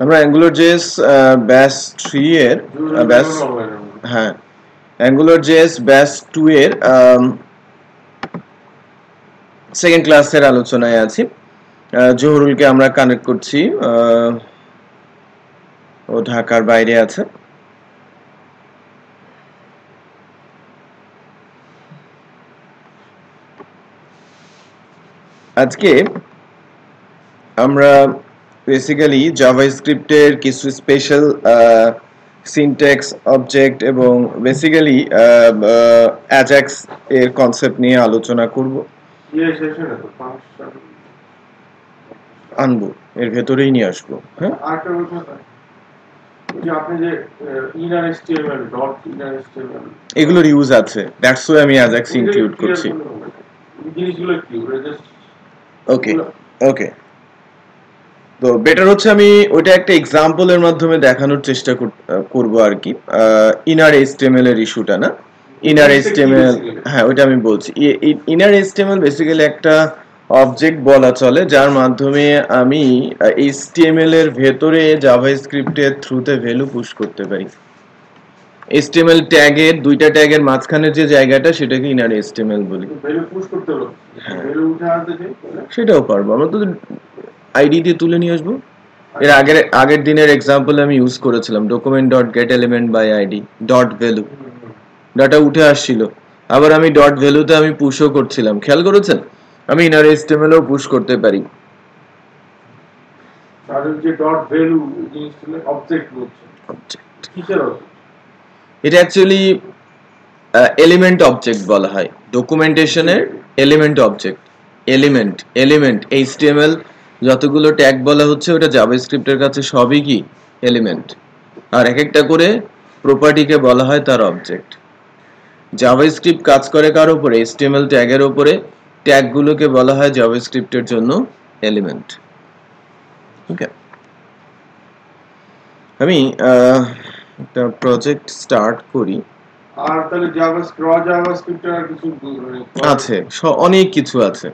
আমরা অ্যাঙ্গুলার.js ব্যাস 3 এর ব্যাস হ্যাঁ অ্যাঙ্গুলার.js ব্যাস 2 এর সেকেন্ড ক্লাসের আলোচনায় আছি। জহুরুলকে আমরা কানেক্ট করছি, ও ঢাকার বাইরে আছে। আজকে আমরা বেসিক্যালি জাভাস্ক্রিপ্টের কিছু স্পেশাল সিনট্যাক্স, অবজেক্ট এবং বেসিক্যালি অ্যাজাক্স এর কনসেপ্ট নিয়ে আলোচনা করব। আনবো, এর ভেতরেই নিয়ে আসবো। হ্যাঁ, এগুলোর ইউজ আছে, দ্যাটস ওয়াই আমি অ্যাজাক্স ইনক্লুড করছি। ওকে ওকে, তো বেটার হচ্ছে আমি ওইটা একটা এক্সাম্পলের মাধ্যমে দেখানোর চেষ্টা করব আর কি। ইনার এইচটিএমএল এর ইস্যুটা না, ইনার এইচটিএমএল, হ্যাঁ ওইটা আমি বলছি। ইনার এইচটিএমএল বেসিক্যালি একটা অবজেক্ট বলা চলে যার মাধ্যমে আমি এইচটিএমএল এর ভেতরে জাভাস্ক্রিপ্টের থ্রুতে ভ্যালু পুশ করতে পারি। এইচটিএমএল ট্যাগের দুইটা ট্যাগের মাঝখানে যে জায়গাটা সেটাকে ইনার এইচটিএমএল বলি। ভ্যালু পুশ করতে হবে, ভ্যালু উঠে আনতে চাই সেটাও পারবো আমরা, তো আইডি দিয়ে তুলে নিয়ে আসবো। এর আগের দিনের এক্সাম্পল আমি ইউজ করেছিলাম document dot get element by ID dot value, data উঠে আসছিল, আবার আমি ডট ভ্যালুতে আমি পুশও করছিলাম, খেয়াল করেছেন? আমি ইনার এইচটিএমএল ও পুশ করতে পারি। তাহলে যে ডট ভ্যালু জিনিসটা অবজেক্ট বলছে, অবজেক্ট কিসের অবজেক্ট? এটা অ্যাকচুয়ালি এলিমেন্ট অবজেক্ট বলা হয় ডকুমেন্টেশনের। এলিমেন্ট অবজেক্ট, এলিমেন্ট এইচটিএমএল যতগুলো ট্যাগ বলা হচ্ছে ওটা জাভাস্ক্রিপ্টের কাছে সবই কি এলিমেন্ট, আর এক একটা করে প্রপার্টিকে বলা হয় তার অবজেক্ট। জাভাস্ক্রিপ্ট কাজ করে কার উপরে? এইচটিএমএল ট্যাগের উপরে। ট্যাগগুলোকে বলা হয় জাভাস্ক্রিপ্টের জন্য এলিমেন্ট। ওকে, আমি একটা প্রজেক্ট স্টার্ট করি। আর তাহলে জাভাস্ক্রিপ্টের আর কিছু আছে, অনেক কিছু আছে।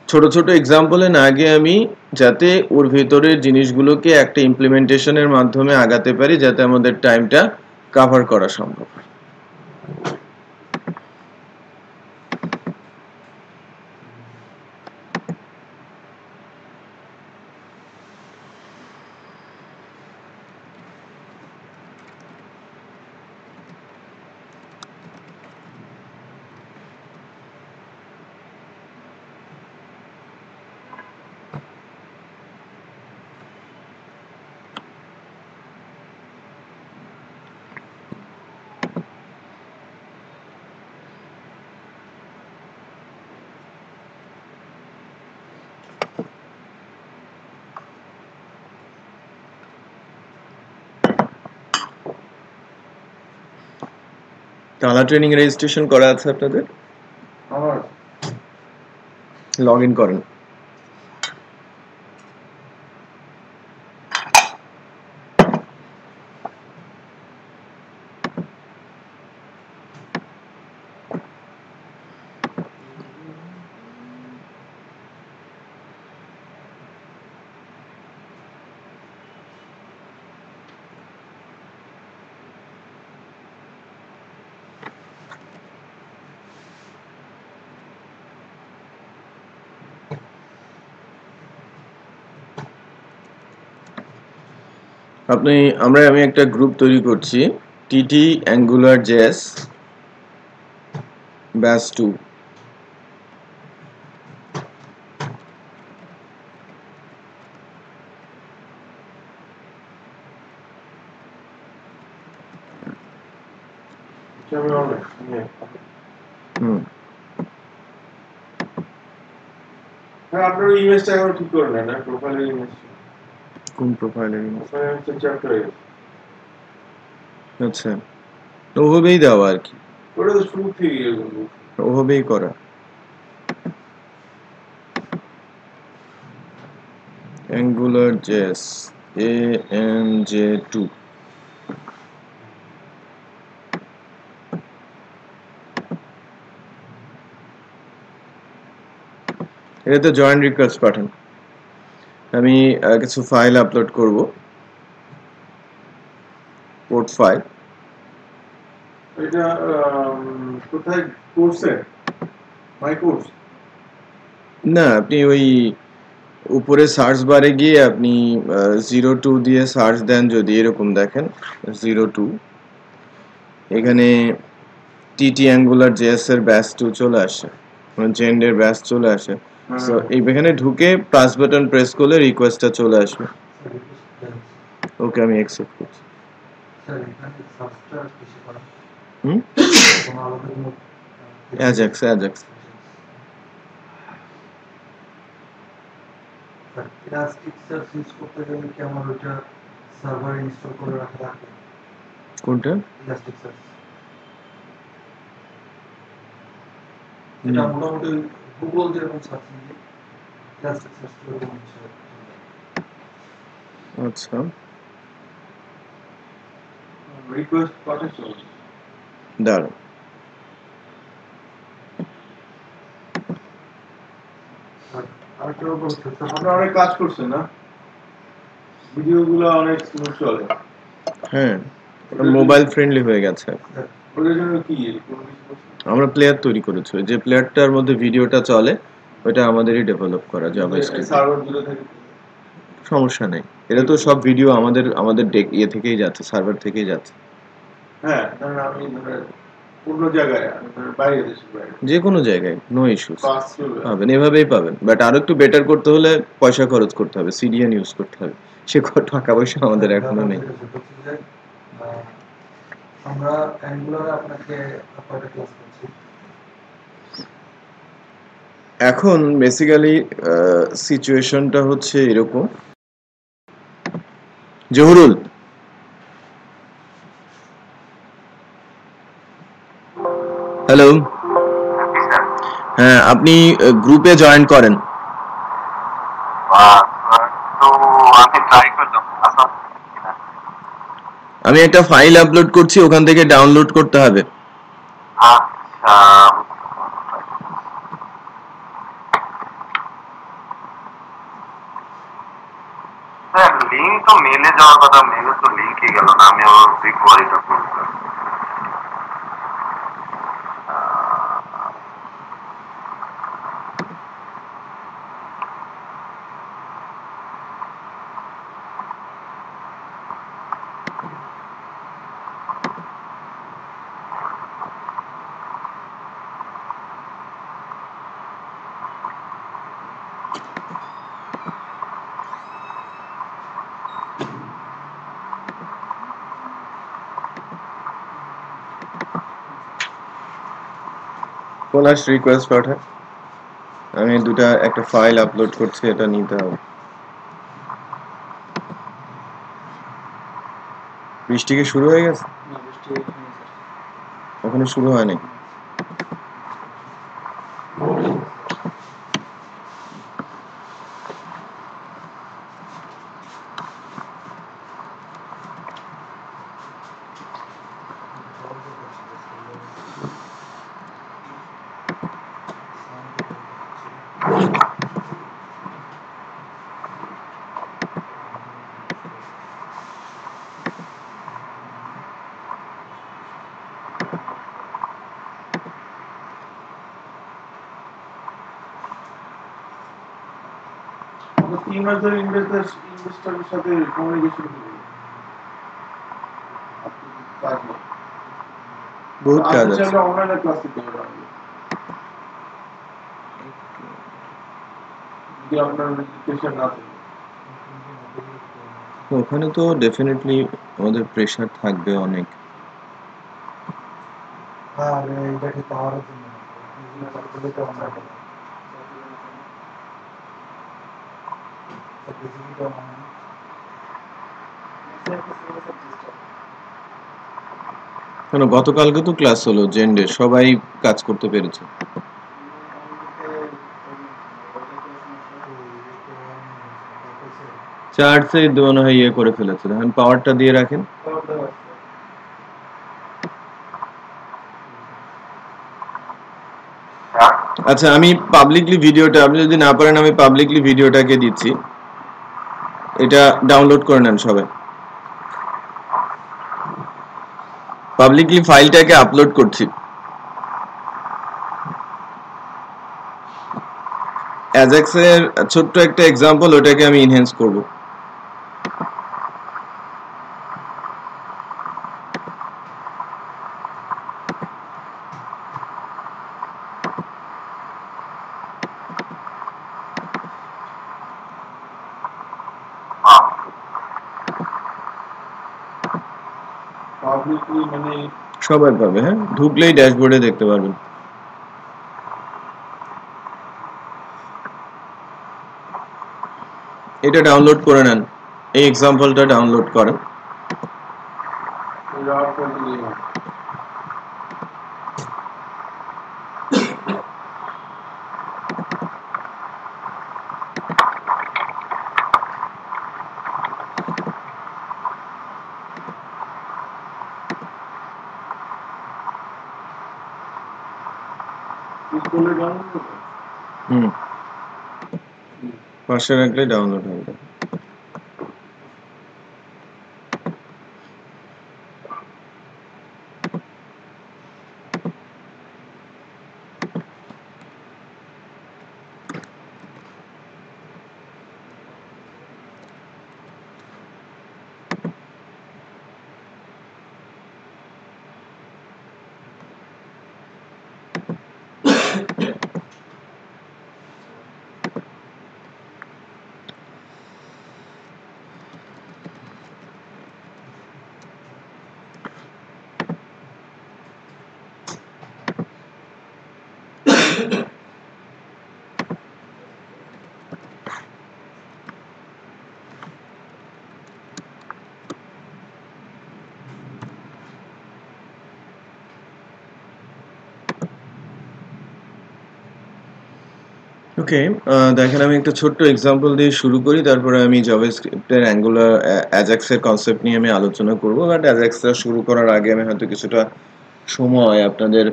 ছোট ছোট এক্সাম্পলে না গিয়ে আমি যাতে ওর ভেতরের জিনিসগুলোকে একটা ইমপ্লিমেন্টেশনের মাধ্যমে আগাতে পারি যাতে আমাদের টাইমটা কভার করা সম্ভব। টানা ট্রেনিং রেজিস্ট্রেশন করা আছে আপনাদের? লগ ইন করেন। আমি একটা গ্রুপ তৈরি করছি, টিটি অ্যাঙ্গুলার জেএস ব্যাস 2। আপনার ইমেজটা এখন ঠিক করে নেন না, প্রোফাইলের ইমেজ। কোন প্রোফাইলের ইমেজ? আচ্ছা, ওভাবেই দেওয়া আর কি, ওটা তো শুরু থেকে ওভাবেই করা। AngularJS ANJ2, এটাতে জয়েন রিকোয়েস্ট পাঠান। আমি কিছু ফাইল আপলোড করব, পোর্ট ফাইল। এটা কোথায় কোর্সে মাই কোর্স? না, আপনি ওই উপরে সার্চ বারে গিয়ে আপনি 02 দিয়ে সার্চ দেন, যদি এরকম দেখেন 02, এখানে টিটি অ্যাঙ্গুলার জেএস এর ব্যাচ 2 চলে আসে, মানে জেন্ডের ব্যাচ চলে আসে। সো এখানে ঢুকে প্লাস বাটন প্রেস করলে রিকোয়েস্টটা চলে আসবে। ওকে, আমি অ্যাকসেপ্ট করছি। হুম, অ্যাজাক্স অ্যাজাক্স। ইলাস্টিকসার্চ ইউজ করতে গেলে কি আমার ওটা সার্ভার ইনস্টল করে রাখা লাগবে? কোনটা? ইলাস্টিকসার্চ। এটা মোটামুটি গুগল যেরকম সার্চ ইঞ্জিন, ইলাস্টিকসার্চ এরকম হচ্ছে। আচ্ছা, রিকোয়েস্ট পাঠাচ্ছো? দাঁড়ান। আরেকটা ব্যাপার হচ্ছে, আপনারা অনেক কাজ করছেন না, ভিডিওগুলো অনেক স্মুথ চলে। হ্যাঁ, মোবাইল ফ্রেন্ডলি হয়ে গেছে। ওদের জন্য কি আমরা প্লেয়ার তৈরি করেছি, যে প্লেয়ারটার মধ্যে ভিডিওটা চলে ওটা আমাদেরই ডেভেলপ করা জাভাস্ক্রিপ্ট। সার্ভার দূরে থাকে? সমস্যা নেই, এটা তো সব ভিডিও আমাদের আমাদের ইয়ে থেকেই যাচ্ছে, সার্ভার থেকেই যাচ্ছে। হ্যাঁ, কারণ আমি অন্য জায়গায়, বাইরে দেশের বাইরে, যে কোনো জায়গায় নো ইস্যুস কাজ চলবে। পাবেন, এভাবেই পাবেন। বাট আরো একটু বেটার করতে হলে পয়সা খরচ করতে হবে, সিডিএন ইউজ করতে হবে, সে টাকা পয়সা আমাদের এখনো নেই। আমরা অ্যাঙ্গুলারে আপনাকে কয়টা ক্লাস করছি? এখন বেসিক্যালি সিচুয়েশনটা হচ্ছে এরকম। জহুরুল, হ্যালো। হ্যাঁ, আপনি গ্রুপে জয়েন করেন। আমি একটা ফাইল আপলোড করছি, ওখান থেকে ডাউনলোড করতে হবে। আচ্ছা, স্যার লিঙ্ক তো মেলে যাওয়ার কথা, মেলে তো লিঙ্কই গেল না, আমি আবার রিকোয়ারিটা করলাম। কোলাস রিকোয়েস্ট পাঠায়, আমি একটা ফাইল আপলোড করছি, এটা নিতে হবে। বৃষ্টি কি শুরু হয়ে গেছে? ওখানে শুরু হয়নি। আমরা 3 মাস ধরে ইনভেস্টরের সাথে কমিউনিকেশন করি, কাজ নেই, বহুত কাজ আছে। চাইলে অনলাইনে ক্লাস দিতে পারবেন যদি আপনার রেজিস্ট্রেশন না থাকে। ওখানে তো ডেফিনেটলি আমাদের প্রেশার থাকবে অনেক। আর এটাকে পাওয়ার জন্য কেন, গতকালকে তো ক্লাস হলো জেন্ডে, সবাই কাজ করতে পেরেছে। চার্জ से दोनों है ये করে ফেলেছে, এখন পাওয়ারটা দিয়ে রাখেন। আচ্ছা, আমি পাবলিকলি ভিডিওটা, আপনি যদি না পারেন আমি পাবলিকলি ভিডিওটাকে দিচ্ছি, এটা ডাউনলোড করে নেন সবাই। পাবলিকলি ফাইলটাকে আপলোড করছি। অ্যাজাক্স এর ছোট্ট একটা এক্সাম্পল, ওটাকে আমি ইনহ্যান্স করব। পাবলিকলি মানে সবাই পাবে, হ্যাঁ, ঢুকলেই ড্যাশবোর্ডে দেখতে পারবেন। এটা ডাউনলোড করে নেন, এই এক্সাম্পলটা ডাউনলোড করেন। রাউট করতে দিলাম। স্কুলে ডাউনলোড করতে পাশে রাখলে ডাউনলোড হয়ে যাবে। ওকে, দেখেন আমি একটা ছোট্ট এক্সাম্পল দিয়ে শুরু করি, তারপরে আমি জাভাস্ক্রিপ্টের অ্যাঙ্গুলার অ্যাজাক্সের কনসেপ্ট নিয়ে আমি আলোচনা করব। বাট অ্যাজাক্সটা শুরু করার আগে আমি হয়তো কিছুটা সময় আপনাদের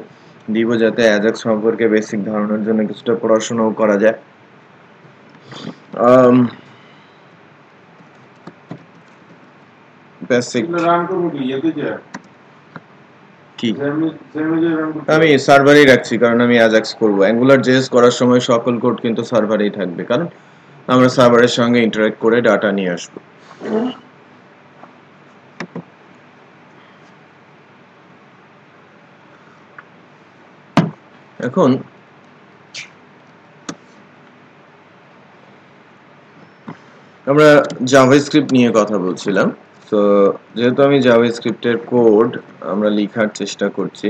দিব, যাতে অ্যাজাক্স সম্পর্কে বেসিক ধারণার জন্য কিছুটা পড়াশোনাও করা যায়। বেসিক রান করবো কি এতে যায় কি জ্যামে রান করতে আমি সার্ভারেই রাখছি, কারণ আমি অ্যাজাক্স করব। অ্যাঙ্গুলার জেএস করার সময় সকল কোড কিন্তু সার্ভারেই থাকবে, কারণ আমরা সার্ভারের সঙ্গে ইন্টারঅ্যাক্ট করে ডাটা নিয়ে আসবো। এখন আমরা জাভাস্ক্রিপ্ট নিয়ে কথা বলছিলাম। তো যেহেতু আমি জাভাস্ক্রিপ্টের কোড আমরা লেখার চেষ্টা করছি,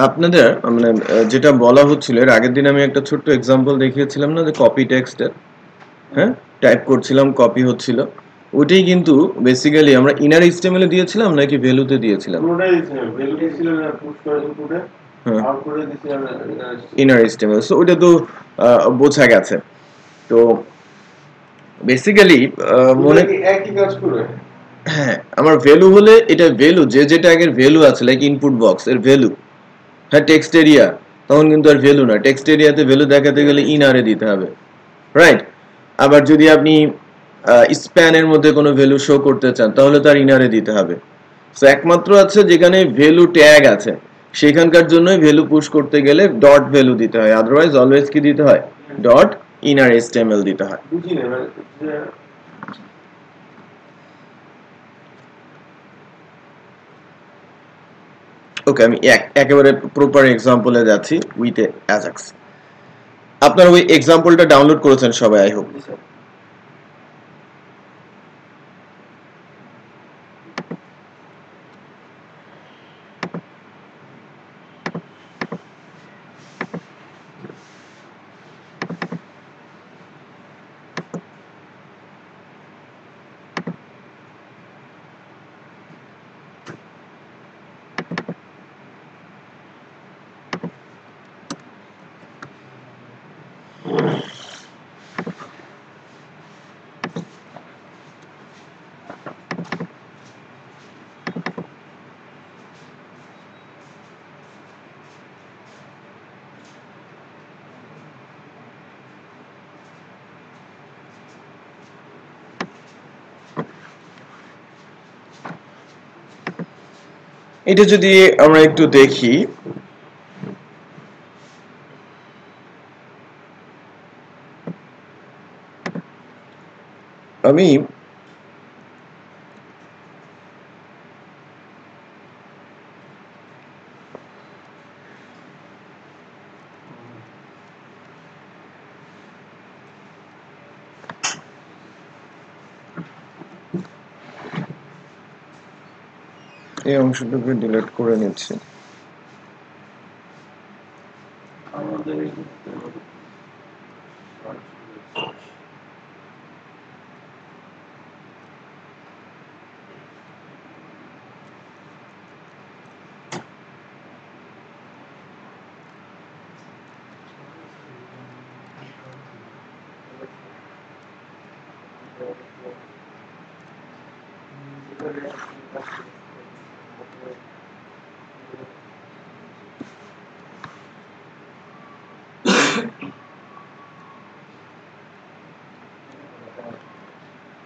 আপনাদের মানে যেটা বলা হচ্ছিল এর আগের দিন আমি একটা ছোট্ট এক্সাম্পল দেখিয়েছিলাম না, যে কপি টেক্সটের, হ্যাঁ, টাইপ করছিলাম কপি হচ্ছিল, ওইটাই কিন্তু বেসিক্যালি আমরা ইনার এইচটিএমএল এ দিয়েছিলাম নাকি ভ্যালুতে দিয়েছিলাম? পুরোটাই ভ্যালু দিছিল না, পুশ করে ইনপুটে হ্যাঁ, আউটপুটে দিছিল ইনার এইচটিএমএল। সো ওইটা তো বোঝা গেছে। তো বেসিক্যালি মনে একই কাজ করে। হ্যাঁ, আমার ভ্যালু হলে এটা ভ্যালু, যে যেটা আগের ভ্যালু আছে, লাইক ইনপুট বক্স এর ভ্যালু। হ্যাঁ, টেক্সট এরিয়া তখন কিন্তু আর ভ্যালু না, টেক্সট এরিয়াতে ভ্যালু দেখাতে গেলে ইনারে দিতে হবে, রাইট? আবার যদি আপনি স্প্যানের মধ্যে কোনো ভ্যালু শো করতে চান, তাহলে তার ইনারে দিতে হবে। সো একমাত্র আছে যেখানে ভ্যালু ট্যাগ আছে, সেখানকার জন্যই ভ্যালু পুশ করতে গেলে ডট ভ্যালু দিতে হয়, আদারওয়াইজ অলওয়েজ কি দিতে হয়? ডট ইনার এইচটিএমএল দিতে হয়। বুঝি না ওকে, আমি একেবারে প্রপার এক্সাম্পলে যাচ্ছি উইথ অ্যাজাক্স। আপনারা ওই এক্সাম্পলটা ডাউনলোড করেছেন সবাই, আই হোপ। এটা যদি আমরা একটু দেখি, আমি এই অংশটুকু ডিলিট করে নিচ্ছি।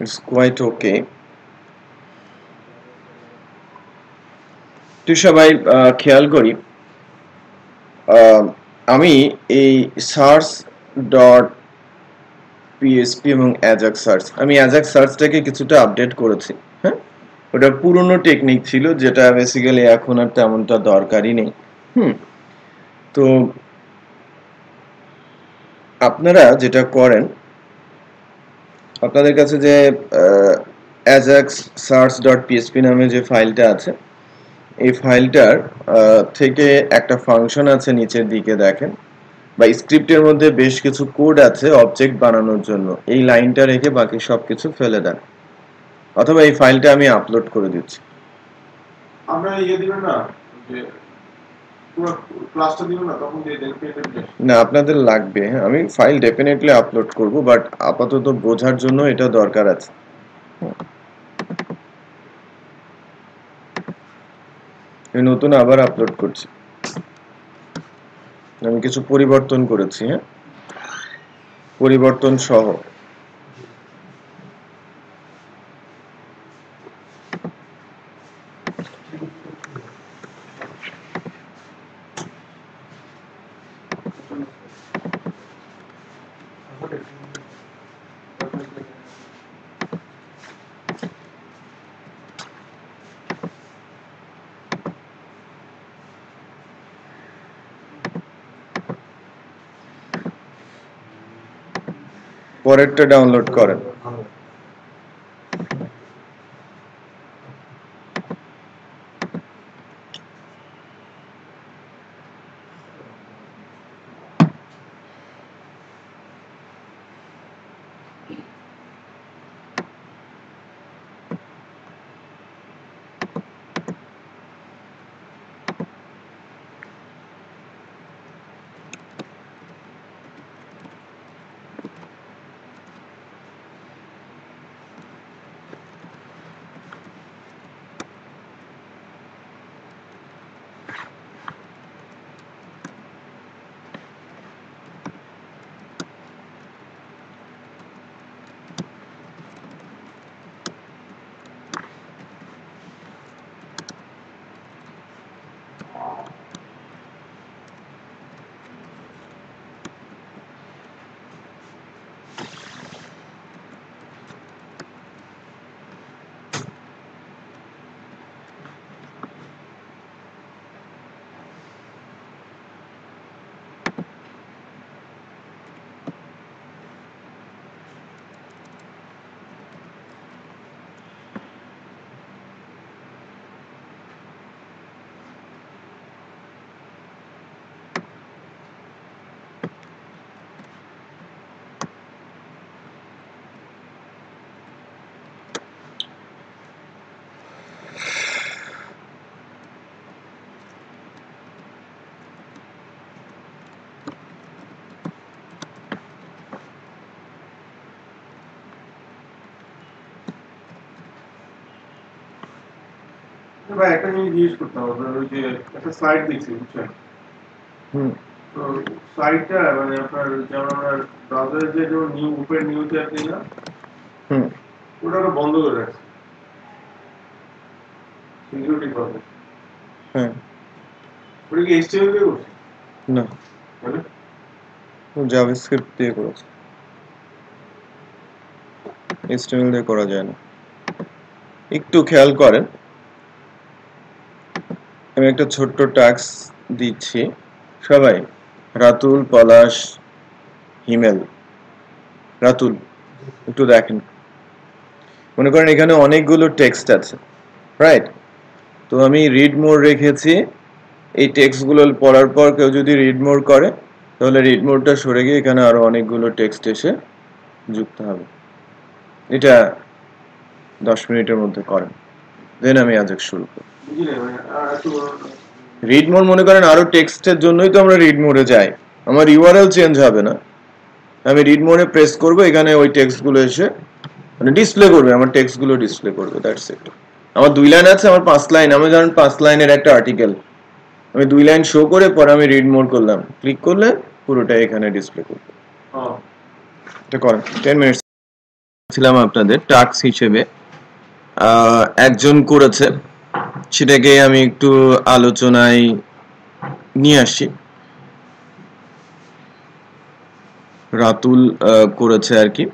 It's quite okay. তো সবাই খেয়াল করি, আমি এই সার্চ ডট পিএসপি এবং অ্যাজাক্স সার্চ, আমি অ্যাজাক্স সার্চটাকে কিছুটা আপডেট করেছি। হ্যাঁ, ওটা পুরনো টেকনিক ছিল, যেটা বেসিক্যালি এখন আর তেমনটা দরকারই নেই। তো আপনারা যেটা করেন, আপনাদের কাছে যে অ্যাজাক্স সার্চ ডট পিএসপি নামে যে ফাইলটা আছে, এই ফাইলটার থেকে একটা ফাংশন আছে, নিচের দিকে দেখেন, বা স্ক্রিপ্টের মধ্যে বেশ কিছু কোড আছে অবজেক্ট বানানোর জন্য। এই লাইনটা রেখে বাকি সবকিছু ফেলে দেন, অথবা এই ফাইলটা আমি আপলোড করে দিচ্ছি। আমরা দিবেন না যে পুরো ক্লাসটা দিবেন না, তখন দিয়ে দেন পেতে দিবেন না, আপনাদের লাগবে। হ্যাঁ, আমি ফাইল ডেফিনেটলি আপলোড করব, বাট আপাতত বোঝার জন্য এটা দরকার আছে। আমি নতুন আবার আপলোড করছি, আমি কিছু পরিবর্তন করেছি। হ্যাঁ, পরিবর্তন সহ। পরেরটা ডাউনলোড করেন। ভাই একটা জিনিস জিজ্ঞেস করতাম, আপনার ওই যে একটা স্লাইড দেখছি বুঝছেন, তো স্লাইডটা মানে আপনার যেমন আপনার ব্রাউজারে যে নিউ ওপেন নিউ তে আপনি না ওটা বন্ধ করে রাখছে সিকিউরিটি প্রবলেম। হ্যাঁ ওটা কি HTML দিয়ে করছে? না, তাহলে ও জাভাস্ক্রিপ্ট দিয়ে করেছে, HTML দিয়ে করা যায় না। একটু খেয়াল করেন, আমি একটা ছোট্ট টাস্ক দিচ্ছি সবাই, রাতুল, পলাশ, হিমেল, রাতুল একটু দেখেন। মনে করেন এখানে অনেকগুলো টেক্সট আছে, রাইট? তো আমি রিড মোর রেখেছি, এই টেক্সটগুলো পড়ার পর কেউ যদি রিড মোর করে তাহলে রিড মোরটা সরে গিয়ে এখানে আরো অনেকগুলো টেক্সট এসে যুক্ত হবে। এটা 10 মিনিটের মধ্যে করেন, দেন আমি আজ শুরু করি। বুঝলে মানে একটু রিড মোর মনে করেন আরো টেক্সটের জন্যই তো আমরা রিড মোরে যাই, আমার ইউআরএল চেঞ্জ হবে না, আমি রিড মোরে প্রেস করব, এখানে ওই টেক্সটগুলো এসে মানে ডিসপ্লে করবে, আমার টেক্সটগুলো ডিসপ্লে করবে, দ্যাটস ইট। আমার 2 লাইন আছে, আমার 5 লাইন, আমি ধরেন 5 লাইনের একটা আর্টিকেল, আমি 2 লাইন শো করে পরে আমি রিড মোর করলাম, ক্লিক করলে পুরোটা এখানে ডিসপ্লে করবে। এটা করেন। 10 মিনিট ছিলাম আপনাদের টাস্ক হিসেবে, একজন করেছে, সেটাকে আমি একটু আলোচনায় নিয়ে আসি। রাতুল করেছে আর কি।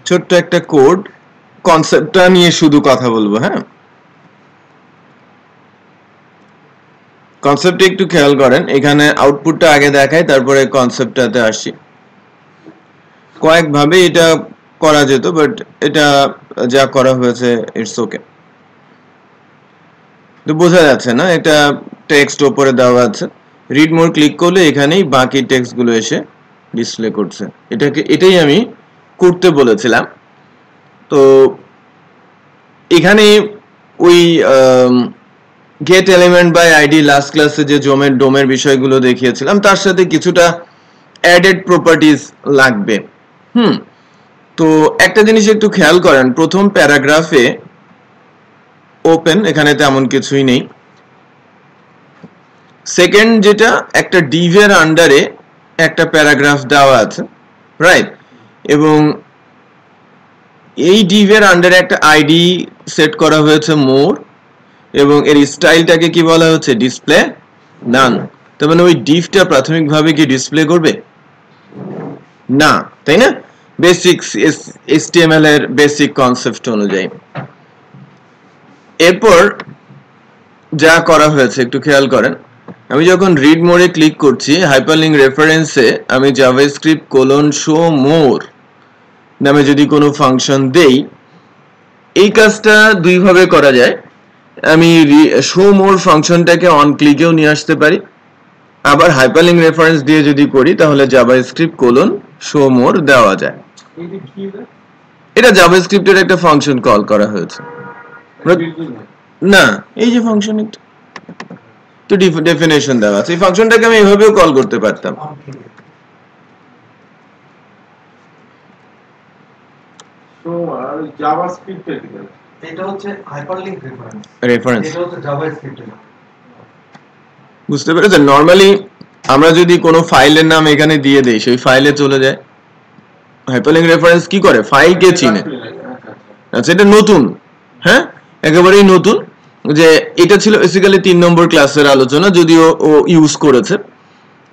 ছোট্ট একটা কোড, কনসেপ্টটা নিয়ে শুধু কথা বলবো। হ্যাঁ, কনসেপ্টে একটু খেয়াল করেন, এখানে আউটপুটটা আগে দেখায় তারপরে কনসেপ্টটাতে আসি। কয়েকভাবে এটা করা যেত, বাট এটা যা করা হয়েছে ইটস ওকে। তো বোঝা যাচ্ছে না, এটা টেক্সট উপরে দেওয়া আছে, রিড মোর ক্লিক করলে এখানেই বাকি টেক্সটগুলো এসে ডিসপ্লে করছে। এটাই আমি করতে বলেছিলাম। তো এখানে ওই get element by ID last ক্লাসে যে ডোমের বিষয়গুলো দেখিয়েছিলাম, তার সাথে কিছুটা অ্যাডেড প্রপার্টিজ লাগবে। তো একটা জিনিস একটু খেয়াল করেন, প্রথম প্যারাগ্রাফে ওপেন, এখানে তেমন কিছুই নেই। সেকেন্ড যেটা, একটা ডিভের আন্ডারে একটা প্যারাগ্রাফ দেওয়া আছে, রাইট? এবং এই ডিভের আন্ডারে একটা আইডি সেট করা হয়েছে মোর, এবং এর স্টাইলটাকে কি বলা হচ্ছে, ডিসপ্লে নান। তার মানে ওই ডিভটা প্রাথমিকভাবে কি ডিসপ্লে করবে না, তাই না? বেসিক HTML এর বেসিক কনসেপ্ট অনুযায়ী। এরপর যা করা হয়েছে একটু খেয়াল করেন, আমি যখন রিড মোরে ক্লিক করছি, হাইপারলিংক রেফারেন্সে আমি জাভাস্ক্রিপ্ট শো মোর নামে যদি কোনো ফাংশন দেই, এই কাজটা দুইভাবে করা যায়। আমি শো মোর ফাংশনটাকে অন ক্লিকেও নিয়ে আসতে পারি, আবার হাইপারলিংক রেফারেন্স দিয়ে যদি করি তাহলে জাভাস্ক্রিপ্ট শো মোর দেওয়া যায়। এটা জাভাস্ক্রিপ্টের একটা ফাংশন কল করা হয়েছে না, এই যে ফাংশন তো ডেফিনেশন দেওয়া আছে, এই ফাংশনটাকে আমি এভাবেও কল করতে পারতাম। তো জাভাস্ক্রিপ্ট এটা হচ্ছে হাইপারলিংক রেফারেন্স, এটা হচ্ছে জাভাস্ক্রিপ্ট। বুঝতে পেরেছেন? নরমালি আমরা যদি কোনো ফাইলের নাম এখানে দিয়ে দেই, সেই ফাইলে চলে যায়। হাইপারলিংক রেফারেন্স কি করে, ফাইলকে চিনে। আচ্ছা, এটা নতুন, হ্যাঁ একেবারেই নতুন, যে এটা ছিল বেসিক্যালি 3 নম্বর ক্লাসের আলোচনা, যদিও ও ইউজ করেছে,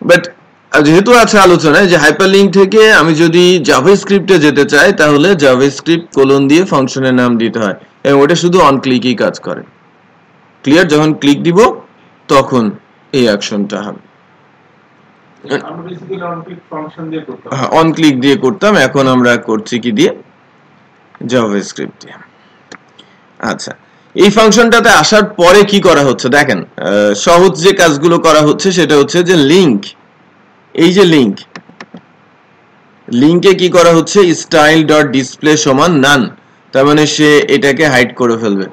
বাট যেহেতু আছে আলোচনায় যে হাইপারলিংক থেকে আমি যদি জাভাস্ক্রিপ্টে যেতে চাই তাহলে জাভাস্ক্রিপ্ট দিয়ে ফাংশনের নাম দিতে হয়, এবং ওটা শুধু অন ক্লিকই কাজ করে। ক্লিয়ার? যখন ক্লিক দিব তখন এই অ্যাকশনটা হবে। আমরা বেসিক্যালি অন ক্লিক ফাংশন দিয়ে করতাম। হ্যাঁ, অন ক্লিক দিয়ে করতাম, এখন আমরা করছি কি দিয়ে, জাভাস্ক্রিপ্ট দিয়ে। আচ্ছা, এই ফাংশনটাতে আসার পরে কি করা হচ্ছে দেখেন, সহজ যে কাজগুলো করা হচ্ছে সেটা হচ্ছে যে লিংক, এই যে লিংকে কি করা হচ্ছে, স্টাইল ডট ডিসপ্লে সমান নান, তার মানে সে এটাকে হাইড করে ফেলবে,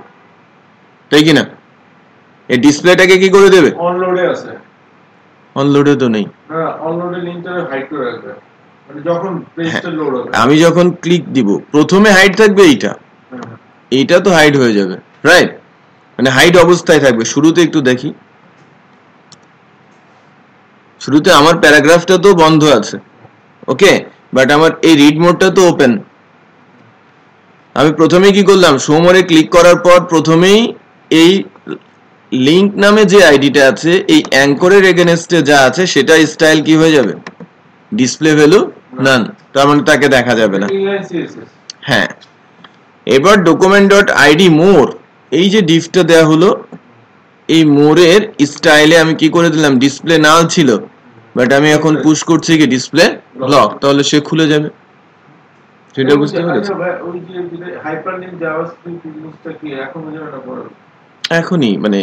তাই কি না? এই ডিসপ্লেটাকে কি করে দেবে, অনলোডে আছে, অনলোডে তো নেই, হ্যাঁ অনলোডে লিংকটা হাইড করে রাখবে। মানে যখন পেজটা লোড হবে আমি যখন ক্লিক দিব প্রথমে হাইড থাকবে এইটা তো হাইড হয়ে যাবে, রাইট? মানে হাইড অবস্থায় থাকবে। শুরুতে একটু দেখি, শুরুতে আমার প্যারাগ্রাফটা তো বন্ধ আছে, ওকে, বাট আমার এই রিড মোডটা তো ওপেন। আমি প্রথমে কি করলাম, শো মোরে ক্লিক করার পর প্রথমেই এই লিংক নামে যে আইডিটা আছে এই অ্যাঙ্করের এগেনস্টে যা আছে সেটা স্টাইল কি হয়ে যাবে, ডিসপ্লে ভ্যালু নান, তার মানে তাকে দেখা যাবে না। হ্যাঁ, এবার ডকুমেন্ট ডট আইডি মোর, এই যে ডিফটা দেয়া হলো, এই মোরের স্টাইলে আমি কি করে দিলাম, ডিসপ্লে নাল ছিল, বাট আমি এখন পুশ করছি কি ডিসপ্লে ব্লক, তাহলে সে খুলে যাবে। সেটা বুঝতে পেরেছেন? ওই যে হাইপারলিংক জাভাস্ক্রিপ্ট ইউজটা কি এখন যেটা বড় এখনই মানে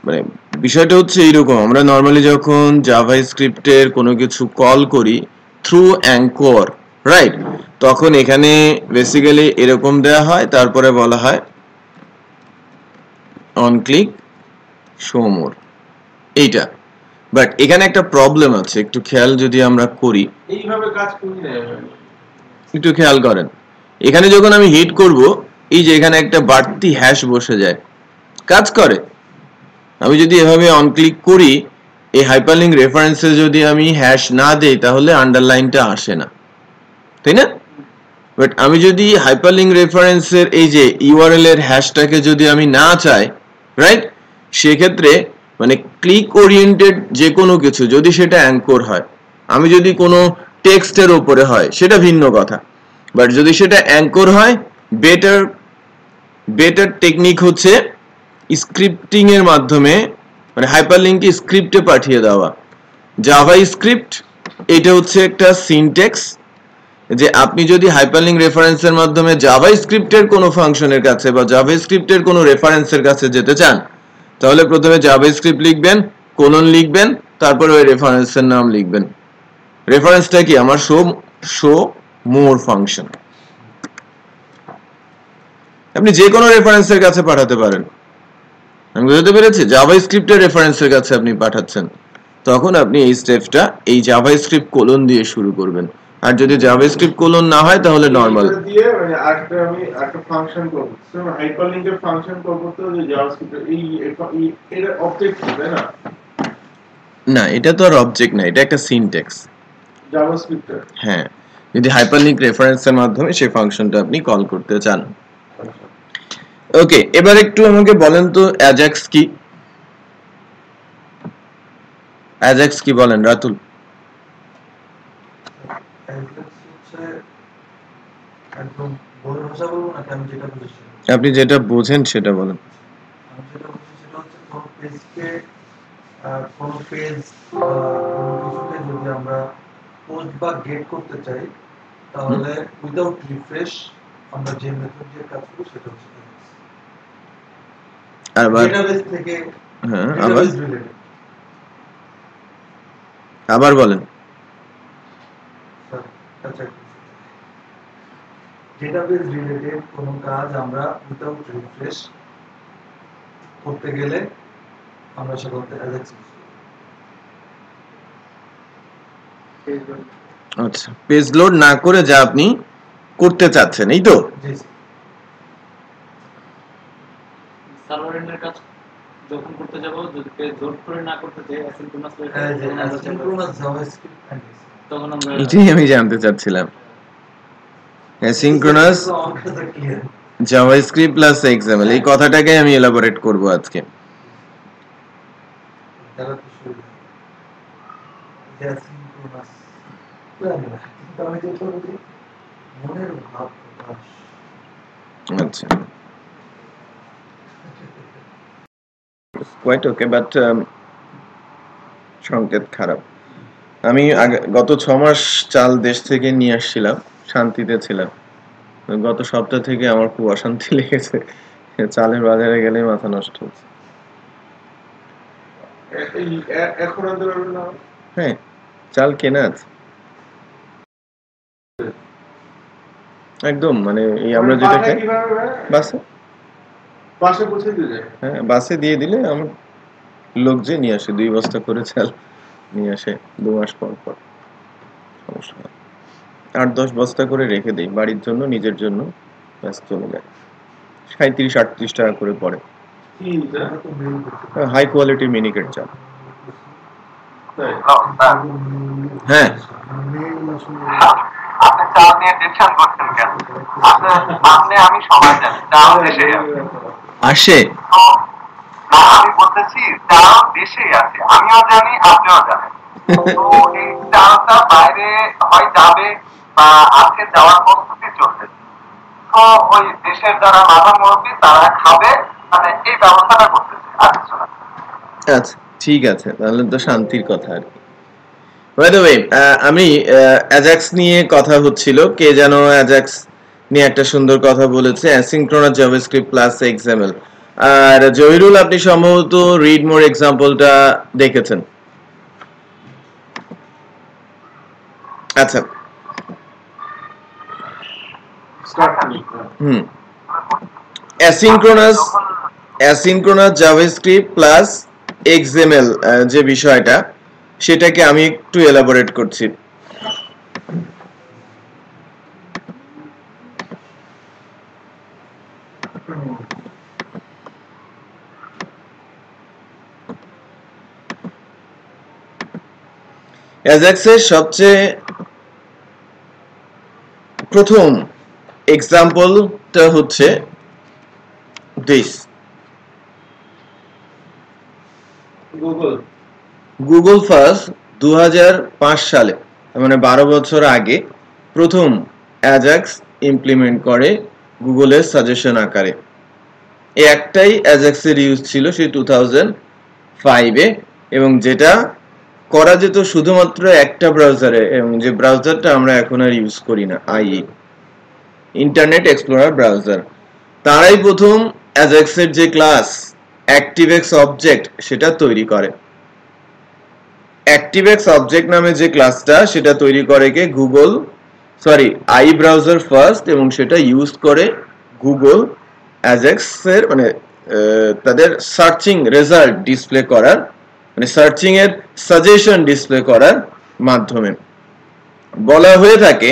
মানে বিষয়টা হচ্ছে এইরকম, আমরা নর্মালি যখন জাভাস্ক্রিপ্টের কোনো কিছু কল করি থ্রু অ্যাঙ্কর, রাইট, তখন এখানে বেসিক্যালি এরকম দেয়া হয়, তারপরে বলা হয় অন ক্লিক শো মোর, এইটা। বাট এখানে একটা প্রবলেম আছে, একটু খেয়াল যদি আমরা করি, এইভাবে কাজ করি না, একটু খেয়াল করেন, এখানে যখন আমি হিট করব, এই যে এখানে একটা বাড়তি হ্যাশ বসে যায়, কাজ করে। আমি যদি এভাবে অন ক্লিক করি, এই হাইপারলিংক রেফারেন্সে যদি আমি হ্যাশ না দেই তাহলে আন্ডারলাইনটা আসে না, তাই না? বাট আমি যদি হাইপারলিংক রেফারেন্সের এই যে ইউআরএল এর হ্যাশটাকে যদি আমি না চাই, রাইট, সেক্ষেত্রে মানে ক্লিক ওরিয়েন্টেড যে কোনো কিছু যদি সেটা অ্যাঙ্কর হয়, আমি যদি কোনো টেক্সটের উপরে হয় সেটা ভিন্ন কথা, বাট যদি সেটা অ্যাঙ্কর হয়, বেটার টেকনিক হচ্ছে স্ক্রিপ্টিং এর মাধ্যমে, মানে হাইপারলিংকে স্ক্রিপ্টে পাঠিয়ে দেওয়া। জাভা স্ক্রিপ্ট এটা হচ্ছে একটা সিনট্যাক্স, যে আপনি যদি হাইপারলিংক রেফারেন্সের মাধ্যমে জাভা স্ক্রিপ্টের কোনো ফাংশনের কাছে বা জাভা স্ক্রিপ্টের কোনো রেফারেন্সের কাছে যেতে চান, তাহলে প্রথমে জাভা স্ক্রিপ্ট লিখবেন, কোলন লিখবেন, তারপর ওই রেফারেন্সের নাম লিখবেন। রেফারেন্সটা কি, আমার শো মোর ফাংশন। আপনি যে কোনো রেফারেন্সের কাছে পাঠাতে পারেন, আমি বুঝতে পেরেছি? জাভা স্ক্রিপ্টের রেফারেন্সের কাছে আপনি পাঠাচ্ছেন, তখন আপনি এই স্টেপটা এই জাভা স্ক্রিপ্ট কোলন দিয়ে শুরু করবেন। আর যদি জাভা স্ক্রিপ্ট কোলন না হয় তাহলে নরমাল দিয়ে মানে আমি একটা ফাংশন করব, সো হাইপারলিংকের ফাংশন করব, তো যে জাভাস্ক্রিপ্ট এর অবজেক্ট হবে না, না, এটা তো আর অবজেক্ট না, এটা একটা সিনট্যাক্স জাভাস্ক্রিপ্ট। হ্যাঁ, যদি হাইপারলিংক রেফারেন্সের মাধ্যমে সেই ফাংশনটা আপনি কল করতে চান। ওকে, এবার একটু আমাকে বলেন তো অ্যাজাক্স কি? অ্যাজাক্স কি বলেন রাতুল? আপনি যেটা বোঝেন সেটা বলেন। কোন পেজ কোনো কিছুকে যদি আমরা পোস্ট বা গেট করতে চাই, তাহলে উইদাউট রিফ্রেশ আমরা যে মেথড দিয়ে কাজ করি সেটা হচ্ছে ডেটাবেস থেকে। হ্যাঁ, আবার বলেন। ডেটাবেস রিলেটেড কোনো কাজ আমরা উইদাউট রিফ্রেশ করতে গেলে আমরা সেটা করতে অ্যাজাক্স। আচ্ছা, পেজ লোড না করে যা আপনি করতে চাচ্ছেন, এই তো? সার্ভারের কাজ যখন করতে যাব, যদি পেজ লোড করে না করতে চাই, অ্যাসিনক্রোনাস জাভাস্ক্রিপ্ট তখন আমরা এটাই আমি জানতে চাচ্ছিলাম। অ্যাসিনক্রোনাস জাভাস্ক্রিপ্ট প্লাস এক্সএমএল, এই কথাটাকে আমি এলাবোরেট করব আজকে। আচ্ছা, কোয়াইট ওকে, বাট সংকেত খারাপ। আমি গত 6 মাস চাল দেশ থেকে নিয়ে আসছিলাম, শান্তিতে ছিলাম। গত সপ্তাহ থেকে আমার খুব অশান্তি লেগেছে, চালের বাজারে গেলে মাথা নষ্ট হচ্ছে। হ্যাঁ, চাল কেনা আছে একদম, মানে এই আমরা যেটা খাই বাসে দিয়ে দিলে আমার লোক যে নিয়ে আসে, 2 বস্তা করে চাল নিয়ে আসে 2 মাস পর পর, সমস্যা হয়। 8-10 বস্তা করে রেখে দেই বাড়ির জন্য, নিজের জন্য, ব্যাস চলে যায়। 37-38 টাকা করে পড়ে। হাই কোয়ালিটি মিনিকেট চাল। হ্যাঁ, আপনি চা নিয়ে টেনশন করছেন কেন? আপনি আমি সবাই জানি চা দেশে আসে। না, আমি বলতেছি চা দেশেই আছে, আমিও জানি আপনিও জানেন। তো এই চাটা বাইরে হয় যাবে বা আজকে যাওয়ার প্রস্তুতি চলছে। তো ওই দেশের যারা মাথা মুরব্বী তারা খাবে, মানে এই ব্যবস্থাটা করতেছে, আর কিছু না। আচ্ছা ঠিক আছে, তাহলে তো শান্তির কথা আর কি। বাই দ্য ওয়ে, আমি অ্যাজাক্স নিয়ে কথা হচ্ছিল, কে যেন অ্যাজাক্স নিয়ে একটা সুন্দর কথা বলেছে, অ্যাসিনক্রোনাস জাভাস্ক্রিপ্ট প্লাস এক্সএমএল। আর জহিরুল, আপনি সম্ভবত রিড মোর এক্সাম্পলটা দেখেছেন। আচ্ছা, অ্যাসিনক্রোনাস জাভাস্ক্রিপ্ট প্লাস এক্সএমএল যে বিষয়টা, সেটাকে আমি একটু এলাবোরেট করছি। অ্যাজাক্সের সবচেয়ে প্রথম এক্সাম্পলটা হচ্ছে দিস, গুগল ফার্স্ট 2005 সালে, মানে 12 বছর আগে প্রথম অ্যাজাক্স ইমপ্লিমেন্ট করে গুগলের সাজেশন আকারে। এই একটাই অ্যাজাক্সের ইউজ ছিল সেই 2005-এ, এবং যেটা করা যেত শুধুমাত্র একটা ব্রাউজারে, এবং যে ব্রাউজারটা আমরা এখন আর ইউজ করি না, IE, ইন্টারনেট এক্সপ্লোরার ব্রাউজার। তারাই প্রথম অ্যাজাক্সের যে ক্লাস অ্যাক্টিভএক্স অবজেক্ট সেটা তৈরি করে। অ্যাক্টিভএক্স অবজেক্ট নামে যে ক্লাসটা, সেটা তৈরি করে কে? Google, sorry I browser first, এবং সেটা ইউজ করে গুগল অ্যাজাক্সের মানে তাদের সার্চিং রেজাল্ট ডিসপ্লে করার, মানে সার্চিং এর সাজেশন ডিসপ্লে করার মাধ্যমে। বলা হয়ে থাকে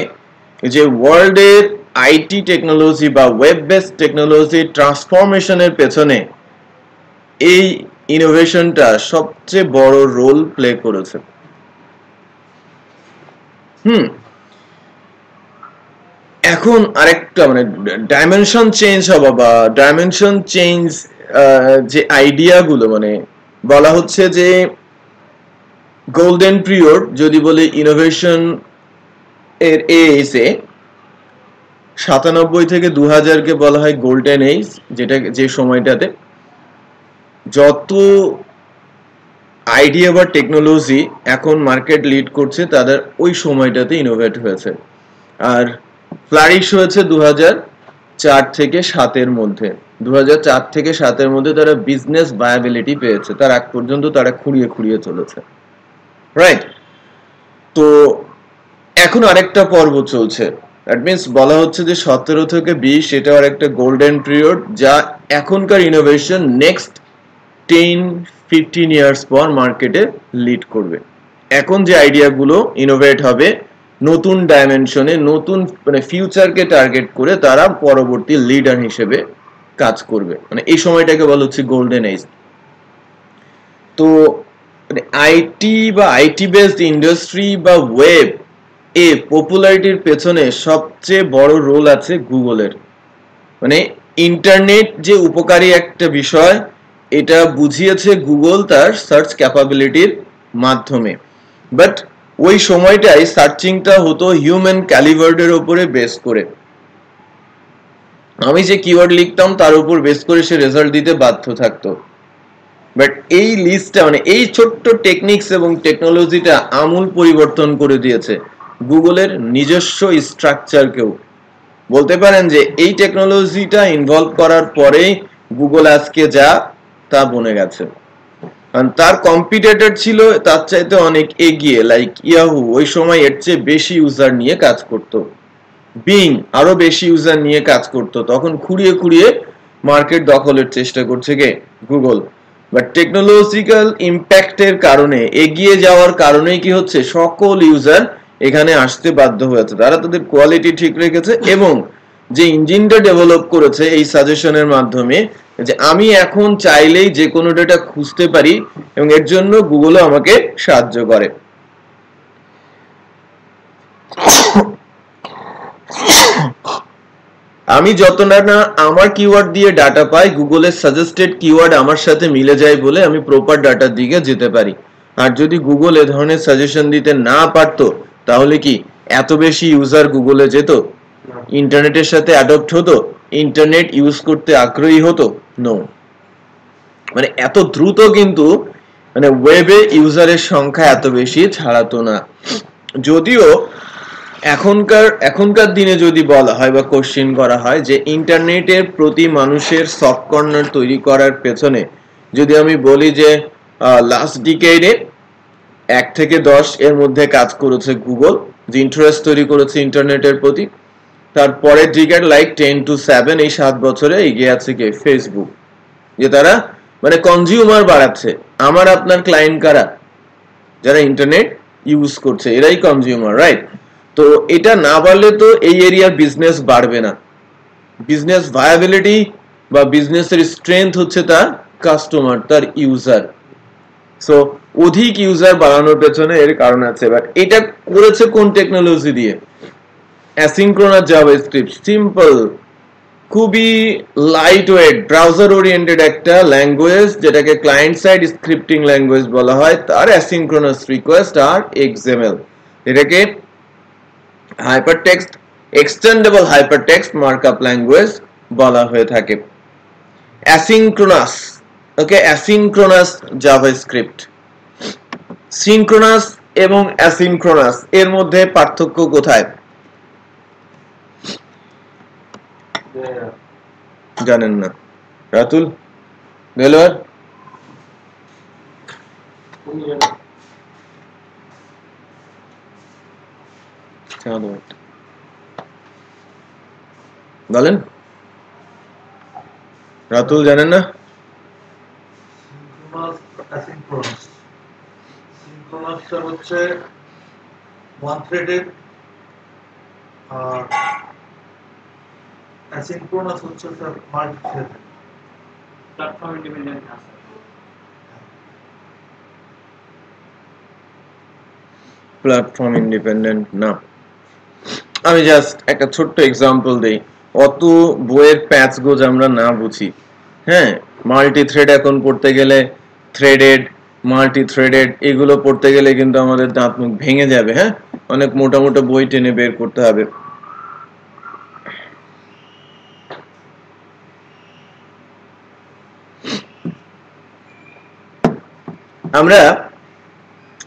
যে ওয়ার্ল্ডের আইটি টেকনোলজি বা ওয়েব বেসড টেকনোলজি ট্রান্সফরমেশনের পেছনে এই ইনোভেশনটা সবচেয়ে বড় রোল প্লে করেছে। এখন আরেকটা মানে ডাইমেনশন চেঞ্জ হওয়া বা ডাইমেনশন চেঞ্জ যে আইডিয়াগুলো, মানে বলা হচ্ছে যে গোল্ডেন পিরিয়ড যদি বলে ইনোভেশন এর এজে, 97 থেকে 2000-কে বলা হয় গোল্ডেন এজ, যেটা যে সময়টাতে যত আইডিয়া বা টেকনোলজি এখন মার্কেট লিড করছে তাদের ওই সময়টাতে ইনোভেট হয়েছে। আর ফ্লারিশ হয়েছে 2004 থেকে 7-এর মধ্যে। 2004 থেকে 7-এর মধ্যে তারা বিজনেস ভায়াবিলিটি পেয়েছে, তার আগ পর্যন্ত তারা খুঁড়িয়ে খুঁড়িয়ে চলেছে, রাইট? তো এখন আরেকটা পর্ব চলছে, দ্যাট মিনস বলা হচ্ছে যে 17 থেকে 20 এটা আর একটা গোল্ডেন পিরিয়ড, যা এখনকার ইনোভেশন নেক্সট 10-15 ইয়ার্স পর মার্কেটে লিড করবে। এখন যে আইডিয়াগুলো ইনোভেট হবে নতুন ডাইমেনশনে, নতুন মানে ফিউচারকে টার্গেট করে, তারা পরবর্তী লিডার হিসেবে কাজ করবে, মানে এই সময়টাকে বলা হচ্ছে গোল্ডেন এজ। তো আইটি বা আইটি বেসড ইন্ডাস্ট্রি বা ওয়েব এ পপুলারিটির পেছনে সবচেয়ে বড় রোল আছে গুগলের। মানে ইন্টারনেট যে উপকারী একটা বিষয়, এটা বুঝিয়েছে গুগল তার সার্চ ক্যাপাবিলিটির মাধ্যমে। বাট ওই সময়টাই সার্চিংটা হতো হিউম্যান ক্যালিবার্ডের উপরে বেস করে। আমি যে কিওয়ার্ড লিখতাম তার উপর বেস করে সে রেজাল্ট দিতে বাধ্য থাকতো। বাট এই লিস্টটা মানে এই ছোট্ট টেকনিক্স এবং টেকনোলজিটা আমূল পরিবর্তন করে দিয়েছে গুগলের নিজস্ব স্ট্রাকচারকেও। বলতে পারেন যে এই টেকনোলজিটা ইনভলভ করার পরেই গুগল আজকে যা তা বনে গেছে। তার কম্পিটিটর ছিল তার চাইতে অনেক এগিয়ে, লাইক ইয়াহু ওই সময় এর চেয়ে বেশি ইউজার নিয়ে কাজ করত, বিং আরো বেশি ইউজার নিয়ে কাজ করত, তখন খুঁড়িয়ে খুঁড়িয়ে মার্কেট দখলের চেষ্টা করছে কে? গুগল। বাট টেকনোলজিক্যাল ইম্প্যাক্টের কারণে, এগিয়ে যাওয়ার কারণেই কি হচ্ছে, সকল ইউজার এখানে আসতে বাধ্য হয়েছে। তারা তাদের কোয়ালিটি ঠিক রেখেছে এবং যে ইঞ্জিনটা ডেভেলপ করেছে এই সাজেশনের মাধ্যমে, যে আমি এখন চাইলেই যে কোনো ডেটা খুঁজতে পারি এবং এর জন্য গুগলও আমাকে সাহায্য করে। আমি যতটা না আমার কিওয়ার্ড দিয়ে ডাটা পাই, গুগলের সাজেস্টেড কিওয়ার্ড আমার সাথে মিলে যায় বলে আমি প্রপার ডাটার দিকে যেতে পারি। আর যদি গুগল এ ধরনের সাজেশন দিতে না পারতো তাহলে কি এত বেশি ইউজার গুগলে যেত, ইন্টারনেটের সাথে অ্যাডপ্ট হতো, ইন্টারনেট ইউজ করতে আগ্রহী হতো? নো। মানে এত দ্রুত কিন্তু মানে ওয়েবে ইউজারের সংখ্যা এত বেশি ছাড়াতো না। যদিও এখনকার দিনে যদি বলা হয় বা কোশ্চেন করা হয় যে ইন্টারনেটের প্রতি মানুষের সফট কর্নার তৈরি করার পেছনে যদি আমি বলি যে লাস্ট ডিকেডে 1 থেকে 10 এর মধ্যে কাজ করেছে গুগল, যে ইন্টারেস্ট তৈরি করেছে ইন্টারনেটের প্রতি, তারপরের ডিকেড লাইক 10 to 7 এই 7 বছরে এগিয়ে আছে কে? ফেসবুক। যে তারা মানে কনজিউমার বাড়াচ্ছে। আমার আপনার ক্লায়েন্ট কারা? যারা ইন্টারনেট ইউজ করছে, এরাই কনজিউমার, রাইট? তো এটা না বাড়লে তো এই এরিয়ার বিজনেস বাড়বে না। বিজনেস ভায়াবিলিটি বা বিজনেসের স্ট্রেংথ হচ্ছে তার কাস্টমার, তার ইউজার। সো অধিক ইউজার বাড়ানোর পেছনে এর কারণ আছে। বাট এটা করেছে কোন টেকনোলজি দিয়ে? অ্যাসিনক্রোনাস জাভাস্ক্রিপ্ট, সিম্পল, খুবই লাইট ওয়েট, ব্রাউজার ওরিয়েন্টেড একটা ল্যাঙ্গুয়েজ যেটাকে ক্লায়েন্ট সাইড স্ক্রিপ্টিং ল্যাঙ্গুয়েজ বলা হয়, তার অ্যাসিনক্রোনাস রিকোয়েস্ট আর এক্সএমএল, এটাকে hypertext extendable hypertext markup language বলা হয়ে থাকে। অ্যাসিনক্রোনাস, ওকে, অ্যাসিনক্রোনাস জাভাস্ক্রিপ্ট। সিনক্রোনাস এবং অ্যাসিনক্রোনাস এর মধ্যে পার্থক্য কোথায় জানেন না? রাতুল, দেলোয়ার, বলেন। রাতুল জানেন না? সিনক্রোনাসটা হচ্ছে ওয়ান থ্রেডেড আর অ্যাসিনক্রোনাস হচ্ছে মাল্টি থ্রেডেড। প্ল্যাটফর্ম ইন্ডিপেন্ডেন্ট না। প্ল্যাটফর্ম ইন্ডিপেন্ডেন্ট না। আমি জাস্ট একটা ছোট্ট এক্সাম্পল দেই, অত বইয়ের প্যাচ গোজ আমরা না বুঝি। হ্যাঁ, মাল্টি থ্রেড এখন পড়তে গেলে, থ্রেডেড, মাল্টি থ্রেডেড, এগুলো পড়তে গেলে কিন্তু আমাদের দাঁত মুখ ভেঙে যাবে। হ্যাঁ, অনেক মোটা মোটা বই টেনে বের করতে হবে। আমরা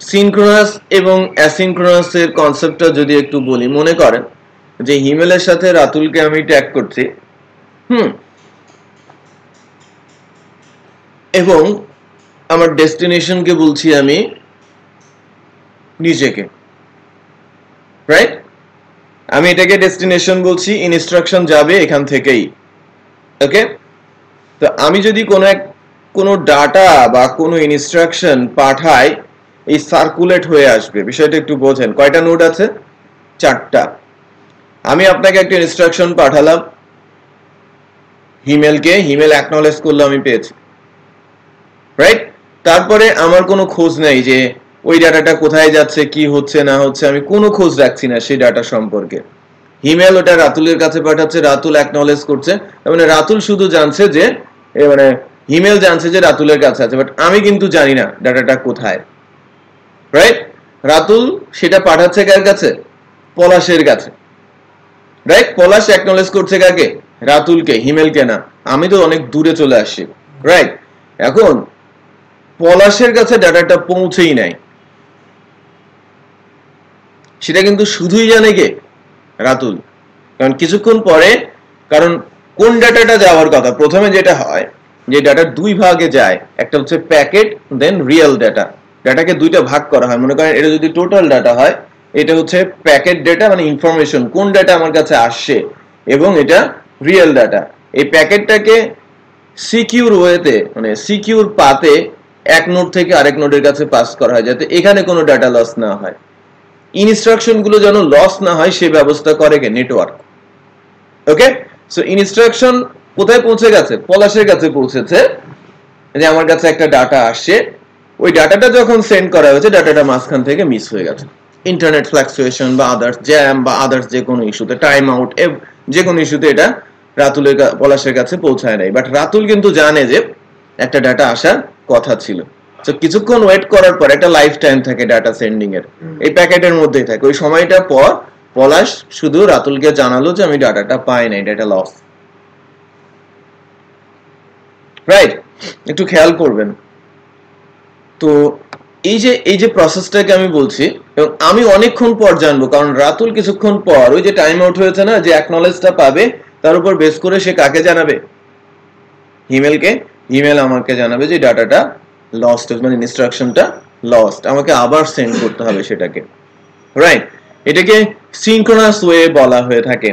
সিনক্রোনাস এবং অ্যাসিনক্রোনাস এর কনসেপ্টটা যদি একটু বলি, মনে করেন যে হিমেলের সাথে রাতুলকে আমি ট্যাগ করছি, এবং আমার ডেস্টিনেশনকে বলছি আমি নিজেকে, রাইট? আমি এটাকে ডেস্টিনেশন বলছি, ইনস্ট্রাকশন যাবে এখান থেকেই, ওকে? তো আমি যদি কোনো ডাটা বা কোনো ইনস্ট্রাকশন পাঠাই, এই সার্কুলেট হয়ে আসবে। বিষয়টা একটু বোঝেন। কয়টা নোড আছে? 4টা। আমি আপনাকে একটা ইনস্ট্রাকশন পাঠালাম হিমেলকে, হিমেল অ্যাকনলেজ করলো, আমি পেয়েছি, রাইট? তারপরে আমার কোনো খোঁজ নেই যে ওই ডাটাটা কোথায় যাচ্ছে, কি হচ্ছে না হচ্ছে, আমি কোনো খোঁজ রাখছি না সেই ডাটা সম্পর্কে। হিমেল ওটা রাতুলের কাছে পাঠাচ্ছে, রাতুল অ্যাকনলেজ করছে, মানে রাতুল শুধু জানছে যে মানে হিমেল জানছে যে রাতুলের কাছে আছে, বাট আমি কিন্তু জানি না ডাটাটা কোথায়, রাইট? রাতুল সেটা পাঠাচ্ছে কার কাছে? পলাশের কাছে, রাইট? পলাশ অ্যাকনলেজ করছে কাকে? রাতুলকে, হিমেলকে না। আমি তো অনেক দূরে চলে আসছি, রাইট? এখন পলাশের কাছে ডাটাটা পৌঁছেই নাই, সেটা কিন্তু শুধুই জানে কে? রাতুল। কারণ কিছুক্ষণ পরে, কারণ কোন ডাটাটা যাওয়ার কথা, প্রথমে যেটা হয় যে ডাটা 2 ভাগে যায়, একটা হচ্ছে প্যাকেট, দেন রিয়েল ডাটা। ডাটাকে 2টা ভাগ করা হয়। মনে করেন এটা যদি টোটাল ডাটা হয়, এটা হচ্ছে প্যাকেট ডাটা, মানে ইনফরমেশন, কোন ডাটা আমার কাছে আসছে, এবং এটা রিয়েল ডাটা। এই প্যাকেটটাকে সিকিউর ওয়েতে, মানে সিকিউর পাতে এক নোড থেকে আরেক নোডের কাছে পাস করা হয়, যাতে এখানে কোনো ডাটা লস না হয়। ইনস্ট্রাকশন গুলো যেন লস না হয় সেই ব্যবস্থা করে কে নেটওয়ার্ক ওকে সো ইনস্ট্রাকশন কোথায় পৌঁছে গেছে পলাশের কাছে পৌঁছেছে যে আমার কাছে একটা ডাটা আসছে ওই ডাটাটা যখন সেন্ড করা হয়েছে ডাটাটা মাঝখান থেকে মিস হয়ে গেছে ইন্টারনেট ফ্লাকচুয়েশন বা আদার্স জ্যাম বা আদার্স যে কোনো ইস্যুতে টাইম আউট যে কোনো ইস্যুতে এটা রাতুলের পলাশের কাছে পৌঁছায় নাই বাট রাতুল কিন্তু জানে যে একটা ডাটা আসার কথা ছিল তো কিছুক্ষণ ওয়েট করার পর একটা লাইফ টাইম থাকে ডাটা সেন্ডিং এর এই প্যাকেটের মধ্যেই থাকে ওই সময়টা পর পলাশ শুধু রাতুলকে জানালো যে আমি ডাটাটা পাই নাই ডাটা লস রাইট একটু খেয়াল করবেন তো এই যে প্রসেসটাকে আমি বলছি এবং আমি অনেকক্ষণ পর জানবো কারণ রাতুল কিছুক্ষণ পর ওই যে টাইম আউট হয়েছে না যে অ্যাকনলেজটা পাবে তার উপর বেস করে সে কাকে জানাবে ইমেল আমাকে জানাবে যে ডাটাটা লস্ট মানে ইনস্ট্রাকশনটা লস্ট আমাকে আবার সেন্ড করতে হবে সেটাকে রাইট এটাকে সিনক্রোনাস ওয়ে বলা হয়ে থাকে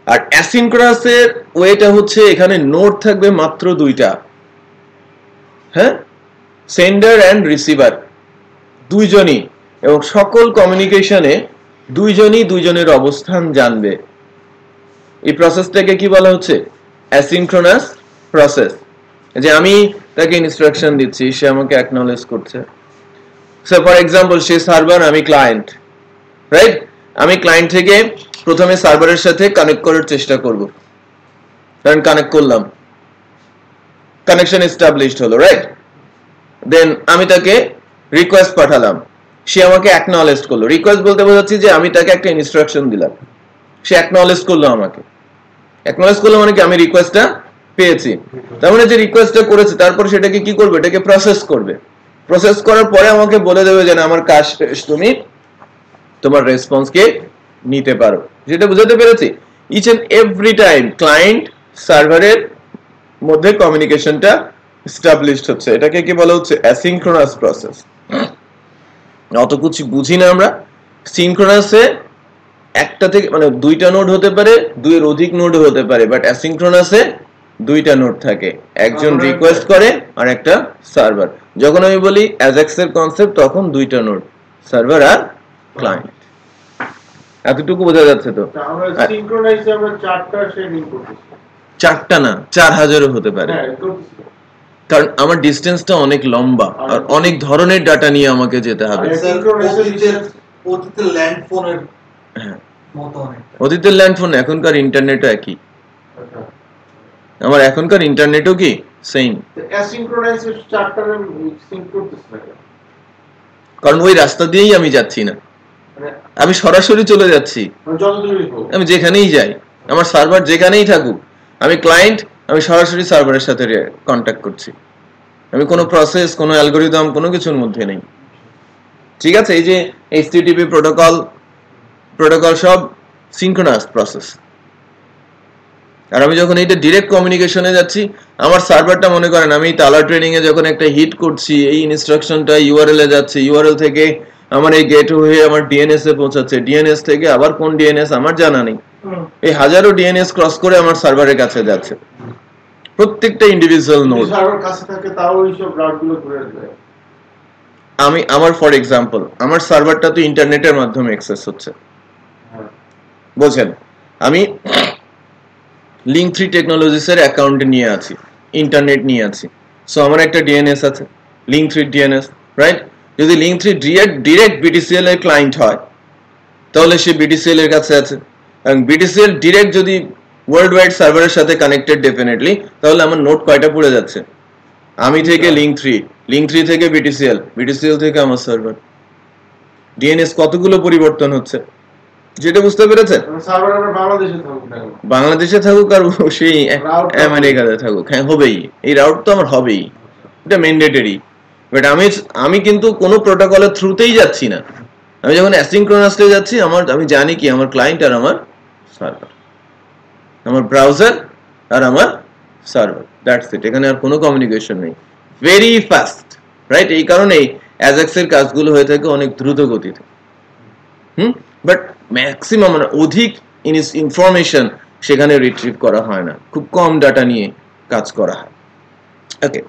আর অ্যাসিনক্রোনাস এর ওয়েটা হচ্ছে এখানে নোড থাকবে মাত্র দুইটা হ্যাঁ সেন্ডার এন্ড রিসিভার দুইজনই এবং সকল কমিউনিকেশনে দুইজনের অবস্থান জানবে এই প্রসেসটাকে কি বলা হচ্ছে অ্যাসিনক্রোনাস প্রসেস যে আমি তাকে ইনস্ট্রাকশন দিচ্ছি সে আমাকে অ্যাকনলেজ করছে so for example say server আমি ক্লায়েন্ট রাইট আমি ক্লায়েন্ট থেকে প্রথমে সার্ভারের সাথে কানেক্ট করার চেষ্টা করব কারণ কানেক্ট করলাম কানেকশন এস্টাবলিশড হলো রাইট দেন আমি তাকে রিকোয়েস্ট পাঠালাম সে আমাকে অ্যাকনলেজ করলো রিকোয়েস্ট বলতে বোঝাচ্ছি যে আমি তাকে একটা ইনস্ট্রাকশন দিলাম সে অ্যাকনলেজ করলো আমাকে অ্যাকনলেজ করলো মানে কি আমি রিকোয়েস্টটা পেয়েছি তার মানে যে রিকোয়েস্টটা করেছে তারপর সেটাকে কি করবে এটাকে প্রসেস করার পরে আমাকে বলে দেবে যে না আমার কাজ শেষ তুমি তোমার রেসপন্সকে নিতে পারো যেটা বুঝাতে পেরেছি each and every time client সার্ভারের মধ্যে কমিউনিকেশনটা এস্টাবলিশড হচ্ছে এটাকে কি বলা হচ্ছে অ্যাসিনক্রোনাস প্রসেস অত কিছু বুঝি না আমরা সিনক্রোনাসে একটা থেকে মানে দুইটা নোড হতে পারে দুইয়ের অধিক নোড হতে পারে বাট অ্যাসিনক্রোনাসে দুইটা নোড থাকে একজন রিকোয়েস্ট করে আর একটা সার্ভার যখন আমি বলি অ্যাজাক্স এর কনসেপ্ট তখন দুইটা নোড সার্ভার আর ক্লায়েন্ট এতটুকু বোঝা যাচ্ছে তো আমরা সিনক্রোনাইজে আমরা চারটা শেডিং করতেছি চারটা না 4000ও হতে পারে কারণ আমার ডিসটেন্সটা অনেক লম্বা আর অনেক ধরনের ডাটা নিয়ে আমাকে যেতে হবে অতীতের ল্যান্ডফোনের মতো অনেক অতীতের ল্যান্ডফোন এখনকার ইন্টারনেটও একই আমার এখনকার ইন্টারনেটও কি সেম অ্যাসিনক্রোনাইজে চারটা সিঙ্ক করতেছি কারণ ওই রাস্তা দিয়েই আমি যাচ্ছি না আমি সরাসরি চলে যাচ্ছি আমি যেখানেই যাই আমার সার্ভার যেখানেই থাকুক আমি ক্লায়েন্ট আমি সরাসরি সার্ভারের সাথে কন্ট্যাক্ট করছি আমি কোনো প্রসেস কোনো অ্যালগরিদম কোনো কিছুর মধ্যে নেই ঠিক আছে এই যে HTTP প্রোটোকল সব সিনক্রোনাস প্রসেস আর আমি যখন এইটা ডিরেক্ট কমিউনিকেশনে যাচ্ছি আমার সার্ভারটা মনে করেন আমি টালা ট্রেনিং এ যখন একটা হিট করছি এই ইনস্ট্রাকশনটা ইউআরএল এ যাচ্ছে ইউআরএল থেকে আমার এই গেটওয়ে আমার ডিএনএস এ পৌঁছাচ্ছে ডিএনএস থেকে আবার কোন ডিএনএস আমার জানা নেই এই হাজারো ডিএনএস ক্রস করে আমার সার্ভারের কাছে যাচ্ছে প্রত্যেকটা ইন্ডিভিজুয়াল নোড সার্ভার কাছে থাকে তাও এই সব রাউটগুলো ঘুরে যায় আমি আমার ফর এক্সাম্পল আমার সার্ভারটা তো ইন্টারনেটের মাধ্যমে অ্যাক্সেস হচ্ছে বুঝেন আমি লিংক3 টেকনোলজিস এর অ্যাকাউন্ট নিয়ে আছি ইন্টারনেট নিয়ে আছি সো আমার একটা ডিএনএস আছে লিংক3 ডিএনএস রাইট যদি লিংক3 ডিরেক্ট বিটিসিএল এর ক্লায়েন্ট হয় তাহলে সে বিটিসিএল এর কাছে আছে এবং বিটিসিএল ডিরেক্ট যদি ওয়ার্ল্ড ওয়াইড সার্ভারের সাথে কানেক্টেড ডেফিনেটলি তাহলে আমার নোড কয়টা পড়ে যাচ্ছে আমি থেকে লিংক3 থেকে বিটিসিএল থেকে আমার সার্ভার ডিএনএস কতগুলো পরিবর্তন হচ্ছে যেটা বুঝতে পেরেছেন সার্ভার আমরা বাংলাদেশে থাকুক আর সেই আমেরিকাতে থাকুক হ্যাঁ হবেই এই রাউট তো আমার হবেই এটা ম্যান্ডেটরি বাট আমি কিন্তু কোনো প্রোটোকলের থ্রুতেই যাচ্ছি না আমি যখন অ্যাসিনক্রোনাসে যাচ্ছি আমি জানি কি আমার ক্লায়েন্ট আর আমার সার্ভার আমার ব্রাউজার আর আমার সার্ভার দ্যাটস ইট এখানে আর কোনো কমিউনিকেশন নেই ভেরি ফাস্ট রাইট এই কারণেই অ্যাজাক্স এর কাজগুলো হয়ে থাকে অনেক দ্রুত গতিতে বাট ম্যাক্সিমাম মানে অধিক ইনফরমেশন সেখানে রিট্রিভ করা হয় না খুব কম ডাটা নিয়ে কাজ করা হয় ওকে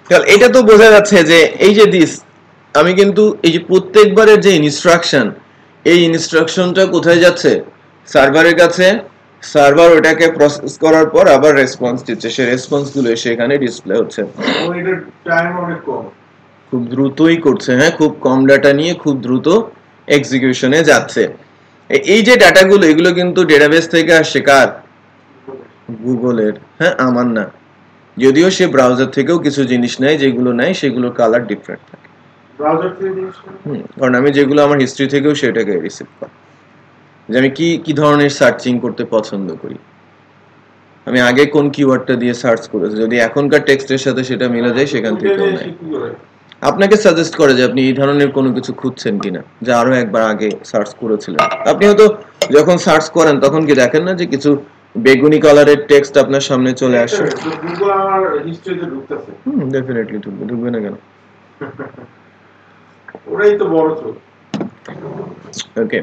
তাহলে এটা তো বোঝা যাচ্ছে যে এই যে দিস, আমি কিন্তু এই যে প্রত্যেকবারের যে ইনস্ট্রাকশন, এই ইনস্ট্রাকশনটা কোথায় যাচ্ছে? সার্ভারের কাছে। সার্ভার ওটাকে প্রসেস করার পর আবার রেসপন্স দিচ্ছে, সেই রেসপন্স গুলো এসে এখানে ডিসপ্লে হচ্ছে। এটার টাইম অনেক কম, খুব দ্রুতই করছে, হ্যাঁ, খুব কম ডাটা নিয়ে খুব দ্রুত এক্সিকিউশনে যাচ্ছে। এই যে ডাটাগুলো, এগুলো কিন্তু ডেটাবেস থেকে আসছে, কার? গুগলের, হ্যাঁ, আমার না। যদিও সে ব্রাউজার থেকেও কিছু জিনিস নেয়, যেগুলো নেয় সেগুলো কালার ডিফারেন্ট থাকে। ব্রাউজার থেকে জিনিস কারণ আমি যেগুলো আমার হিস্ট্রি থেকেও সেটাকে রিসিভ করি, যে আমি কি কি ধরনের সার্চিং করতে পছন্দ করি, আমি আগে কোন কিওয়ার্ডটা দিয়ে সার্চ করেছি, যদি এখনকার টেক্সটের সাথে সেটা মিলে যায় সেখান থেকেও নেয়। আপনাকে সাজেস্ট করে যে আপনি এই ধরনের কোনো কিছু খুঁজছেন কিনা, যা আরো একবার আগে সার্চ করেছিলেন। আপনি হয়তো যখন সার্চ করেন তখন কি দেখেন না যে কিছু বেগুনি কালারের টেক্সট আপনার সামনে চলে আসে? গুগল আমার হিস্ট্রিতে ঢুকতেছে। ডেফিনেটলি ঢুকবে না কেন? ওরাই তো বড় চোর। ওকে,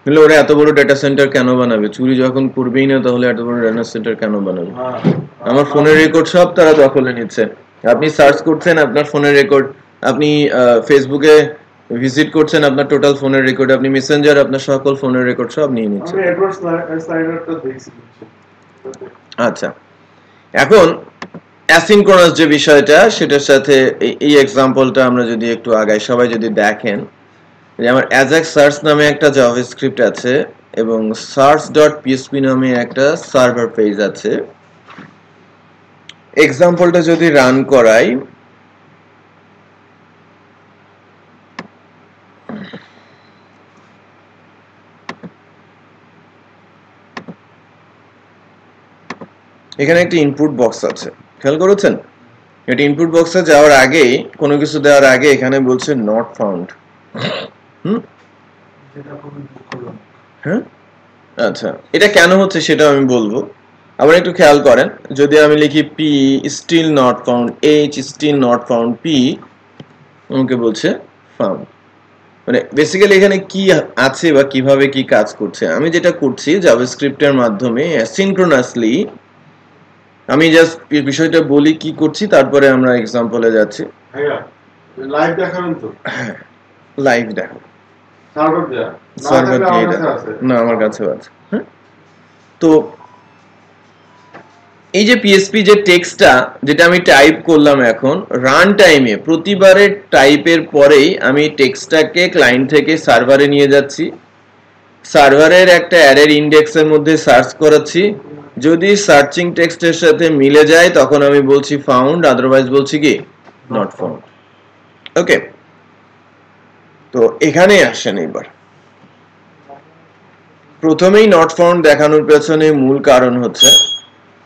তাহলে ওরা এত বড় ডেটা সেন্টার কেন বানাবে? চুরি যখন করবেই না, তাহলে এত বড় ডেটা সেন্টার কেন বানাবে? আমার ফোনের রেকর্ড সব তারা দখলে নিচ্ছে। আপনি সার্চ করছেন, আপনার ফোনের রেকর্ড, আপনি ফেসবুকে ভিজিট করছেন, আপনার টোটাল ফোনের রেকর্ড, আপনি মেসেঞ্জার, আপনার সকল ফোনের রেকর্ড সব নিয়ে নিচ্ছে। আমি অ্যাডভান্স স্লাইডারটা দেখছি। আচ্ছা, এখন অ্যাসিনক্রোনাস যে বিষয়টা, সেটার সাথে এই এক্সাম্পলটা আমরা যদি একটু আগাই, সবাই যদি দেখেন যে আমার অ্যাজাক্স সার্চ নামে একটা জাভাস্ক্রিপ্ট আছে এবং search.php নামে একটা সার্ভার পেজ আছে। এক্সাম্পলটা যদি রান করাই, এখানে একটা ইনপুট বক্স আছে, খেয়াল করেছেন? এটা ইনপুট বক্সে যাওয়ার আগেই, কোনো কিছু দেওয়ার আগে এখানে বলছে নট ফাউন্ড। হ্যাঁ, আচ্ছা, এটা কেন হচ্ছে সেটা আমি বলবো। আবার একটু খেয়াল করেন, যদি আমি লিখি P still not found, H still not found, P আমাকে বলছে ফাউন্ড। মানে বেসিক্যালি এখানে কি আছে বা কিভাবে কি কাজ করছে? আমি যেটা করছি জাভাস্ক্রিপ্টের মাধ্যমে অ্যাসিনক্রোনাসলি, আমি জাস্ট বিষয়টা বলি কি করছি, তারপরে আমরা এক্সাম্পলে যাচ্ছি। ভাইয়া লাইভ দেখাবেন তো? লাইভ দেখো, সার্ভার দেয়া সার্ভার দিয়ে না, আমার কাছেও আছে। হ্যাঁ, তো এই যে পিএসপি যে টেক্সটটা যেটা আমি টাইপ করলাম, এখন রান টাইমে প্রতিবারের টাইপের পরেই আমি টেক্সটটাকে ক্লায়েন্ট থেকে সার্ভারে নিয়ে যাচ্ছি, সার্ভারের একটা অ্যারের ইন্ডেক্সের মধ্যে সার্চ করাচ্ছি, যদি সার্চিং টেক্সটের সাথে মিলে যায় তখন আমি বলছি ফাউন্ড, আদারওয়াইজ বলছি কি নট ফাউন্ড। ওকে, তো এখানে আসেন। এবার প্রথমেই নট ফাউন্ড দেখানোর পেছনে মূল কারণ হচ্ছে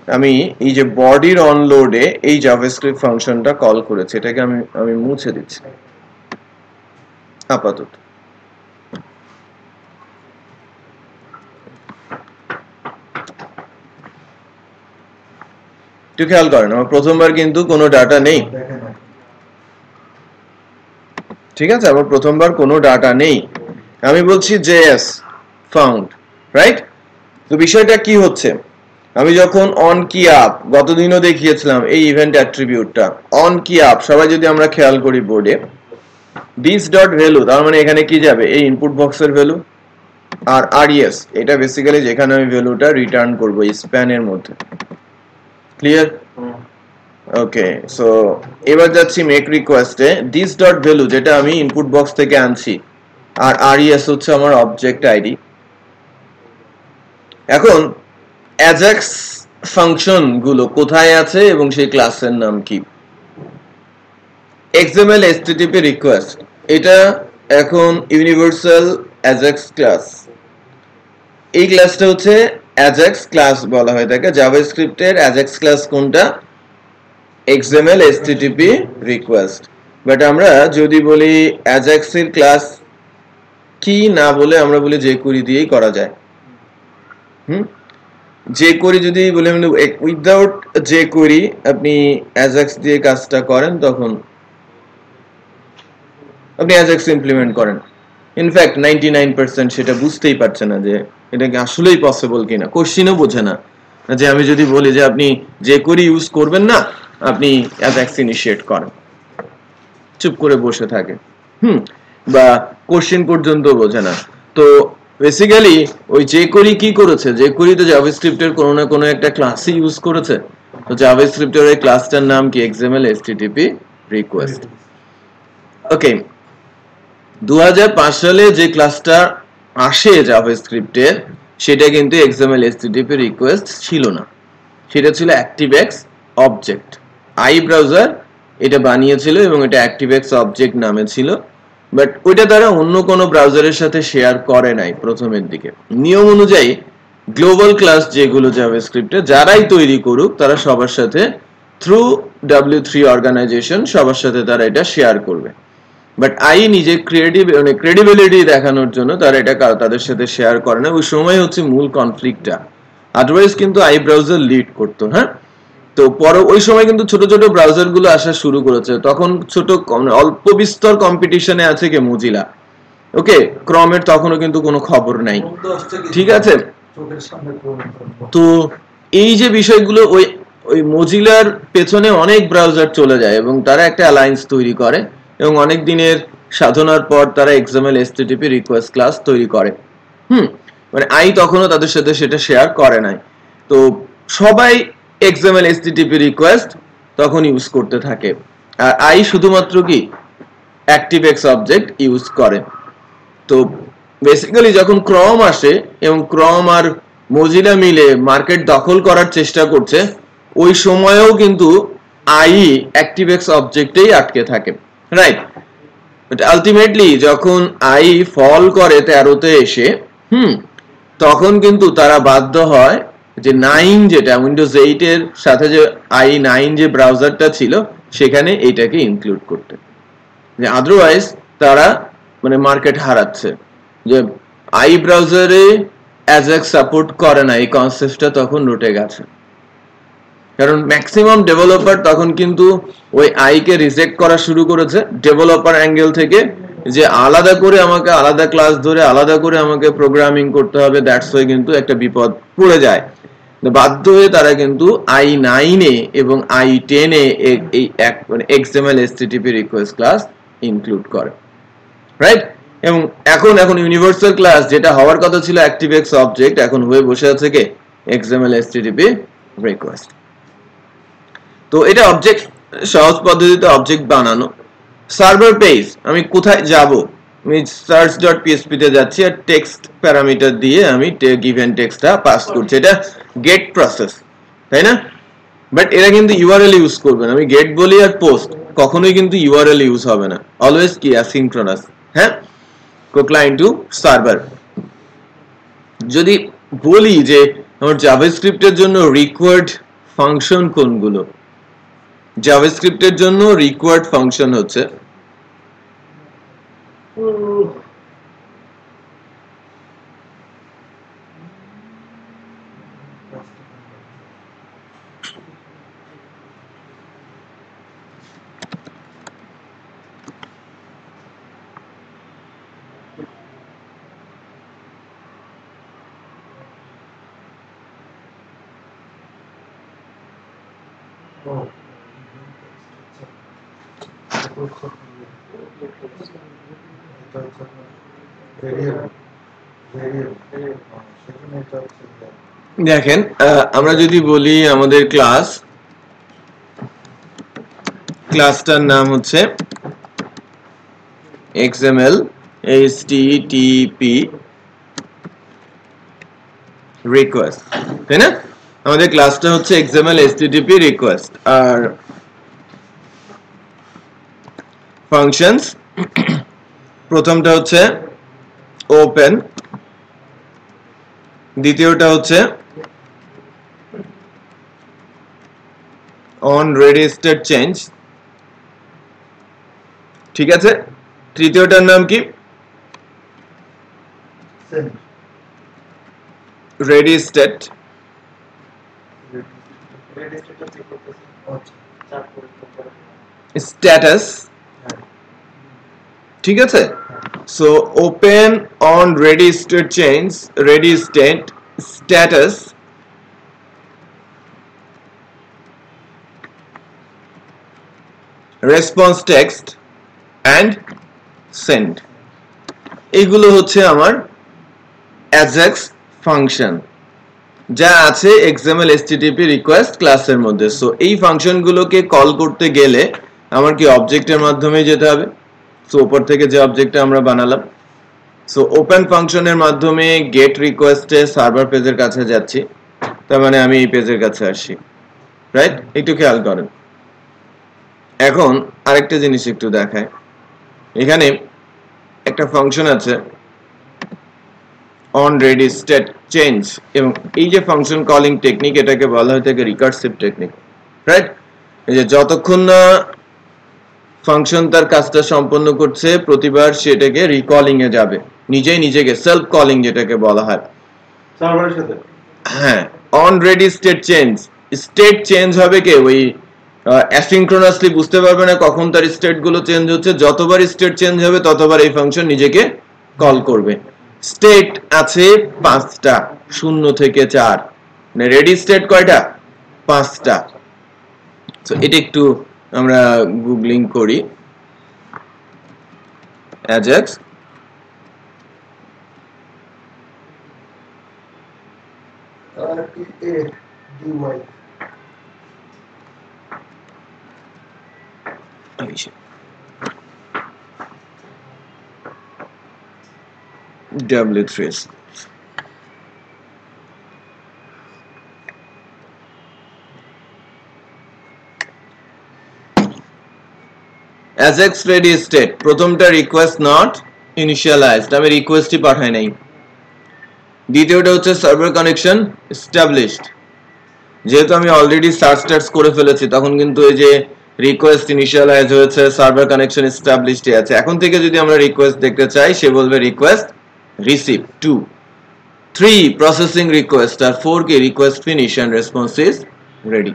আমি এই যে বডির অনলোডে এই জাভাস্ক্রিপ্ট ফাংশনটা কল করেছি, এটাকে আমি মুছে দিচ্ছি আপাতত। একটু খেয়াল করেন, আমার প্রথমবার কিন্তু কোনো ডাটা নেই, ঠিক আছে? আমার প্রথমবার কোনো ডাটা নেই, আমি বলছি জেএস ফাউন্ড, রাইট? তো বিষয়টা কি হচ্ছে, আমি যখন অন কি আপ, গতদিনও দেখিয়েছিলাম এই ইভেন্ট অ্যাট্রিবিউটটা, অন কি আপ, সবাই যদি আমরা খেয়াল করি বোর্ডে, দিস ডট ভ্যালু, তার মানে এখানে কি যাবে? এই ইনপুট বক্সের ভ্যালু। আর আরইএস, এটা বেসিক্যালি যেখানে আমি ভ্যালুটা রিটার্ন করব এই স্প্যানের মধ্যে। ক্লিয়ার? ওকে, সো এবার যাচ্ছি মেক রিকোয়েস্টে, দিস ডট ভ্যালু যেটা আমি ইনপুট বক্স থেকে আনছি, আর আরইএস হচ্ছে আমার অবজেক্ট আইডি। এখন অ্যাজাক্স ফাংশন গুলো কোথায় আছে এবং সেই ক্লাসের নাম কি? XML HTTP রিকোয়েস্ট, এটা এখন ইউনিভার্সাল অ্যাজাক্স ক্লাস। এই ক্লাসটা হচ্ছে অ্যাজাক্স ক্লাস বলা হয় থাকে। জাভাস্ক্রিপ্টের অ্যাজাক্স ক্লাস কোনটা? XML HTTP request. বাট আমরা যদি বলি অ্যাজাক্সের ক্লাস কি না বলে আমরা বলি jQuery দিয়েই করা যায়। jQuery যদি বলে উইদাউট jQuery আপনি অ্যাজাক্স দিয়ে কাজটা করেন, তখন আপনি অ্যাজাক্স ইমপ্লিমেন্ট করেন, ইনফ্যাক্ট 99% সেটা বুঝতেই পারছে না যে এটা কি আসলেই পসিবল কিনা, কোশ্চেনও বোঝে না। যে আমি যদি বলি যে আপনি jQuery ইউজ করবেন না, আপনি অ্যাজাক্স ইনিশিয়েট করেন, চুপ করে বসে থাকে, বা কোশ্চেন পর্যন্ত বোঝে না। তো বেসিক্যালি ওই jQuery কি করেছে, jQuery তো জাভাস্ক্রিপ্টের কোনো না কোনো একটা ক্লাসই ইউজ করেছে। তো জাভাস্ক্রিপ্টের ওই ক্লাসটার নাম কি, XML HTTP রিকোয়েস্ট। ওকে, 2005 সালে যে ক্লাসটা আসে জাভাস্ক্রিপ্টে সেটা কিন্তু XML HTTP রিকোয়েস্ট ছিল না, সেটা ছিল ActiveX অবজেক্ট। আই ব্রাউজার এটা বানিয়েছিল এবং এটা ActiveX অবজেক্ট নামে ছিল, বাট ওইটা তারা অন্য কোনো ব্রাউজারের সাথে শেয়ার করে নাই প্রথমের দিকে। নিয়ম অনুযায়ী গ্লোবাল ক্লাস যেগুলো জাভাস্ক্রিপ্টে যারাই তৈরি করুক তারা সবার সাথে থ্রু W3 অর্গানাইজেশন সবার সাথে তারা এটা শেয়ার করবে, বাট আই নিজে ক্রেডিবিলিটি দেখানোর জন্য তারা এটা তাদের সাথে শেয়ার করে না। ওই সময় হচ্ছে মূল কনফ্লিক্টটা, আদারওয়াইজ কিন্তু আই ব্রাউজার লিড করতো। হ্যাঁ, তো পরে ওই সময় কিন্তু ছোট ছোট ব্রাউজার গুলো আসা শুরু করেছে, তখন ছোট অল্প বিস্তর কম্পিটিশনে আছে কে মোজিলা। ওকে, ক্রমের তখনও কিন্তু কোনো খবর নাই, ঠিক আছে। তো এই যে বিষয়গুলো, ওই মোজিলার পেছনে অনেক ব্রাউজার চলে যায় এবং তারা একটা অ্যালায়েন্স তৈরি করে এবং অনেক দিনের সাধনার পর তারা XML HTTP রিকোয়েস্ট ক্লাস তৈরি করে। মানে আই তখনও তাদের সাথে সেটা শেয়ার করে নাই। তো সবাই XML HTTP রিকোয়েস্ট তখন ইউজ করতে থাকে, আর আই শুধুমাত্র কি ActiveX অবজেক্ট ইউজ করে। তো বেসিক্যালি যখন ক্রম আসে এবং ক্রম আর মোজিলা মিলে মার্কেট দখল করার চেষ্টা করছে, ওই সময়েও কিন্তু আই ActiveX অবজেক্টেই আটকে থাকে, রাইট। বাট আলটিমেটলি যখন আই ফল করে 13তে এসে তখন কিন্তু তারা বাধ্য হয় যে 9 যেটা উইন্ডোজ 8 এর সাথে যে i9 যে ব্রাউজারটা ছিল সেখানে এইটাকে ইনক্লুড করতে, যে আদারওয়াইজ তারা মানে মার্কেট হারাচ্ছে। যে আই ব্রাউজারে অ্যাজাক্স সাপোর্ট করে না, এই কনসেপ্টটা তখন রুটে গেছে, কারণ ম্যাক্সিমাম ডেভেলপার তখন কিন্তু ওই আইকে রিজেক্ট করা শুরু করেছে ডেভেলপার অ্যাঙ্গেল থেকে, যে আলাদা করে আমাকে আলাদা ক্লাস ধরে আলাদা করে আমাকে প্রোগ্রামিং করতে হবে, দ্যাটস ওয়াই কিন্তু একটা বিপদ পড়ে যায়। বাধ্য হয়ে তারা কিন্তু i9 এ এবং i10 এ এই মানে XML HTTP request class include করে, রাইট। এবং এখন ইউনিভার্সাল ক্লাস যেটা হওয়ার কথা ছিল ActiveX অবজেক্ট, এখন হয়ে বসে আছে কে XML HTTP রিকোয়েস্ট। তো এটা অবজেক্ট, সহজ পদ্ধতিতে অবজেক্ট বানানো। সার্ভার পেজ, আমি কোথায় যাব, আমি search.php তে যাচ্ছি আর টেক্সট প্যারামিটার দিয়ে আমি গিভেন টেক্সটটা পাস করছি, এটা গেট প্রসেস, তাই না। বাট এরা কিন্তু ইউআরএল ইউজ করবে না। আমি গেট বলি আর পোস্ট, কখনোই কিন্তু ইউআরএল ইউজ হবে না, অলওয়েজ কি অ্যাসিনক্রোনাস। হ্যাঁ, ক্লায়েন্ট টু সার্ভার। যদি বলি যে আমার জাভাস্ক্রিপ্টের জন্য রিকোয়ার্ড ফাংশন কোনগুলো, জাভাস্ক্রিপ্টের জন্য রিকোয়ার্ড ফাংশন হচ্ছে দেখেন, আমরা যদি বলি আমাদের ক্লাসটার নাম হচ্ছে XML HTTP রিকোয়েস্ট, তাই না। আমাদের ক্লাসটা হচ্ছে XML HTTP রিকোয়েস্ট, আর ফাংশনস প্রথমটা হচ্ছে ওপেন, দ্বিতীয়টা হচ্ছে অন রেডি স্টেট চেঞ্জ, ঠিক আছে। তৃতীয়টার নাম কি, রেডি স্টেট স্ট্যাটাস, ঠিক আছে। So open on ready state change, ready state status, response text and send, এইগুলো হচ্ছে আমার অ্যাজাক্স ফাংশন যা আছে XML HTTP রিকোয়েস্ট ক্লাসের মধ্যে। সো এই ফাংশনগুলোকে কল করতে গেলে আমার কি অবজেক্টের মাধ্যমে যেতে হবে। সো উপর থেকে যে অবজেক্টটা আমরা বানালাম, সো ওপেন ফাংশনের মাধ্যমে গেট রিকোয়েস্টে সার্ভার পেজের কাছে যাচ্ছি, তার মানে আমি এই পেজের কাছে আসছি, রাইট? একটু খেয়াল করেন। এখন আরেকটা জিনিস একটু দেখায়, এখানে একটা ফাংশন আছে অন রেডি স্টেট চেঞ্জ, এবং এই যে ফাংশন কলিং টেকনিক এটাকে বলা হয় থাকে রিকার্সিভ টেকনিক, রাইট? এই যে যতক্ষণ না ফাংশন তার কাজটা সম্পন্ন করছে প্রতিবার সেটাকে রিকলিং এ যাবে, নিজেই নিজেকে সেলফ কলিং যেটাকে বলা হয় সার্ভারের সাথে। হ্যাঁ, অন রেডি স্টেট চেঞ্জ হবে কে ওই অ্যাসিনক্রোনাসলি বুঝতে পারবে না কখন তার স্টেট গুলো চেঞ্জ হচ্ছে, যতবার স্টেট চেঞ্জ হবে ততবার এই ফাংশন নিজেকে কল করবে। স্টেট আছে 5টা, 0 থেকে 4, মানে রেডি স্টেট কয়টা? 5টা। সো এটা একটু আমরা গুগলিং করি, Ajax W3 Ajax ready state, প্রথমটা রিকোয়েস্ট নট ইনিশিয়ালাইজড, আমি রিকোয়েস্টই পাঠাই নাই। দ্বিতীয়টা হচ্ছে সার্ভার কানেকশন এস্টাবলিশড, যেহেতু আমি অলরেডি সার্চ করে ফেলেছি তখন কিন্তু এই যে রিকোয়েস্ট ইনিশিয়ালাইজ হয়েছে, সার্ভার কানেকশন এস্টাবলিশড আছে। এখন থেকে যদি আমরা রিকোয়েস্ট দেখতে চাই সে বলবে রিকোয়েস্ট রিসিভ 2, 3 প্রসেসিং রিকোয়েস্ট, আর 4 কি request finish and response is ready,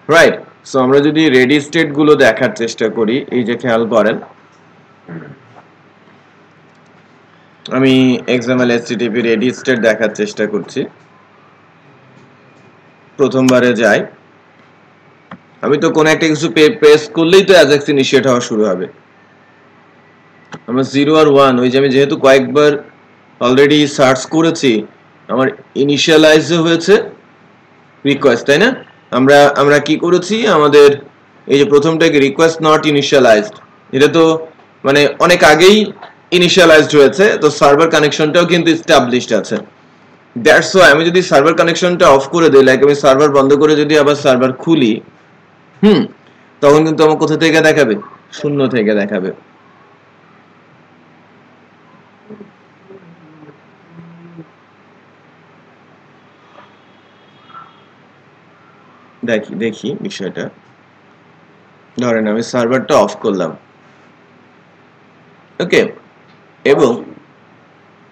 right? So আমরা যদি রেডি স্টেট গুলো দেখার চেষ্টা করি, এই যে খেয়াল করেন আমি XML HTTP রেডি স্টেট দেখার চেষ্টা করছি। প্রথমবারে যাই, আমি তো কোন একটা কিছু প্রেস করলেই তো অ্যাজাক্স ইনিশিয়েট হওয়া শুরু হবে। আমরা 0 আর 1, ওই যে আমি যেহেতু কয়েকবার অলরেডি সার্চ করেছি আমার ইনিশিয়ালাইজ হয়েছে রিকোয়েস্ট, তাই না? আমরা কি করেছি, আমাদের এই যে প্রথমটাকে রিকোয়েস্ট নট ইনিশিয়ালাইজড, এটা তো মানে অনেক আগেই ইনিশিয়ালাইজড হয়েছে, তো সার্ভার কানেকশনটাও কিন্তু এস্টাবলিশড আছে। দ্যাটস ওয়াই আমি যদি সার্ভার কানেকশনটা অফ করে দেই, লাইক আমি সার্ভার বন্ধ করে যদি আবার সার্ভার খুলি, তখন কিন্তু আমার কোথা থেকে দেখাবে? 0 থেকে দেখাবে। দেখি বিষয়টা, ধরেন আমি সার্ভারটা অফ করলাম, ওকে, এবং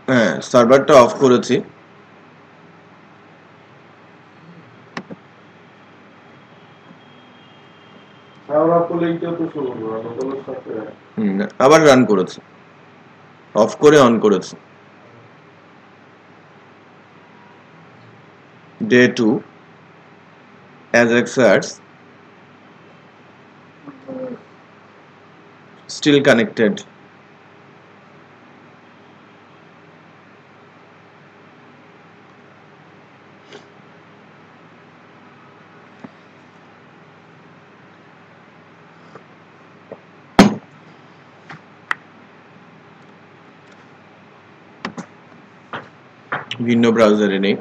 হ্যাঁ সার্ভারটা অফ করেছি, আবার রান করেছি, অফ করে অন করেছি, day 2 Ajax search still connected, ভিন্ন ব্রাউজারে নেই।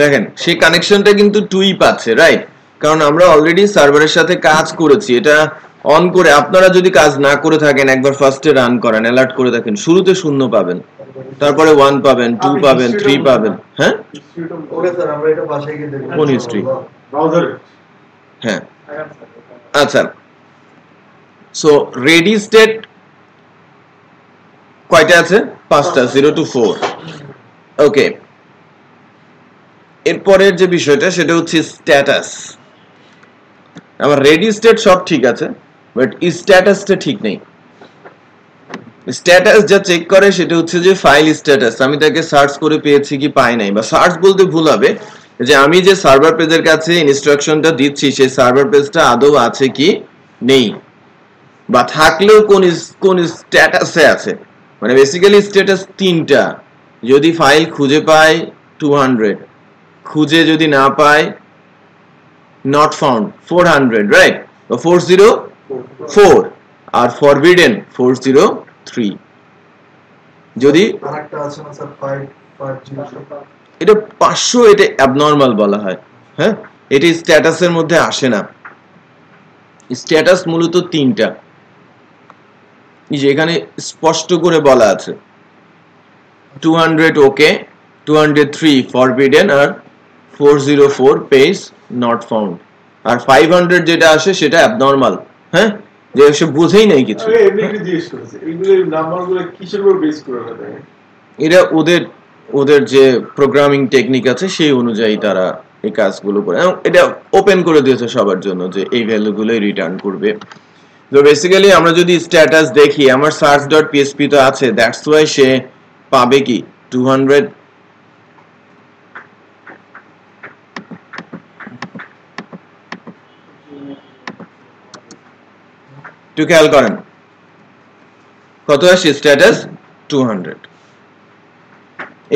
দেখেন সেই কানেকশনটা কিন্তু 2ই পাচ্ছে, রাইট? কারণ আমরা অলরেডি সার্ভারের সাথে কাজ করেছি। এটা অন করে আপনারা যদি কাজ না করে থাকেন, একবার ফার্স্টে রান করেন, অ্যালার্ট করে থাকেন, শুরুতে 0 পাবেন, তারপরে 1 পাবেন, 2 পাবেন, 3 পাবেন। হ্যাঁ ওকে স্যার, আমরা এটা বাসায় গিয়ে দেখব। কোন হিস্ট্রি? ব্রাউজারে। হ্যাঁ, আচ্ছা। সো রেডি স্টেট কয়টা আছে? 5টা, 0 to 4। ওকে, এরপরের যে বিষয়টা সেটা হচ্ছে স্ট্যাটাস। আমার রেডি স্টেট সব ঠিক আছে, বাট স্ট্যাটাসটা ঠিক নেই। স্ট্যাটাস যা চেক করে সেটা হচ্ছে যে ফাইল স্ট্যাটাস, আমি তাকে সার্চ করে পেয়েছি কি পাই নাই, বা সার্চ বলতে ভুল হবে, যে আমি যে সার্ভার পেজের কাছে ইনস্ট্রাকশনটা দিচ্ছি সেই সার্ভার পেজটা আদৌ আছে কি নেই, বা থাকলেও কোন স্ট্যাটাসে আছে। মানে বেসিক্যালি স্ট্যাটাস তিনটা, যদি ফাইল খুঁজে পায় 200, খুঁজে যদি না পায় নট ফাউন্ড 400, রাইট, বা 404, আর ফরবিডেন 403। যদি আরেকটা আছে না স্যার 550, এটা 500, এটা অ্যাবনর্মাল বলা হয়। হ্যাঁ, এটি স্ট্যাটাসের মধ্যে আসে না। স্ট্যাটাস মূলত তিনটা, এখানে স্পষ্ট করে বলা আছে 200 ওকে, 203 ফরবিডেন, আর 404 পেজ নট ফাউন্ড, আর 500 যেটা আসে সেটা অ্যাবনর্মাল। হ্যাঁ, যে সে বুঝেই নাই কিছু। এমনি একটু জিজ্ঞেস করেছে এইগুলো নাম্বারগুলো কিসের উপর বেস করে দেয়? এরা ওদের যে প্রোগ্রামিং টেকনিক আছে সেই অনুযায়ী তারা এই কাজগুলো করে, এবং এটা ওপেন করে দিয়েছে সবার জন্য যে এই ভ্যালুগুলোই রিটার্ন করবে। তো বেসিক্যালি আমরা যদি স্ট্যাটাস দেখি, আমার search.php তো আছে, দ্যাটস ওয়াই সে পাবে কি 200। একটু খেয়াল করেন কত আসে স্ট্যাটাস 200।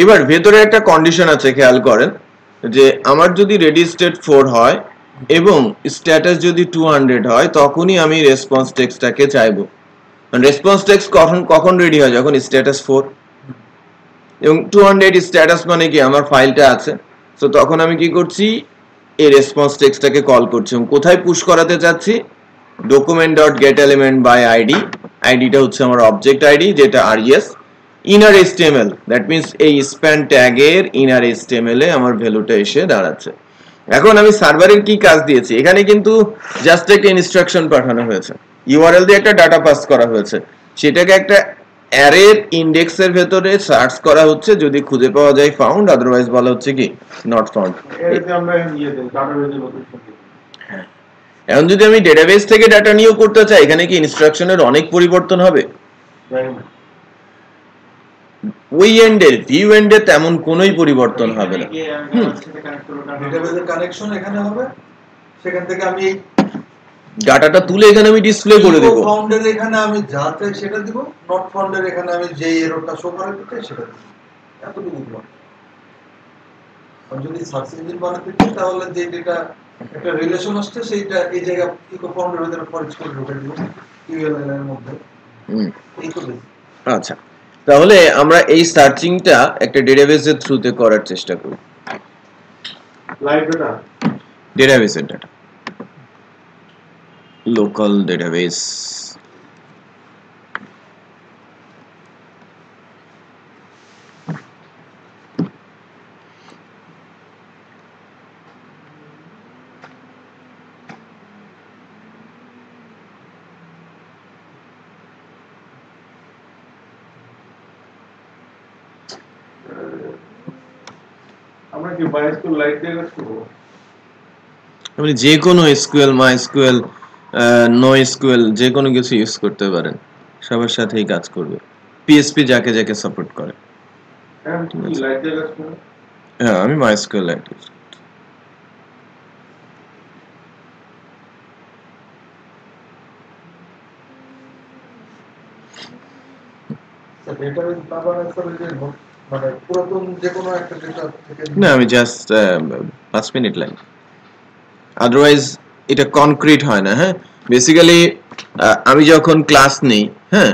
এবার ভেতরে একটা কন্ডিশন আছে, খেয়াল করেন, যে আমার যদি রেডি স্টেট 4 হয় এবং স্ট্যাটাস যদি 200 হয়, তখনই আমি রেসপন্স টেক্সটটাকে চাইবো। রেসপন্স টেক্সট কখন রেডি হয়, যখন স্ট্যাটাস 4 এবং 200 স্ট্যাটাস মানে কি আমার ফাইলটা আছে। তো তখন আমি কি করছি, এই রেসপন্স টেক্সটটাকে কল করছি, এবং কোথায় পুশ করাতে চাচ্ছি, document.getElementById, আইডিটা হচ্ছে আমার অবজেক্ট আইডি, যেটা res inner HTML, that means এই স্প্যান ট্যাগের ইনার HTML এ আমার ভ্যালুটা এসে দাঁড়াচ্ছে। এখন আমি সার্ভারের কি কাজ দিয়েছি, এখানে কিন্তু জাস্ট একটা ইনস্ট্রাকশন পাঠানো হয়েছে, ইউআরএল দিয়ে একটা ডাটা পাস করা হয়েছে, সেটাকে একটা অ্যারের ইন্ডেক্সের ভেতরে সার্চ করা হচ্ছে, যদি খুঁজে পাওয়া যায় ফাউন্ড, আদারওয়াইজ বলা হচ্ছে কি নট ফাউন্ড। এতে আমরা নিয়ে দেই ডাটাবেজে লোকেশন দিই। এখন যদি আমি ডেটাবেস থেকে ডাটা নিয়েও করতে চাই, এখানে কি ইনস্ট্রাকশনের অনেক পরিবর্তন হবে? ওই এন্ডের ভিউ এন্ডে তেমন কোনোই পরিবর্তন হবে না। ডেটাবেজের কানেকশন এখানে হবে, সেখান থেকে আমি ডাটাটা তুলে এখানে আমি ডিসপ্লে করে দেব। ফাউন্ডের এখানে আমি যা চাই সেটা দিব, নট ফাউন্ডের এখানে আমি যে এররটা শো করাতে চাই সেটা দিব, এতটুকু দিব। আর যদি সার্চ ইঞ্জিন বানাতে চাই তাহলে যে ডেটা একটা রিলেশন আসছে সেইটা এই জায়গা ইকো ফাউন্ডের ভিতরে ফরজ করে ঢুকে দিব ইউএলএল এর মধ্যে। এই তো বেশি। আচ্ছা, তাহলে আমরা এই সার্চিংটা একটা ডেটাবেসের থ্রুতে করার চেষ্টা করব। লাইভ ডাটা, ডেটাবেসের ডাটা, লোকাল ডেটাবেস। আমরা কি MySQL লাইট দিয়ে কাজ করব? আপনি যে কোনো এসকিউএল, মাইএসকিউএল, নোএসকিউএল যে কোনো কিছু ইউজ করতে পারেন, সবার সাথেই কাজ করবে। পিএসপি যাকে যাকে সাপোর্ট করে। হ্যাঁ, কি লাইট দিয়ে কাজ করব? হ্যাঁ, আমি মাইএসকিউএল লাইট ইউজ করি। ডেটাবেস না বানায় স্যার যে মানে পুরাতন যে কোনো একটা ডেটা থেকে না, আমি জাস্ট 5 মিনিট লাগে, আদারওয়াইজ এটা কনক্রিট হয় না। হ্যাঁ, বেসিক্যালি আমি যখন ক্লাস নেই, হ্যাঁ,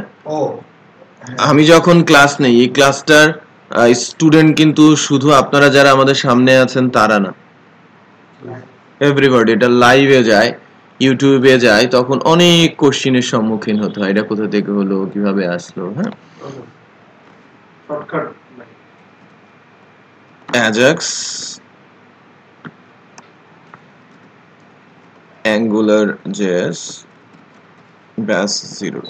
আমি যখন ক্লাস নেই, এই ক্লাসটার স্টুডেন্ট কিন্তু শুধু আপনারা যারা আমাদের সামনে আছেন তারা না, এভরিবডি। এটা লাইভে যায়, ইউটিউবে যায়, তখন অনেক কোশ্চেনের সম্মুখীন হতে হয়, এটা কোথা থেকে হলো, কিভাবে আসলো। হ্যাঁ, শর্টকাট অ্যাজাক্স, অ্যাঙ্গুলার জেএস, ব্যাস 02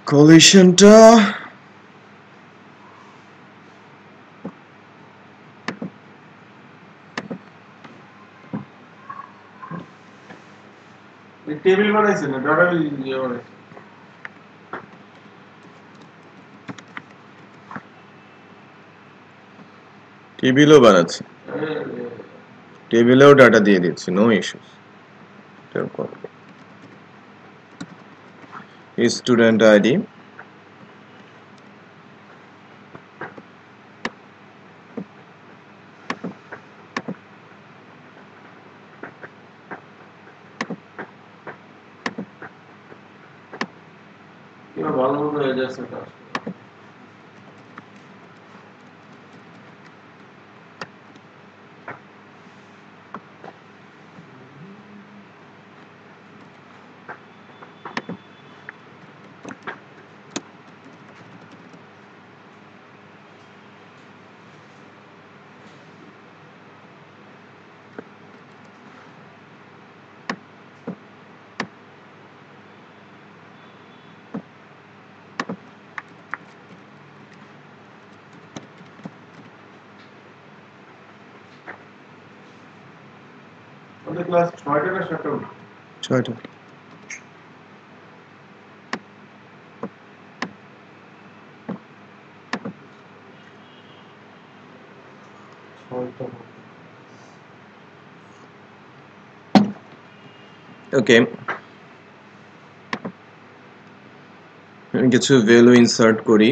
কলিশনটা টেবিল বানাইছে না ডাটাবেস ইয়ে বানাইছে টেবিলও বানাচ্ছে টেবিলেও ডাটা দিয়ে দিচ্ছি নো ইস্যুস স্টুডেন্ট আইডি ভালো মতো হয়ে যাচ্ছে কাজ ক্লাস 6টা না 7টা 6টা ওকে কিছু ভ্যালু ইনসার্ট করি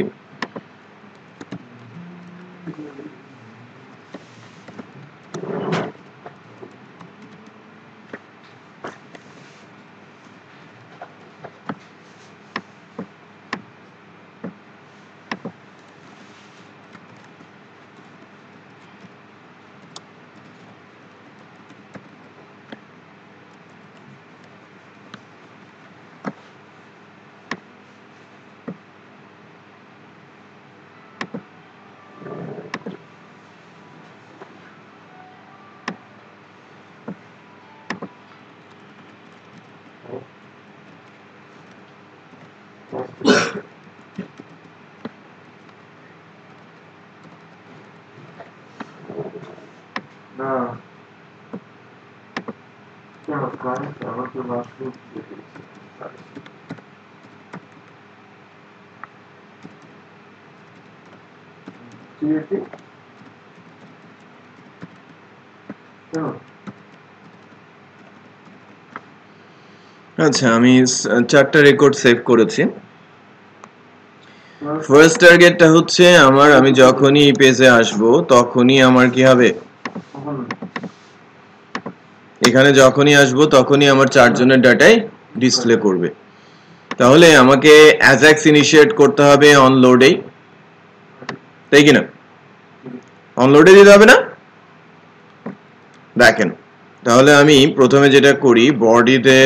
না কেন ক্লায়েন্ট আমাকে লাস্ট রুট দিয়ে দিয়েছে ঠিক কেন আচ্ছা আমি 4টা রেকর্ড সেভ করেছি ফার্স্ট টার্গেটটা হচ্ছে আমার আমি যখনই এই পেজে আসব তখনই আমার কি হবে এখানে যখনই আসব তখনই আমার 4 জনের ডাটাই ডিসপ্লে করবে তাহলে আমাকে অ্যাজাক্স ইনিশিয়েট করতে হবে অনলোডেই তাই কি না অনলোডে দিতে হবে না দেখেন তাহলে আমি প্রথমে যেটা করি বডিতে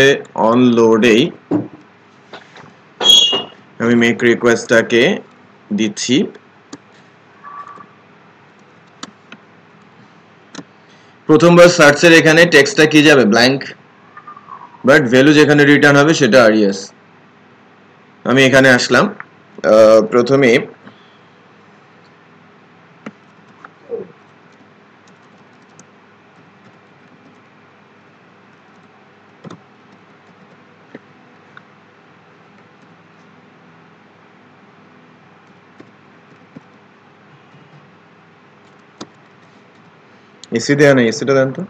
অনলোডেই আমি মেক রিকোয়েস্টটাকে দিচ্ছি প্রথমবার সার্চের এখানে টেক্সটটা কি যাবে ব্ল্যাঙ্ক বাট ভ্যালু যেখানে রিটার্ন হবে সেটা আরইএস আমি এখানে আসলাম প্রথমে এসি দেয়া নেই এসিটা দেন তো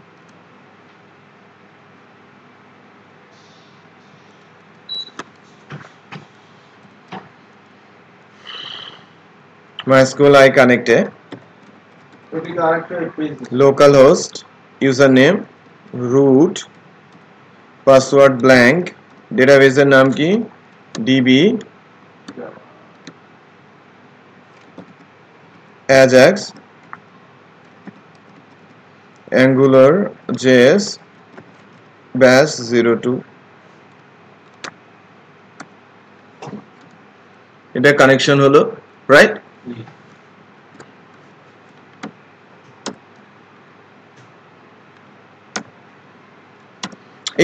MySQL I connecte ওদিকে আরেকটা page localhost username root password blank ডেটাবেসের নাম কি db ajax angular js bash 02 এটা কানেকশন হলো রাইট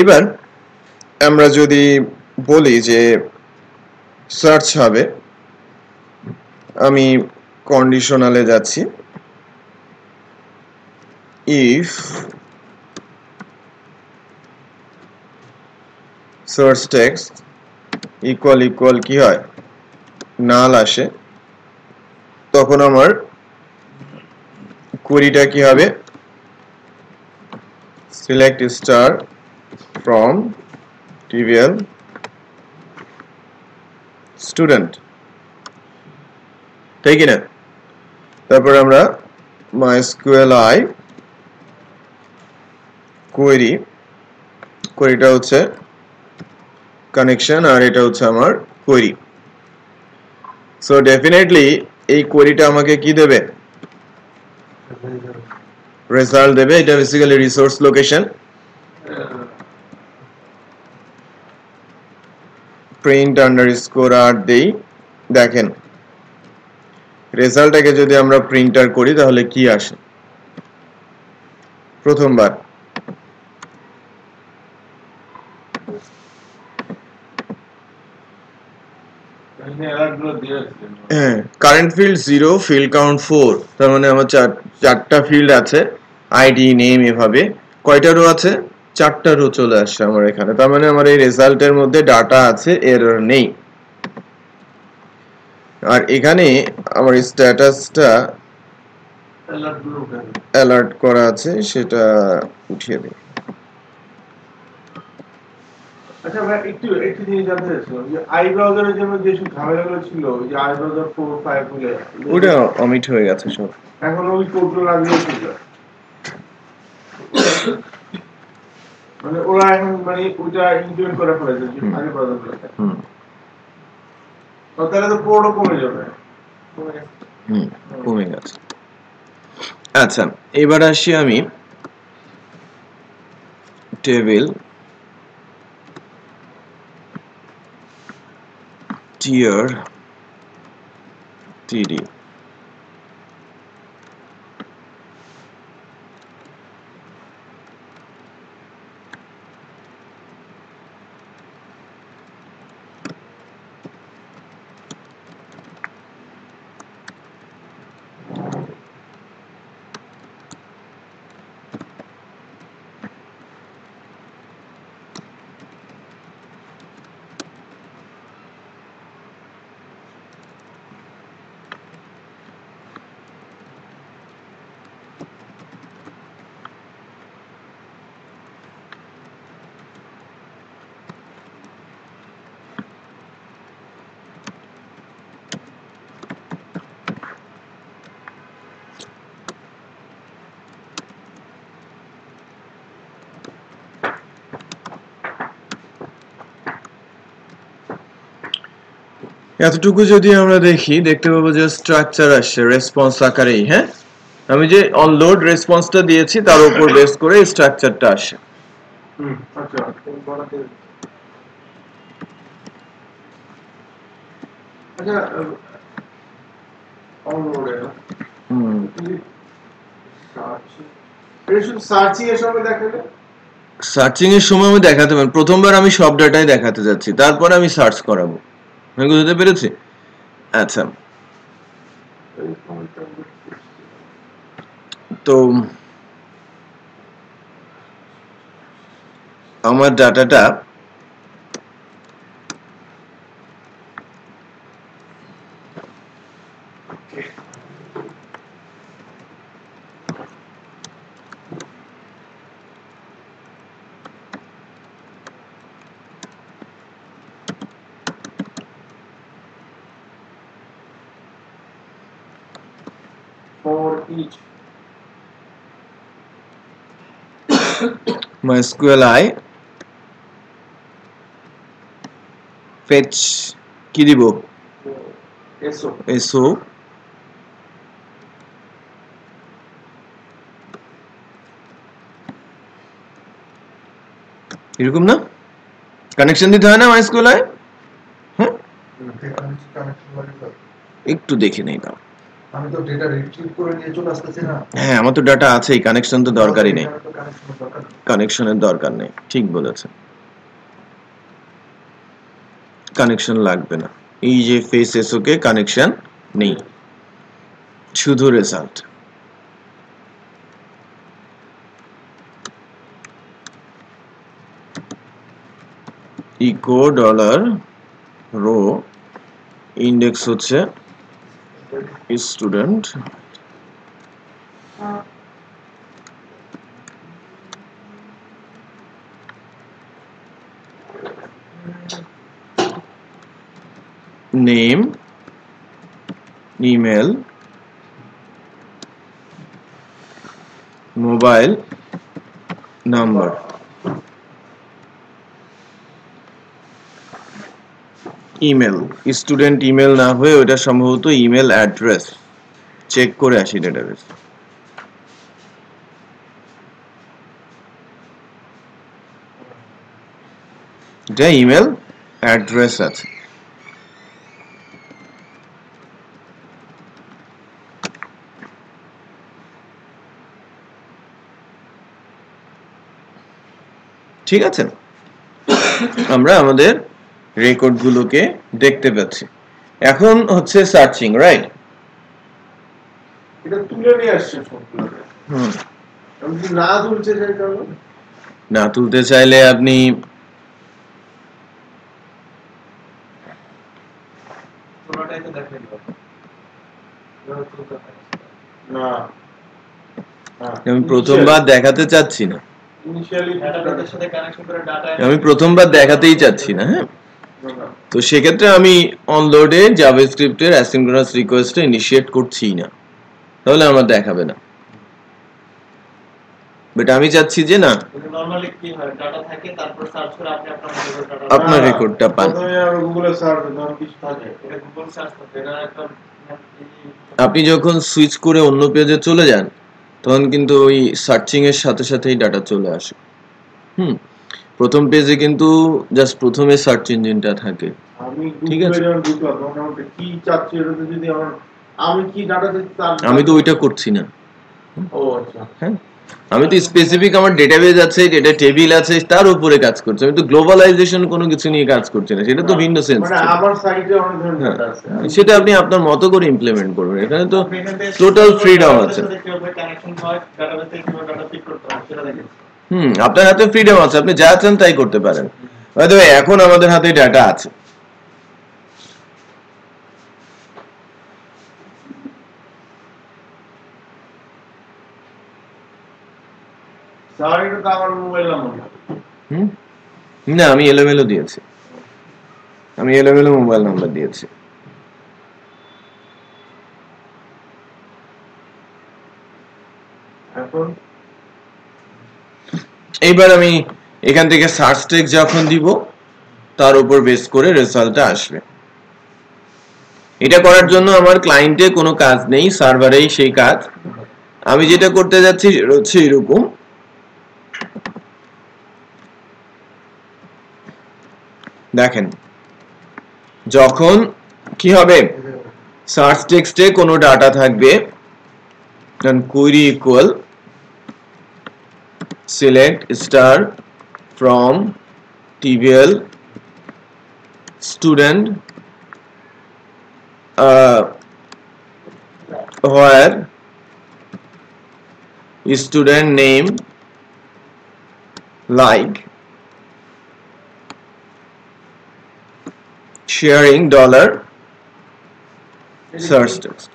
এবার আমরা যদি বলি যে সার্চ হবে আমি কন্ডিশনালে যাচ্ছি if source text equal equal কি হয় নাল আসে তখন আমার কোয়েরিটা কি হবে select star from trivial student তাই কি না তারপর আমরা MySQLi কোয়েরিটা হচ্ছে কানেকশন আর এটা হচ্ছে আমার কোয়েরি সো ডেফিনেটলি এই কোয়েরিটা আমাকে কি দেবে রেজাল্ট দেবে এটা basically resource location print underscore আর দেই দেখেন রেজাল্টটাকে যদি আমরা প্রিন্টার করি তাহলে কি আসে প্রথমবার কারেন্ট ফিল্ড 0 ফিল্ড কাউন্ট 4 তার মানে আমার চারটা ফিল্ড আছে আইডি নেম এভাবে কয়টা রো আছে চারটা রো চলে আসছে আমার এখানে তার মানে আমার এই রেজাল্টের মধ্যে ডাটা আছে এরর নেই আর এখানে আমার স্ট্যাটাসটা অ্যালার্ট করা আছে সেটা উঠিয়ে দিই আচ্ছা ভাই একটু জিনিস জানতে চাইছিলাম যে আই ব্রাউজারের জন্য যে সব ঝামেলাগুলো ছিল যে আই ব্রাউজার 4 5 বলে ওটা অমিট হয়ে গেছে সব এখন ওই কোডগুলো লাগিয়ে ছিল মানে ওরা এখন মানে ওটা ইনক্লুড করে ফেলেছে যে আগে ব্রাউজারগুলোতে তো তাহলে তো কোডও কমে যাবে কমে গেছে আচ্ছা এবার আসি আমি টেবিল tier td এতটুকু যদি আমরা দেখতে পাবো যে স্ট্রাকচার আসছে রেসপন্স আকারেই হ্যাঁ আমি যে অন লোড রেসপন্সটা দিয়েছি তার উপর বেস করে স্ট্রাকচারটা আসে আচ্ছা আচ্ছা অন লোড সার্চিং এর সময় দেখাবে সার্চিং এর সময় আমি দেখাতে পারি প্রথমবার আমি সব ডাটাই দেখাতে যাচ্ছি তারপর আমি সার্চ করাবো আমি বুঝতে পেরেছি আচ্ছা তো আমার ডাটাটা for each MySQLi fetch কি দিব so এরকম না কানেকশন দিতে হয় না MySQLi হ্যাঁ একটু দেখে নেই দাও আমি তো ডেটা রিট্রিভ করে নিয়ে চলে আসতেছি না হ্যাঁ আমার তো ডাটা আছেই কানেকশন তো দরকারই নেই কানেকশনের দরকার নেই ঠিক বলেছেন কানেকশন লাগবে না এই যে ফেস এসওকে কানেকশন নেই শুধু result echo dollar row index হচ্ছে student name email mobile number email student email না হয়ে ওটা সম্ভবত ইমেল অ্যাড্রেস চেক করে আসি ডেটাবেস এটা ইমেল অ্যাড্রেস আছে ঠিক আছে আমরা আমাদের রেকর্ড গুলোকে দেখতে পাচ্ছি এখন হচ্ছে সার্চিং রাইট এটা তুলে নিয়ে আসছে সবগুলোকে আমি যদি না তুলতে চাই তাহলে না তুলতে চাইলে আপনি পুরোটাই তো দেখাই দিও না আমি প্রথমবার দেখাতে চাচ্ছি না ইনিশিয়ালি ডাটাবেসের সাথে কানেকশন করে ডাটা আমি প্রথমবার দেখাতেই চাচ্ছি না হ্যাঁ তো সেক্ষেত্রে আমি অনলোডে জাভাস্ক্রিপ্টের অ্যাসিনক্রোনাস রিকোয়েস্টটা ইনিশিয়েট করছি না তাহলে আমার দেখাবে না বাট আমি চাচ্ছি যে না নরমালি কি হয় ডাটা থাকে তারপর সার্চ করে আপনি আপনার মতো করে ডাটা আপনার রেকর্ডটা পান প্রথমে আমি গুগলে সার্চ করলাম কিছু থাকে এটা গুগল সার্চ করতে এটা একটা আপনি যখন সুইচ করে অন্য পেজে চলে যান তখন কিন্তু ওই সার্চিং এর সাথে সাথেই ডাটা চলে আসে প্রথম পেজে কিন্তু জাস্ট প্রথমে সার্চ ইঞ্জিনটা থাকে আমি ঠিক গুগলে আছে। যখন ঢুকলাম তখন আমাকে কি চাচ্ছি এটাতে যদি আমার আমি কি ডাটা দিতে আমি তো ওইটা করছি না ও আচ্ছা হ্যাঁ আমি তো স্পেসিফিক আমার ডেটাবেস আছে ডেটা টেবিল আছে তার উপরে কাজ করছি আমি তো গ্লোবালাইজেশন কোনো কিছু নিয়ে কাজ করছি না সেটা তো ভিন্ন সেন্স মানে আমার সাইটে অনেক ধরনের ডাটা আছে সেটা আপনি আপনার মতো করে ইমপ্লিমেন্ট করবেন এখানে তো টোটাল ফ্রিডম আছে কিভাবে কানেকশন হয় ডাটাবেসে কিভাবে ডাটা পিক করতে হয় সেটা দেখেন আপনার হাতে ফ্রিডম আছে আপনি যা চান তাই করতে পারেন হয়তো এখন আমাদের হাতে ডাটা আছে স্যার এটা তো আমার মোবাইল নাম্বার না আমি এলোমেলো দিয়েছি আমি এলোমেলো মোবাইল নাম্বার দিয়েছি এখন এইবার আমি এখান থেকে সার্চ টেক্সট যখন দিব তার উপর বেস করে রেজাল্টটা আসবে এটা করার জন্য আমার ক্লায়েন্টে কোনো কাজ নেই সার্ভারেই সেই কাজ আমি যেটা করতে যাচ্ছি সেটা হচ্ছে এরকম দেখেন যখন কি হবে সার্চ টেক্সটে কোনো ডাটা থাকবে then query equal select star from tbl student where student name like sharing dollar search text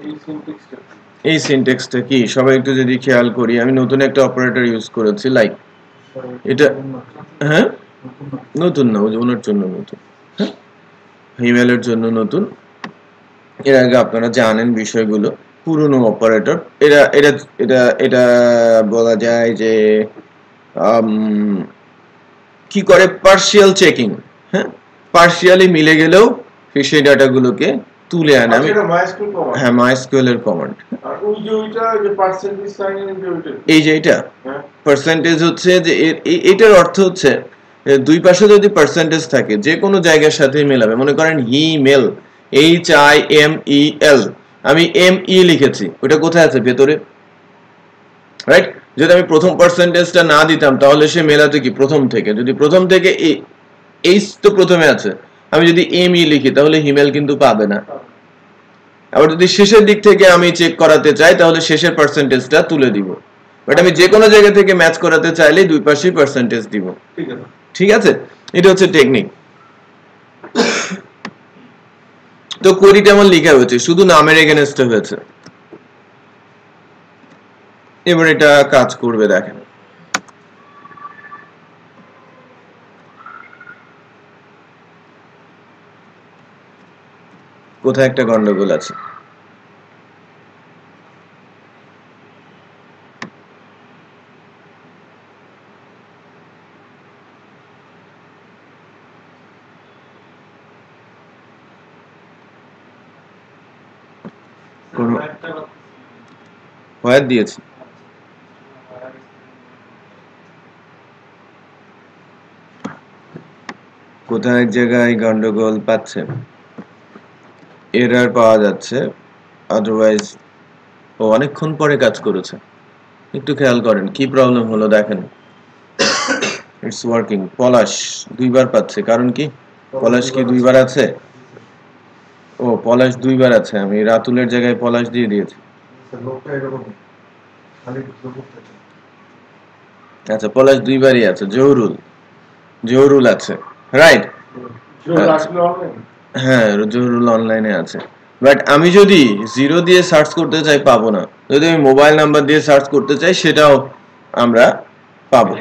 এই সিনট্যাক্সটা এই সিনট্যাক্সটা কি সবাই একটু যদি খেয়াল করি আমি নতুন একটা অপারেটর ইউজ করেছি লাইক এটা হ্যাঁ নতুন না ওনার জন্য নতুন হ্যাঁ ইমেলের জন্য নতুন এর আগে আপনারা জানেন বিষয়গুলো পুরনো অপারেটর এটা এটা এটা এটা বলা যায় যে কি করে পার্শিয়াল চেকিং হ্যাঁ পার্শিয়ালি মিলে গেলেও সেই ডাটাগুলোকে তুলে আনে আমি এটা মাইস্কুল কমান্ড হ্যাঁ মাইস্কুয়েল এর কমান্ড আর ওই যে ওইটা যে পার্সেন্টেজ সাইন ইন যে ওইটা এই যে এটা হ্যাঁ পার্সেন্টেজ হচ্ছে যে এটার অর্থ হচ্ছে দুই পাশে যদি পার্সেন্টেজ থাকে যে কোনো জায়গার সাথে মেলাবে মনে করেন ইমেল HIMEL আমি ME লিখেছি ওটা কোথায় আছে ভেতরে রাইট যদি আমি প্রথম পার্সেন্টেজটা না দিতাম তাহলে সে মেলাতে কি প্রথম থেকে যদি প্রথম থেকে এইচ তো প্রথমে আছে আমি যদি ME লিখি তাহলে হিমেল কিন্তু পাবে না আবার যদি শেষের দিক থেকে আমি চেক করাতে চাই তাহলে শেষের পার্সেন্টেজটা তুলে দিব বাট আমি যে কোনো জায়গা থেকে ম্যাচ করাতে চাইলে দুই পাশেই পার্সেন্টেজ দিব। ঠিক আছে, এটা হচ্ছে টেকনিক। তো কোয়েরিটা আমার লেখা হয়েছে, শুধু নামের এগেনস্টে হয়েছে। এবার এটা কাজ করবে, দেখেন। কোথায় একটা গন্ডগোল আছে। হোয়াইট দিয়েছি, কোথায় এক জায়গায় গন্ডগোল পাচ্ছে, এরর পাওয়া যাচ্ছে, আদারওয়াইজ ও অনেকক্ষণ পরে কাজ করেছে। একটু খেয়াল করেন কি প্রবলেম হলো, দেখেন। It's working. পলাশ দুইবার পাচ্ছে, কারণ কি? পলাশ কি দুইবার আছে? ও পলাশ দুইবার আছে, আমি রাতুলের জায়গায় পলাশ দিয়ে দিয়েছি। আচ্ছা, পলাশ দুইবারই আছে। জহুরুল আছে, রাইট? হ্যাঁ, জহুরুল অনলাইনে আছে। বাট আমি যদি 0 দিয়ে সার্চ করতে চাই পাবো না, যদি আমি মোবাইল নাম্বার দিয়ে সার্চ করতে চাই সেটাও আমরা পাবো।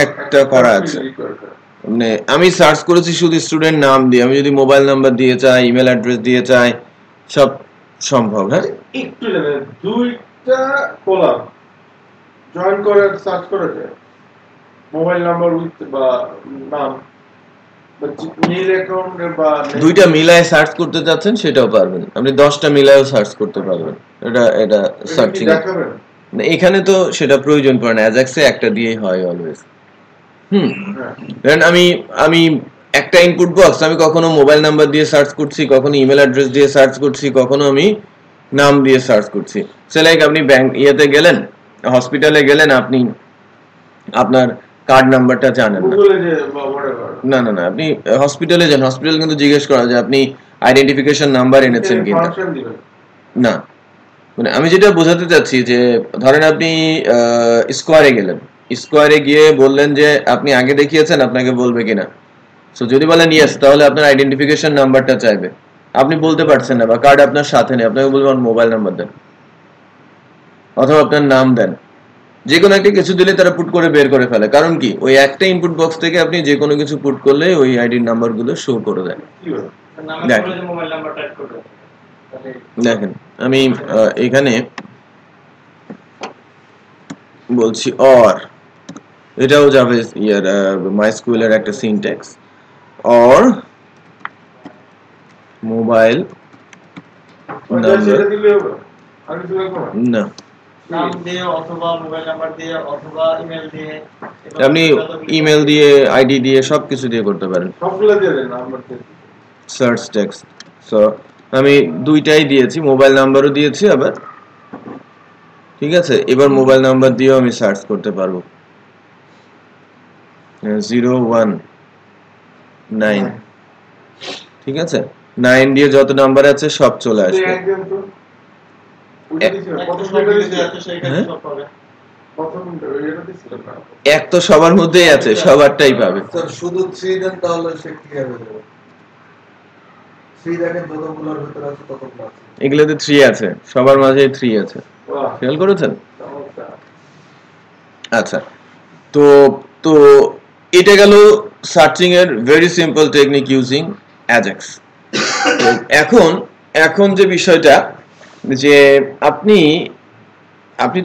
একটা করা আছে, মানে আমি সার্চ করেছি শুধু স্টুডেন্ট নাম দিয়ে, আমি যদি মোবাইল নাম্বার দিয়ে চাই, ইমেল অ্যাড্রেস দিয়ে চাই, সব সম্ভব। হ্যাঁ, একটু জানেন, দুইটা কলাম জয়েন করে সার্চ করা যায়, মোবাইল নাম্বার উইথ বা নাম, মেইল অ্যাকাউন্ট বা দুইটা মিলায় সার্চ করতে চাচ্ছেন সেটাও পারবেন, আপনি 10টা মিলায়ও সার্চ করতে পারবেন। এটা সার্চিং দেখাবেন। এখানে তো সেটা প্রয়োজন পড়ে না, অ্যাজাক্সে একটা দিয়েই হয় অলওয়েজ। আমি একটা ইনপুট বক্স, আমি কখনো মোবাইল নাম্বার দিয়ে সার্চ করছি, কখনো ইমেল অ্যাড্রেস দিয়ে সার্চ করছি, কখনো আমি নাম দিয়ে সার্চ করছি। সে লাইক আপনি ব্যাংক ইয়েতে গেলেন, হসপিটালে গেলেন, আপনি আপনার কার্ড নাম্বারটা জানেন না, না না, আপনি হসপিটালে যান, হসপিটাল কিন্তু জিজ্ঞেস করা যায় আপনি আইডেন্টিফিকেশন নাম্বার এনেছেন কিনা। না, মানে আমি যেটা বোঝাতে চাচ্ছি যে ধরেন আপনি স্কোয়ারে গেলেন, স্কোয়ারে গিয়ে বললেন যে আপনি আগে দেখিয়েছেন, আপনাকে বলবে কিনা। সো যদি বলেন ইয়েস, তাহলে আপনার আইডেন্টিফিকেশন নাম্বারটা চাইবে, আপনি বলতে পারছেন না বা কার্ড আপনার সাথে নেই, আপনাকে বলবে আমার মোবাইল নাম্বার দেন অথবা আপনার নাম দেন, যে কোনো একটা কিছু দিলে তারা পুট করে বের করে ফেলে। কারণ কি? ওই একটা ইনপুট বক্স থেকে আপনি যে কোনো কিছু পুট করলে ওই আইডি নাম্বারগুলো শো করে দেয়। দেখেন আমি এখানে বলছি অর, এটাও যাবে ইয়ার মাইস্কুয়েলের একটা সিনট্যাক্স, অর মোবাইল নাম্বার, না নাম দিয়ে অথবা মোবাইল নাম্বার দিয়ে অথবা ইমেল দিয়ে, আপনি ইমেল দিয়ে, আইডি দিয়ে, সবকিছু দিয়ে করতে পারেন, সবগুলো দিয়ে দেন নাম্বার দিয়ে সার্চ টেক্সট। সো আমি দুইটাই দিয়েছি, মোবাইল নাম্বারও দিয়েছি আবার। ঠিক আছে, এবার মোবাইল নাম্বার দিয়েও আমি সার্চ করতে পারবো, 019, ঠিক আছে, 9 দিয়ে যত নাম্বার আছে সব চলে আসবে। এক তো সবার মধ্যেই আছে, সবারটাই পাবে। শুধু 3 দেন তাহলে সে ক্লিয়ার হয়ে যাবে। 3 দেখেন যতগুলোর ভিতরে আছে ততগুলো আছে, এগুলোতে 3 আছে, সবার মাঝেই 3 আছে, খেয়াল করেছেন? আচ্ছা, তো তো এটা গেল সার্চিং এর very simple technique using Ajax. এখন যে বিষয়টা, যে আপনি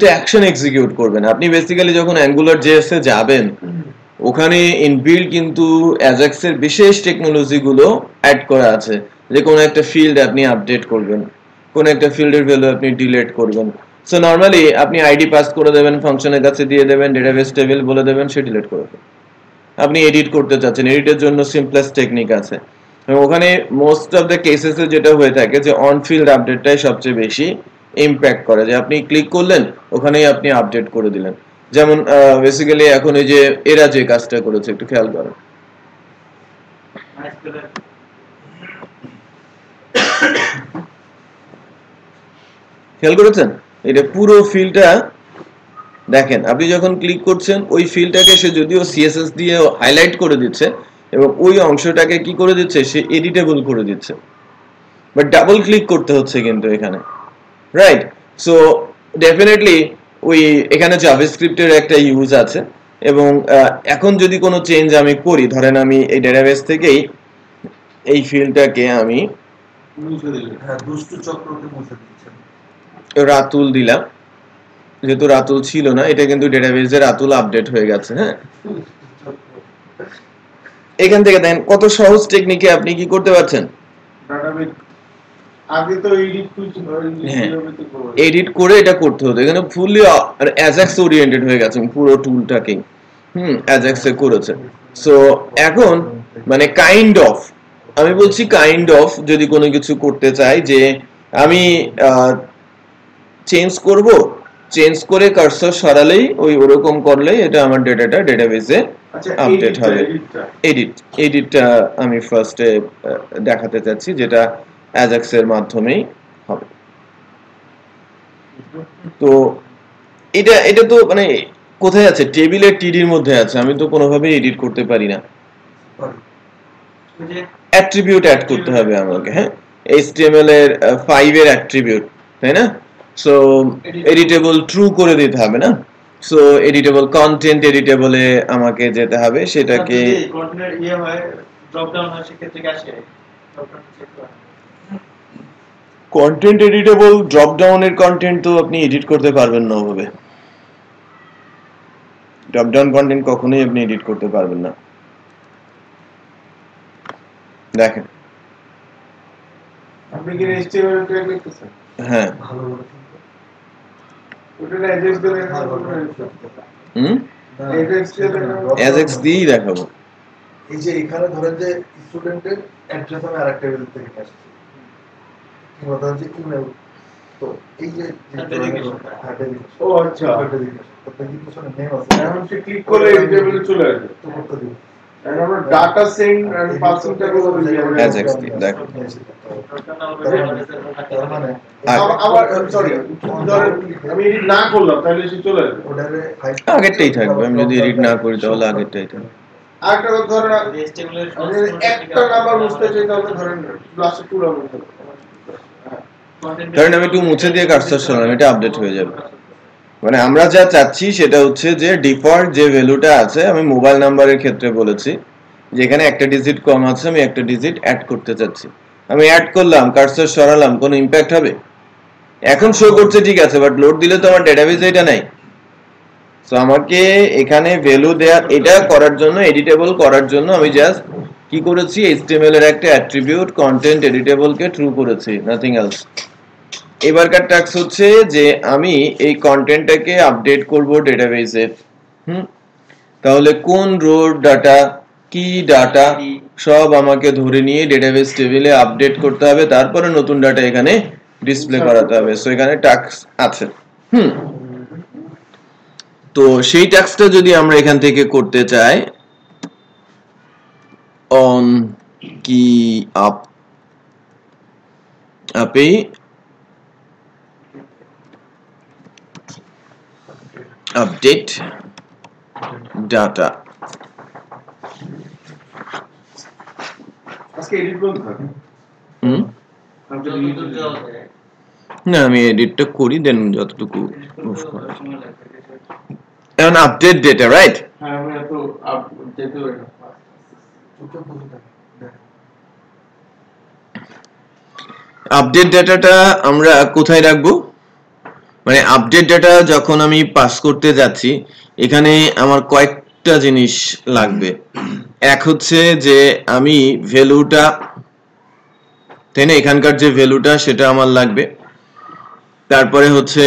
তো অ্যাকশন এক্সিকিউট করবেন। আপনি বেসিক্যালি যখন অ্যাঙ্গুলার জেএস এ যাবেন, ওখানে ইনবিল্ড কিন্তু অ্যাজাক্স এর বিশেষ টেকনোলজি গুলো অ্যাড করা আছে, যে কোনো একটা ফিল্ড আপনি আপডেট করবেন, কোন একটা ফিল্ডের ভ্যালু আপনি ডিলিট করবেন। সো নরমালি আপনি আইডি পাস করে দেবেন, ফাংশনের কাছে দিয়ে দেবেন, ডেটাবেস টেবিল বলে দেবেন, সে ডিলিট করে দেবে। আপনি এডিট করতে চাচ্ছেন, এডিটের জন্য সিম্পলেস্ট টেকনিক আছে। ওখানে মোস্ট অফ দ্য কেসেসে যেটা হয়ে থাকে যে অন ফিল্ড আপডেটটাই সবচেয়ে বেশি ইম্প্যাক্ট করে, যে আপনি ক্লিক করলেন ওখানেই আপনি আপডেট করে দিলেন। যেমন বেসিক্যালি এখন এই যে এরা যে কাজটা করেছে, একটু খেয়াল করেন, খেয়াল করেছেন এটা পুরো ফিল্ডটা দেখেন, আপনি যখন ক্লিক করছেন ওই ফিল্ডটাকে সে যদিও সিএসএস দিয়ে হাইলাইট করে দিচ্ছে এবং ওই অংশটাকে কি করে দিচ্ছে, সে এডিটেবল করে দিচ্ছে, বাট ডাবল ক্লিক করতে হচ্ছে কিন্তু এখানে, রাইট? সো ডেফিনেটলি ওই এখানে জাভাস্ক্রিপ্টের একটা ইউজ আছে। এবং এখন যদি কোনো চেঞ্জ আমি করি, ধরেন আমি এই ডেটাবেস থেকেই এই ফিল্ডটাকে আমি দুষ্টু চক্রকে মুছে দিচ্ছেন, রাতুল দিলাম, যেহেতু রাতুল ছিল না, এটা কিন্তু ডেটাবেসে রাতুল আপডেট হয়ে গেছে। হ্যাঁ, এখান থেকে দেখেন কত সহজ টেকনিকে আপনি কি করতে পারছেন, আগে তো এডিট করে এটা করতে হতো। এখানে ফুললি অ্যাজাক্স ওরিয়েন্টেড হয়ে গেছে পুরো টুলটাকে, অ্যাজাক্স এ করেছে। সো এখন মানে কাইন্ড অফ, আমি বলছি কাইন্ড অফ, যদি কোনো কিছু করতে চাই যে আমি চেঞ্জ করব, চেঞ্জ করে কার্সর সরালেই ওরকম করলেই এটা আমার ডেটাটা ডেটাবেসে আপডেট হবে। এডিটটা আমি ফার্স্টে দেখাতে চাচ্ছি, যেটা অ্যাজাক্স এর মাধ্যমেই হবে। তো এটা তো মানে কোথায় আছে, টেবিলের টিডির মধ্যে আছে, আমি তো কোনোভাবেই এডিট করতে পারি না। অ্যাট্রিবিউট অ্যাড করতে হবে আমাকে, হ্যাঁ, HTML এর 5 এর অ্যাট্রিবিউট, তাই না? সো এডিটেবল ট্রু করে দিতে হবে না? সো এডিটেবল কন্টেন্ট এডিটেবলে আমাকে যেতে হবে, সেটাকে কন্টেন্ট ইয়ে হয়, ড্রপ ডাউন হয়, সেক্ষেত্রে কি আসে কন্টেন্ট এডিটেবল ড্রপ ডাউনের কন্টেন্ট তো আপনি এডিট করতে পারবেন না ওভাবে। ড্রপ ডাউন কন্টেন্ট কখনোই আপনি এডিট করতে পারবেন না। দেখেন আপনি কি HTML ট্যাগ লিখতেছেন? হ্যাঁ, ভালো বলেছেন। ওটা অ্যাড্রেস দিয়ে দেখাবো, অ্যাজাক্স দিয়েই দেখাবো। এই যে এখানে ধরেন যে স্টুডেন্টের অ্যাড্রেস আমি আরেকটা টেবিল থেকে আসছি, কিংবা ধরেন যে ইমেল, তো এই যে ও আচ্ছা, ভেরিফিকেশনের নেম আছে, এখন সে ক্লিক করে এই টেবিলে চলে আসবে। তো করতে দিব। এখন আমরা ডাটা সেন্ড এন্ড পাসিংটা করব অ্যাজাক্স দিয়ে দেখো। তার মানে আবার সরি, ধরেন আমি এডিট না করলাম তাহলে সে চলে আসবে। ওটারে আগেরটাই থাকবে, আমি যদি এডিট না করি তাহলে আগেরটাই থাকবে। আরেকটা কথা, ধরেন HTML এর আমি যদি একটা নাম্বার বুঝতে চাই তাহলে ধরেন ক্লাসে 2 নাম্বার ধরেন আমি একটু মুছে দিয়ে কার্সর সরালাম, এটা আপডেট হয়ে যাবে। মানে আমরা যা চাচ্ছি সেটা হচ্ছে যে ডিফল্ট যে ভ্যালুটা আছে, আমি মোবাইল নাম্বারের ক্ষেত্রে বলেছি যেখানে একটা ডিজিট কম আছে, আমি একটা ডিজিট অ্যাড করতে চাচ্ছি। আমি অ্যাড করলাম, কার্সর সরালাম, কোনো ইমপ্যাক্ট হবে? এখন শো করছে ঠিক আছে, বাট লোড দিলে তো আমার ডেটাবেসে এটা নাই। সো আমাকে এখানে ভ্যালু দেয়া, এটা করার জন্য, এডিটেবল করার জন্য আমি জাস্ট কি করেছি, HTML এর একটা অ্যাট্রিবিউট কন্টেন্ট এডিটেবল কে ট্রু করেছি, নাথিং এলস। এবারকার টাস্ক হচ্ছে যে আমি এই কন্টেন্টটাকে আপডেট করব ডেটাবেসে। তাহলে কোন রোর ডাটা, কি ডাটা, সব আমাকে ধরে নিয়ে ডেটাবেস টেবিলে আপডেট করতে হবে, তারপরে নতুন ডাটা এখানে ডিসপ্লে করাতে হবে। সো এখানে টাস্ক আছে। তো সেই টাস্কটা যদি আমরা এখান থেকে করতে চাই, অন কি আপে আপডেট ডাটা, আজকে এডিট বলতে হবে। না, আমি এডিটটা করি, দেন যতটুকু এখন আপডেট ডেটা, রাইট? হ্যাঁ, আমি এত আপডেট দেব না। আপডেট ডেটাটা আমরা কোথায় রাখবো? মানে আপডেট ডেটা যখন আমি পাস করতে যাচ্ছি, এখানে আমার কয়েকটা জিনিস লাগবে। এক হচ্ছে যে আমি ভ্যালুটা, তাই না, এখানকার যে ভ্যালুটা সেটা আমার লাগবে। তারপরে হচ্ছে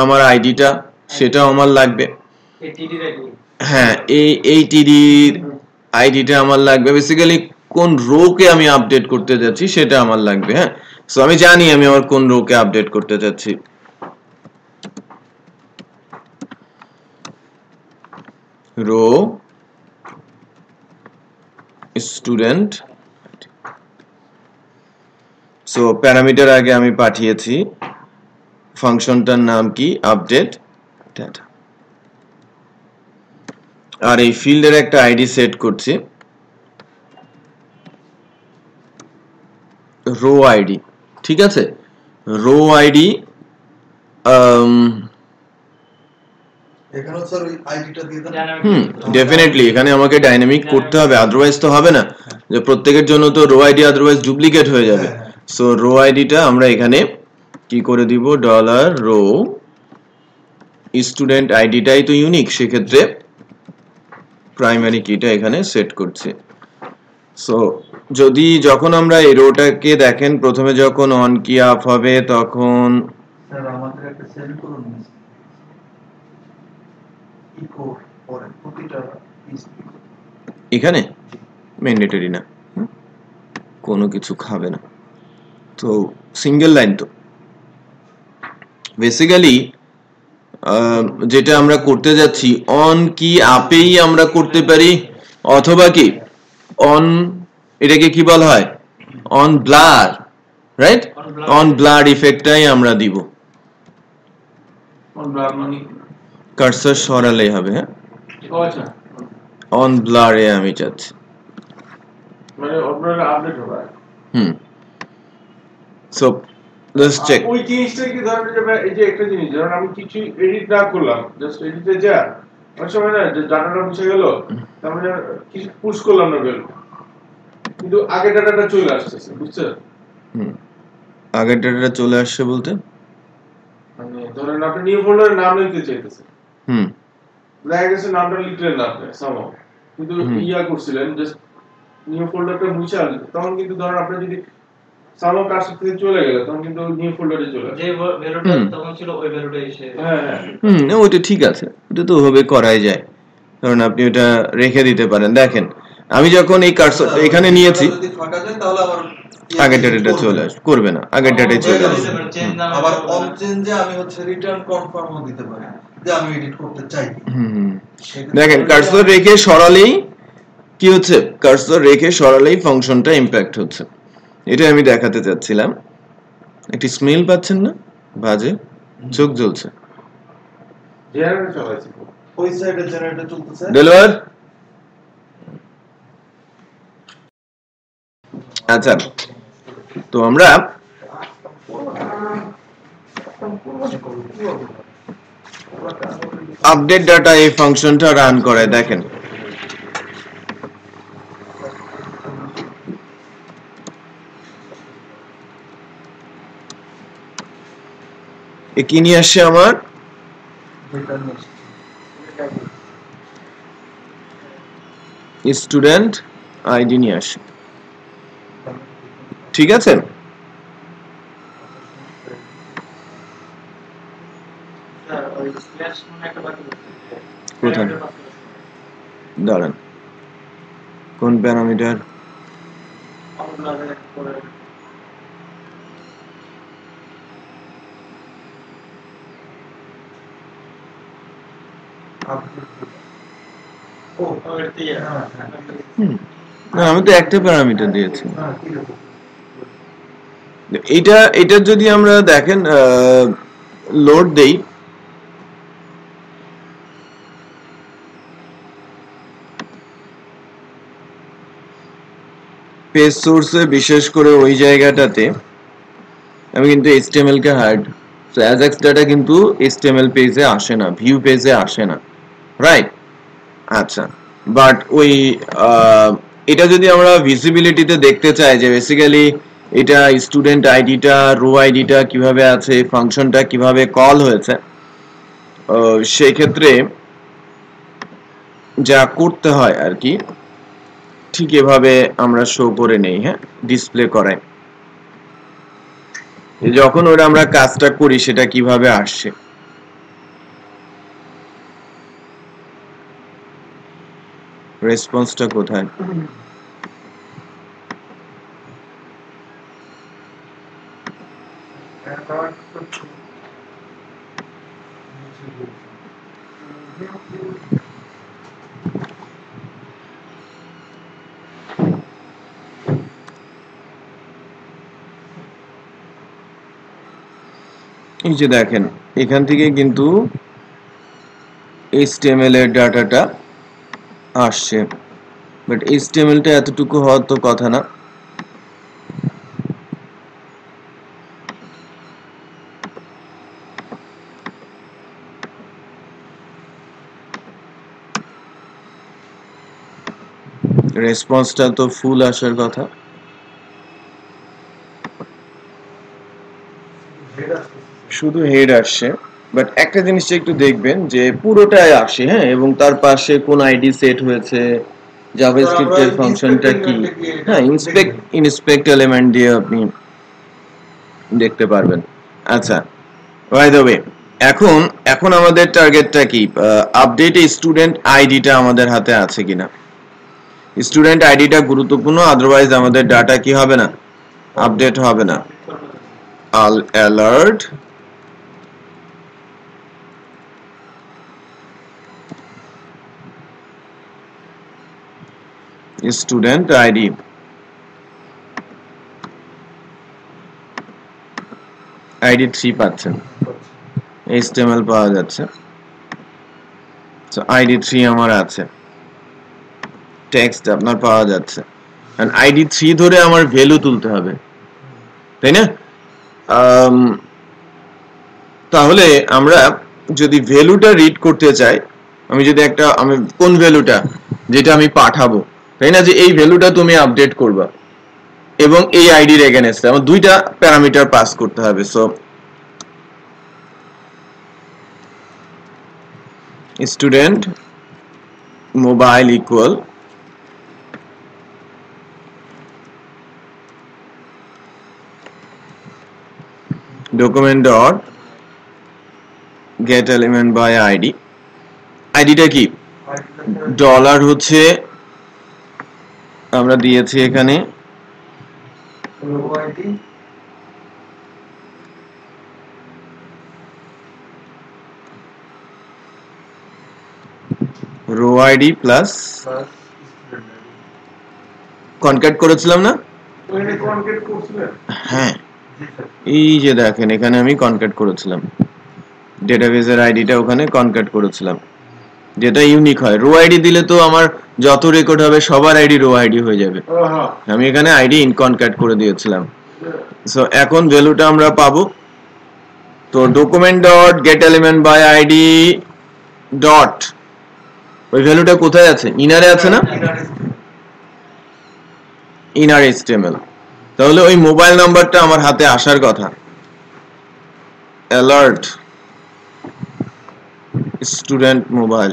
আমার আইডিটা, সেটাও আমার লাগবে। হ্যাঁ, এই টিডির আইডিটা আমার লাগবে। বেসিক্যালি কোন রোকে আমি আপডেট করতে যাচ্ছি সেটা আমার লাগবে। হ্যাঁ, সো আমি জানি আমি আমার কোন রোকে আপডেট করতে যাচ্ছি। রো স্টুডেন্ট, সো প্যারামিটার আগে আমি পাঠিয়েছি ফাংশনটার নাম কি আপডেট ডাটা আর এই ফিল্ডের একটা আইডি সেট করছি রো আইডি ঠিক আছে রো আইডি এখানে স্যার ওই আইডিটা দিয়ে দেন ডেফিনেটলি এখানে আমাকে ডাইনামিক করতে হবে আদারওয়াইজ তো হবে না যে প্রত্যেকের জন্য তো রো আইডি আদারওয়াইজ ডুপ্লিকেট হয়ে যাবে সো রো আইডিটা আমরা এখানে কি করে দিব ডলার রো স্টুডেন্ট আইডিটাই তো ইউনিক সেক্ষেত্রে প্রাইমারি কিটা এখানে সেট করছি সো যদি যখন আমরা এই রোটাকে দেখেন প্রথমে যখন অন কি আপ হবে তখন স্যার আমাদের একটা সেল করুন ইকো পরে প্রতিটা এখানে ম্যান্ডেটরি না কোনো কিছু খাবে না তো সিঙ্গেল লাইন তো বেসিক্যালি যেটা আমরা করতে যাচ্ছি অন কি আপেই আমরা করতে পারি অথবা কি অন এটাকে কি বলা হয় on blur right on blur ইফেক্টটাই আমরা দিব কার্সর সরালেই হবে হ্যাঁ অন ব্লারে আমি চাচ্ছি মানে আপনারা আপডেট হবে সো লেটস চেক ওই জিনিসটা কি ধরেন যে এই যে একটা জিনিস ধরেন আমি কিছু এডিট না করলাম জাস্ট এডিটে যা অনেক সময় না যে ডাটাটা মুছে গেল তার মানে কিছু পুশ করলাম না বেল কিন্তু আগে ডাটাটা চলে আসছে বুঝছেন আগের ডাটাটা চলে আসছে বলতে মানে ধরেন আপনি নিউ ফোল্ডারের নাম লিখতে চাইতেছেন দেখা গেছে নামটা লিখলেন না আপনি সামহাও কিন্তু ইয়া করছিলেন জাস্ট নিউ ফোল্ডারটা মুছে আনলেন তখন কিন্তু ধরেন আপনি যদি সামহাও কাজ থেকে চলে গেল তখন কিন্তু নিউ ফোল্ডারে চলে আসে যে ভ্যালুটা তখন ছিল ওই ভ্যালুটা এসে হ্যাঁ ওইটা ঠিক আছে ওটা তো হবে করাই যায় কারণ আপনি ওটা রেখে দিতে পারেন দেখেন আমি যখন এই কার্সর এখানে নিয়েছি যদি ফাঁকা যায় তাহলে আবার আগের ডাটাটা চলে আসবে করবে না আগের ডাটাই চলে আসবে আবার অন চেঞ্জে আমি হচ্ছে রিটার্ন কনফার্মও দিতে পারি যে আমি এডিট করতে চাই দেখেন কার্সর রেখে সরালেই কি হচ্ছে কার্সর রেখে সরালেই ফাংশনটা ইমপ্যাক্ট হচ্ছে এটা আমি দেখাতে চাচ্ছিলাম একটি স্মেল পাচ্ছেন না বাজে চোখ জ্বলছে জেনারেটর চালাইছে ওই সাইডে জেনারেটর চলতেছে ডেলিভার আচ্ছা তো আমরা আপডেট ডাটা এই ফাংশনটা রান করে দেখেন কি নিয়ে আসছে আমার স্টুডেন্ট আইডি নিয়ে আসে ঠিক আছে কোথায় দাঁড়ান কোন প্যারামিটার না আমি তো একটা প্যারামিটার দিয়েছি এটা যদি আমরা দেখেন লোড দেই পেজ সোর্সে বিশেষ করে ওই জায়গাটাতে আমি কিন্তু HTML কে হাইড সো AJAX ডাটা কিন্তু HTML পেজে আসে না ভিউ পেজে আসে না রাইট আচ্ছা বাট ওই এটা যদি আমরা ভিজিবিলিটিতে দেখতে চাই যে বেসিক্যালি এটা স্টুডেন্ট আইডিটা রো আইডিটা কিভাবে আছে ফাংশনটা কিভাবে কল হয়েছে সেই ক্ষেত্রে যা করতে হয় আর কি ঠিক এভাবে আমরা শো করে নেই হ্যাঁ ডিসপ্লে করাই যখন ওরা আমরা কাজটা করি সেটা কিভাবে আসছে রেসপন্সটা কোথায় এই যে দেখেন এখান থেকে কিন্তু HTML এর ডাটাটা আসছে, বাট HTML টা এতটুকু হওয়ার তো কথা না। রেসপন্সটা তো ফুল আসার কথা। শুধু হেড আসছে, বাট একটা জিনিসটা একটু দেখবেন যে পুরোটাই আসে, হ্যাঁ, এবং তার পাশে কোন আইডি সেট হয়েছে, জাভাস্ক্রিপ্টের ফাংশনটা কি, হ্যাঁ, ইনস্পেক্ট এলিমেন্ট দিয়ে আপনি দেখতে পারবেন। আচ্ছা, বাই দ্য ওয়ে, এখন এখন আমাদের টার্গেটটা কি? আপডেট স্টুডেন্ট আইডিটা আমাদের হাতে আছে কিনা। স্টুডেন্ট আইডিটা গুরুত্বপূর্ণ, আদারওয়াইজ আমাদের ডাটা কি হবে না, আপডেট হবে না। I'll alert student ID, ID 3 পাচ্ছেন, HTML পাওয়া যাচ্ছে, so ID 3 আমার আছে, টেক্সট আপনার পাওয়া যাচ্ছে, and ID 3 ধরে আমার ভ্যালু তুলতে হবে, তাই না? তাহলে আমরা যদি ভ্যালুটা রিড করতে চাই, আমি যদি আমি কোন ভ্যালুটা যেটা আমি পাঠাবো, তাই না, যে এই ভ্যালুটা তুমি আপডেট করবা এবং এই আইডির এগেইনস্টে আমার দুইটা প্যারামিটার পাস করতে হবে। So student mobile equal document dot get element by ID. আইডিটা কি? ডলার হচ্ছে আমরা দিয়েছি এখানে রো আইডি প্লাস কনক্যাট করেছিলাম না? হ্যাঁ, এই যে দেখেন এখানে আমি কনক্যাট করেছিলাম, ডেটাবেজের আইডিটা ওখানে কনক্যাট করেছিলাম, যেটা ইউনিক হয়। রো আইডি দিলে তো আমার যত রেকর্ড হবে সবার আইডি রো আইডি হয়ে যাবে, আমি এখানে আইডি ইনকনক্যাট করে দিয়েছিলাম। সো এখন ভ্যালুটা আমরা পাবো, তো document dot get element by ID dot, ওই ভ্যালুটা কোথায় আছে? ইনারে আছে না? Inner HTML। তাহলে ওই মোবাইল নাম্বারটা আমার হাতে আসার কথা, অ্যালার্ট স্টুডেন্ট মোবাইল,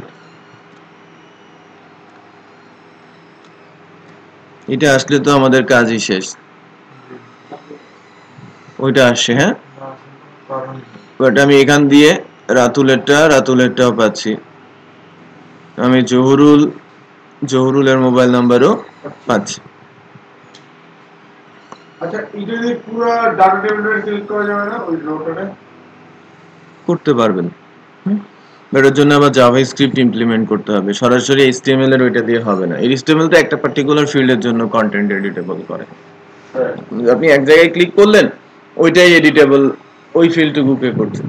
এটা আসলে তো আমাদের কাজই শেষ। ওইটা আসছে, হ্যাঁ, বাট আমি এখান দিয়ে রাতুলেরটাও পাচ্ছি, আমি জহুরুলের মোবাইল নাম্বারও পাচ্ছি। আচ্ছা, এটা দিয়ে পুরো ডাটা টেবিলটা সিলেক্ট করা যাবে না ওই রোটারে? করতে পারবেন, এটার জন্য আবার জাভাস্ক্রিপ্ট ইমপ্লিমেন্ট করতে হবে, সরাসরি HTML এর ওইটা দিয়ে হবে না। HTML তো একটা পার্টিকুলার ফিল্ডের জন্য কন্টেন্ট এডিটেবল করে, আপনি এক জায়গায় ক্লিক করলেন ওইটাই এডিটেবল, ওই ফিল্ডটুকুকে করছে।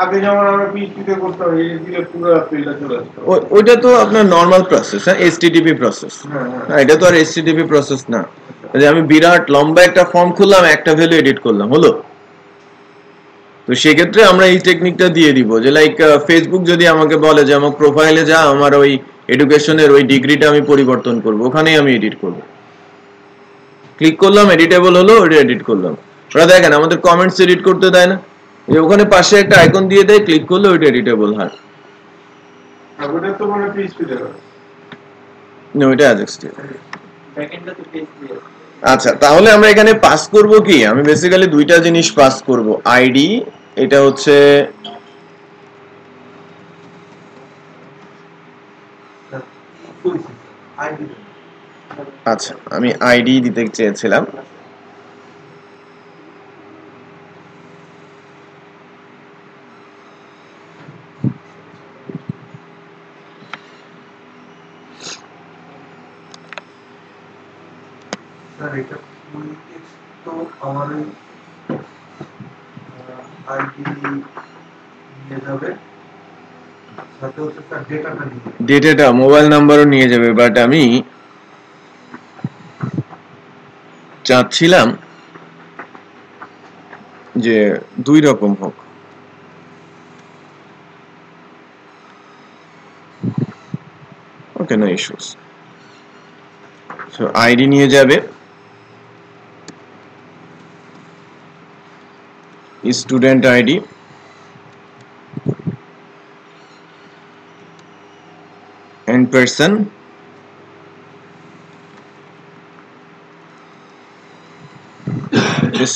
আগে যেমন আমরা PHP তে করতাম, এই দিলে পুরো ফিল্ডটা চলে আসতো, ওইটা তো আপনার নরমাল প্রসেস, হ্যাঁ, HTTP প্রসেস, না এটা তো আর HTTP প্রসেস না যে আমি বিরাট লম্বা একটা ফর্ম খুললাম, একটা ভ্যালু এডিট করলাম, হলো। তো সেক্ষেত্রে আমরা এই টেকনিকটা দিয়ে দিব, যে লাইক ফেসবুক যদি আমাকে বলে যে আমার প্রোফাইলে যা, আমার ওই এডুকেশনের ওই ডিগ্রিটা আমি পরিবর্তন করব, ওখানেই আমি এডিট করব, ক্লিক করলাম, এডিটেবল হলো, ওটা এডিট করলাম। ওরা দেখেন আমাদের কমেন্টস এডিট করতে দেয় না, যে ওখানে পাশে একটা আইকন দিয়ে দেয়, ক্লিক করলে ওইটা এডিটেবল হয়। ওটা তো মানে PHP তে হয় না, ওইটা অ্যাজাক্স দিয়ে। ব্যাকএন্ডটা তো PHP আছে। আচ্ছা, তাহলে আমরা এখানে পাস করব কি? আমি বেসিক্যালি দুইটা জিনিস পাস করব, আইডি, এটা হচ্ছে আচ্ছা আমি আইডি দিতে চেয়েছিলাম, স্যার এটা ফুল টেক্সট তো আমার আইডি নিয়ে যাবে, সাথে হচ্ছে তার ডেটাটা নিয়ে যাবে। ডেটাটা মোবাইল নাম্বারও নিয়ে যাবে, বাট আমি চাচ্ছিলাম যে দুই রকম হোক। ওকে, নো ইস্যুস। সো আইডি নিয়ে যাবে, student ID, and person,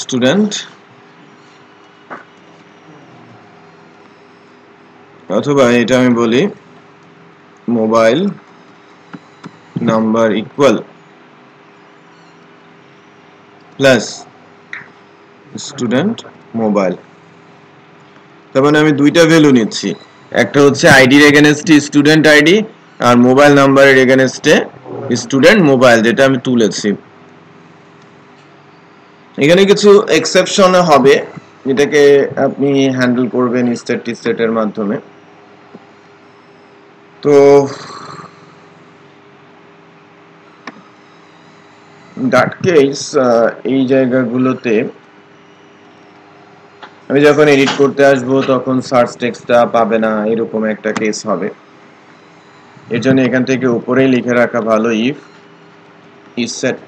student, অথবা এটা আমি বলি mobile number equal plus student mobile. তার মানে আমি দুইটা ভ্যালু নিচ্ছি, একটা হচ্ছে আইডির এগেনস্টে স্টুডেন্ট আইডি, আর মোবাইল নাম্বারের এগেনস্টে স্টুডেন্ট মোবাইল, যেটা আমি তুলেছি। এখানে কিছু এক্সেপশন হবে, যেটাকে আপনি হ্যান্ডেল করবেন স্ট্যাটিস্টেটের মাধ্যমে। তো দ্যাট কেস এই জায়গাগুলোতে আমি যখন এডিট করতে আসবো তখন সার্চ টেক্সটটা পাবে না, এরকম একটা কেস হবে। এর জন্য এখান থেকে উপরেই লিখে রাখা ভালো, ইফ ইজ সেট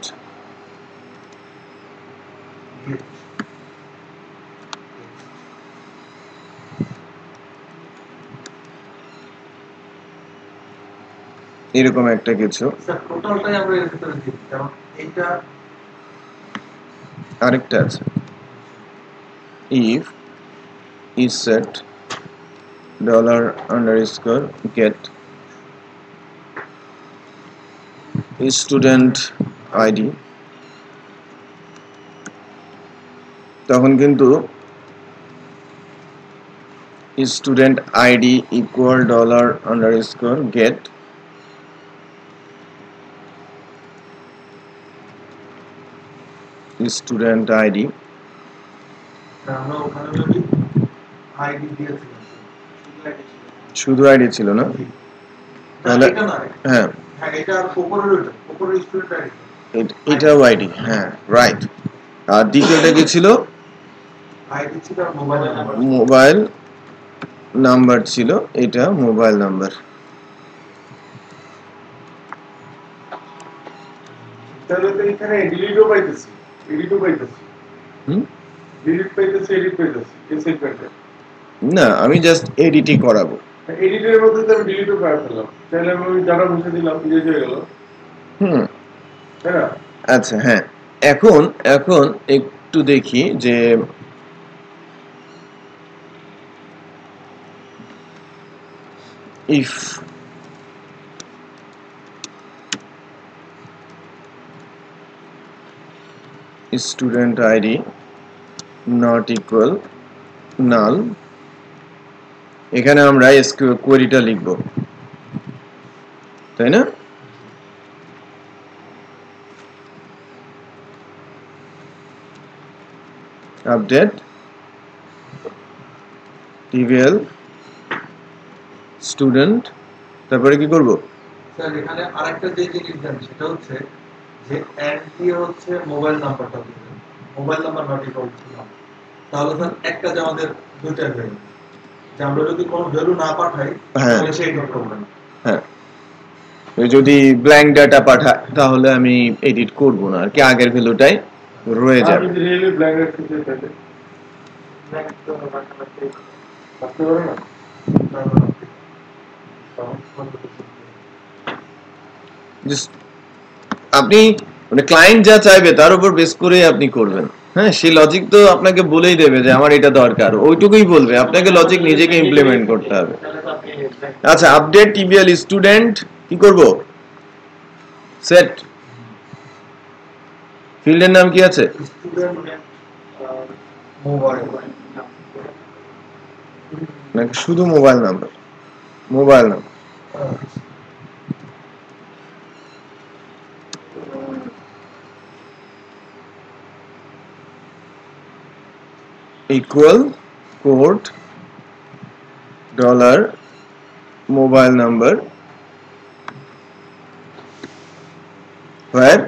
এরকম একটা কিছু। টোটালটাই আমরা এর ভিতরে দিই, কারণ এইটা আরেকটা আছে, if is set $_get student ID, তখন কিন্তু student ID equal $_get student ID, আমরা ওখানে যদি আইডি দিয়েছিলাম, শুধু আইডি ছিল না, তাহলে এটা না, হ্যাঁ হ্যাঁ এটা আর উপরের স্টুডেন্ট আইডি, এটাও আইডি, হ্যাঁ রাইট। আর দ্বিতীয়টা কি ছিল? আইডি ছিল আর মোবাইল নাম্বার, মোবাইল নাম্বার ছিল, এটা মোবাইল নাম্বার। তাহলে তো এখানে ডিলিটও পাইতেছি, এডিটও পাইতেছি, ডিলিট পাইতেছি, এডিট পাইতেছি এই সেগমেন্টে। না, আমি জাস্ট এডিটই করাবো। এডিটের মধ্যে তো আমি ডিলিটও করে ফেললাম, তাহলে আমি ডাটা মুছে দিলাম, ডিলিট হয়ে গেল। তাই না? আচ্ছা, হ্যাঁ। এখন এখন একটু দেখি যে if student ID not equal null, এখানে আমরা এসকিউএল কোয়েরিটা লিখব, তাই না? আপডেট tvl স্টুডেন্ট, তারপরে কি করব? স্যার এখানে আরেকটা যে জিনিস দেন সেটা হচ্ছে যে অ্যাড দিয়ে হচ্ছে মোবাইল নাম্বারটা দিবেন, mobile number not equal to নাম। তাহলে স্যার একটা যে আমাদের দুইটা ভ্যালু, যে আমরা যদি কোনো ভ্যালু না পাঠাই তাহলে সেই নোট করবেন। হ্যাঁ, যদি ব্ল্যাঙ্ক ডাটা পাঠায় তাহলে আমি এডিট করব না, আর কি আগের ভ্যালুটাই রয়ে যাবে। আমি রিয়েলি ব্ল্যাঙ্ক রাখতে চাই, তাহলে ব্ল্যাঙ্ক তো রাখতে পারে না। আপনি মানে ক্লায়েন্ট যা চাইবে তার উপর বেস করে আপনি করবেন। হ্যাঁ, সেই লজিক তো আপনাকে বলেই দেবে যে আমার এটা দরকার, ওইটুকুই বলবে, আপনাকে লজিক নিজেকে ইমপ্লিমেন্ট করতে হবে। আচ্ছা, আপডেট টিবিএল স্টুডেন্ট কি করব? সেট ফিল্ডের নাম কি আছে? নাকি শুধু mobile number? Mobile number equal code dollar mobile number where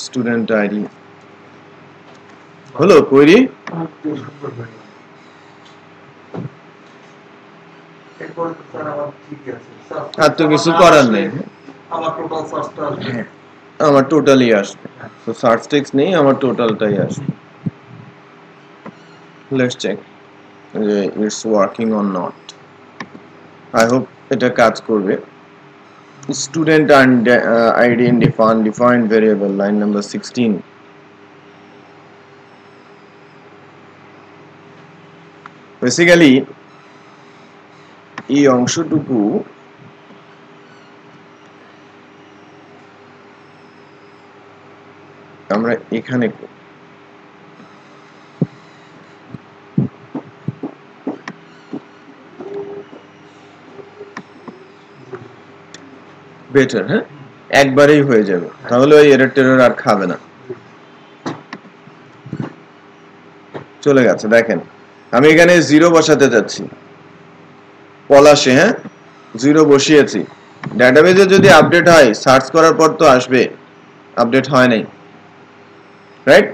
student ID হলো কোয়েরি আর তো কিছু করার নেই আমার টোটালি আসবে তো সার্চ টেক্সট নেই আমার টোটালটাই আসবে লেটস চেক যে it's working or not I hope এটা কাজ করবে student and id in defined variable line number 16 basically এই অংশটুকু আমরা এখানে বেটার হ্যাঁ একবারেই হয়ে যাবে তাহলে ওই এরর টেরর আর খাবে না চলে গেছে দেখেন আমি এখানে 0 বসাতে যাচ্ছি পলাশে হ্যাঁ 0 বসিয়েছি ডেটাবেজে যদি আপডেট হয় সার্চ করার পর তো আসবে আপডেট হয় নাই রাইট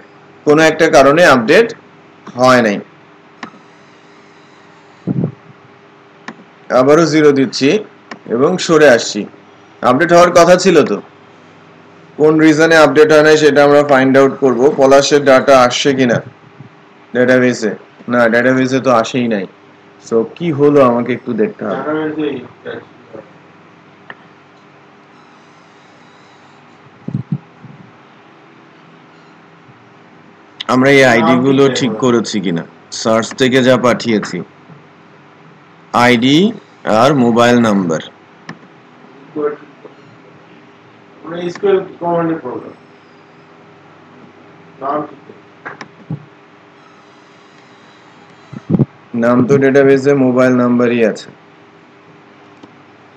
কোনো একটা কারণে আপডেট হয় নাই আবারও 0 দিচ্ছি এবং সরে আসছি আপডেট হওয়ার কথা ছিল তো কোন রিজনে আপডেট হয় না সেটা আমরা ফাইন্ড আউট করব পলাশের ডাটা আসছে কিনা ডেটাবেসে না ডেটাবেসে তো আসেই নাই সো কি হলো আমাকে একটু দেখতে হবে আমরা এই আইডি গুলো ঠিক করেছি কিনা সার্চ থেকে যা পাঠিয়েছি আইডি আর mobile number SQL command program নাম তো ডেটাবেসে মোবাইল নাম্বারই আছে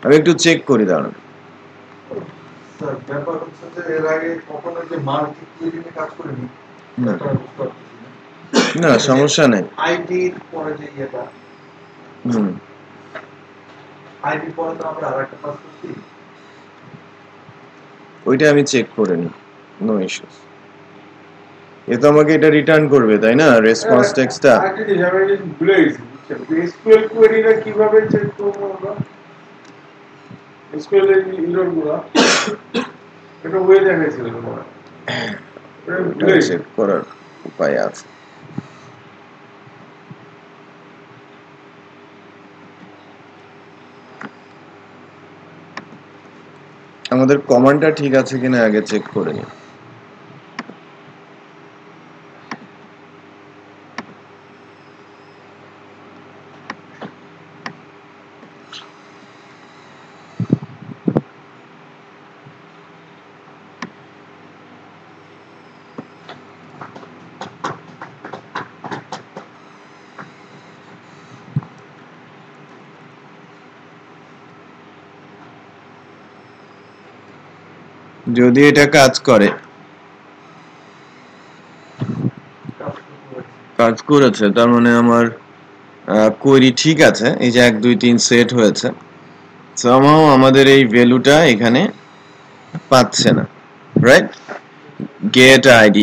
আমি একটু চেক করি দাঁড়ান স্যার ব্যাপার হচ্ছে যে এর আগে কখনো যে মাল্টি কুইরি নিয়ে কাজ করিনি না সমস্যা নেই আইডি পরে যে এটা আইডি পরে তো আমরা আরেকটা কাজ করছি ওইটা আমি চেক করে নি নো ইস্যুস এ তো আমাকে এটা রিটার্ন করবে তাই না রেসপন্স টেক্সটটা আইডি আমি ভুলে গেছি SQL কোয়েরিটা কিভাবে চেক করব আমরা SQL এর এররগুলো এটা ওয়ে দেখাইছিল তোমার এটা চেক করার উপায় আছে আমাদের কমান্ডটা ঠিক আছে কিনা আগে চেক করে নিই যদি এটা কাজ করে কাজ করেছে তার মানে আমার কোয়েরি ঠিক আছে এই যে 1 2 3 সেট হয়েছে somehow আমাদের এই ভ্যালুটা এখানে পাচ্ছে না রাইট get id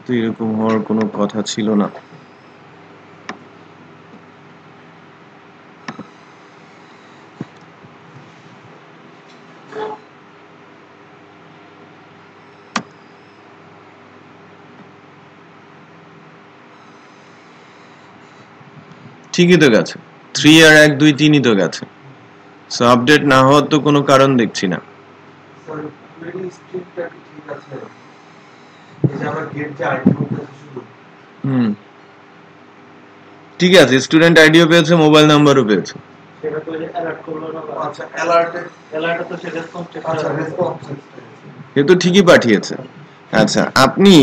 তো এরকম হওয়ার কোনো কথা ছিল না ঠিকই তো গেছে 3 আর 1 2 3ই তো গেছে সো আপডেট না হওয়ার তো কোনো কারণ দেখছি না স্যার কোয়েরি স্ট্রিংটা ঠিক আছে এই যে আমরা গেট যে আইডি বলতেছি শুধু ঠিক আছে স্টুডেন্ট আইডিও পেয়েছে মোবাইল নাম্বারও পেয়েছে সেটা তো অ্যালার্ট করলো না আচ্ছা অ্যালার্ট তো সে রেসপন্স আচ্ছা রেসপন্স এ তো ঠিকই পাঠিয়েছে আচ্ছা আপনি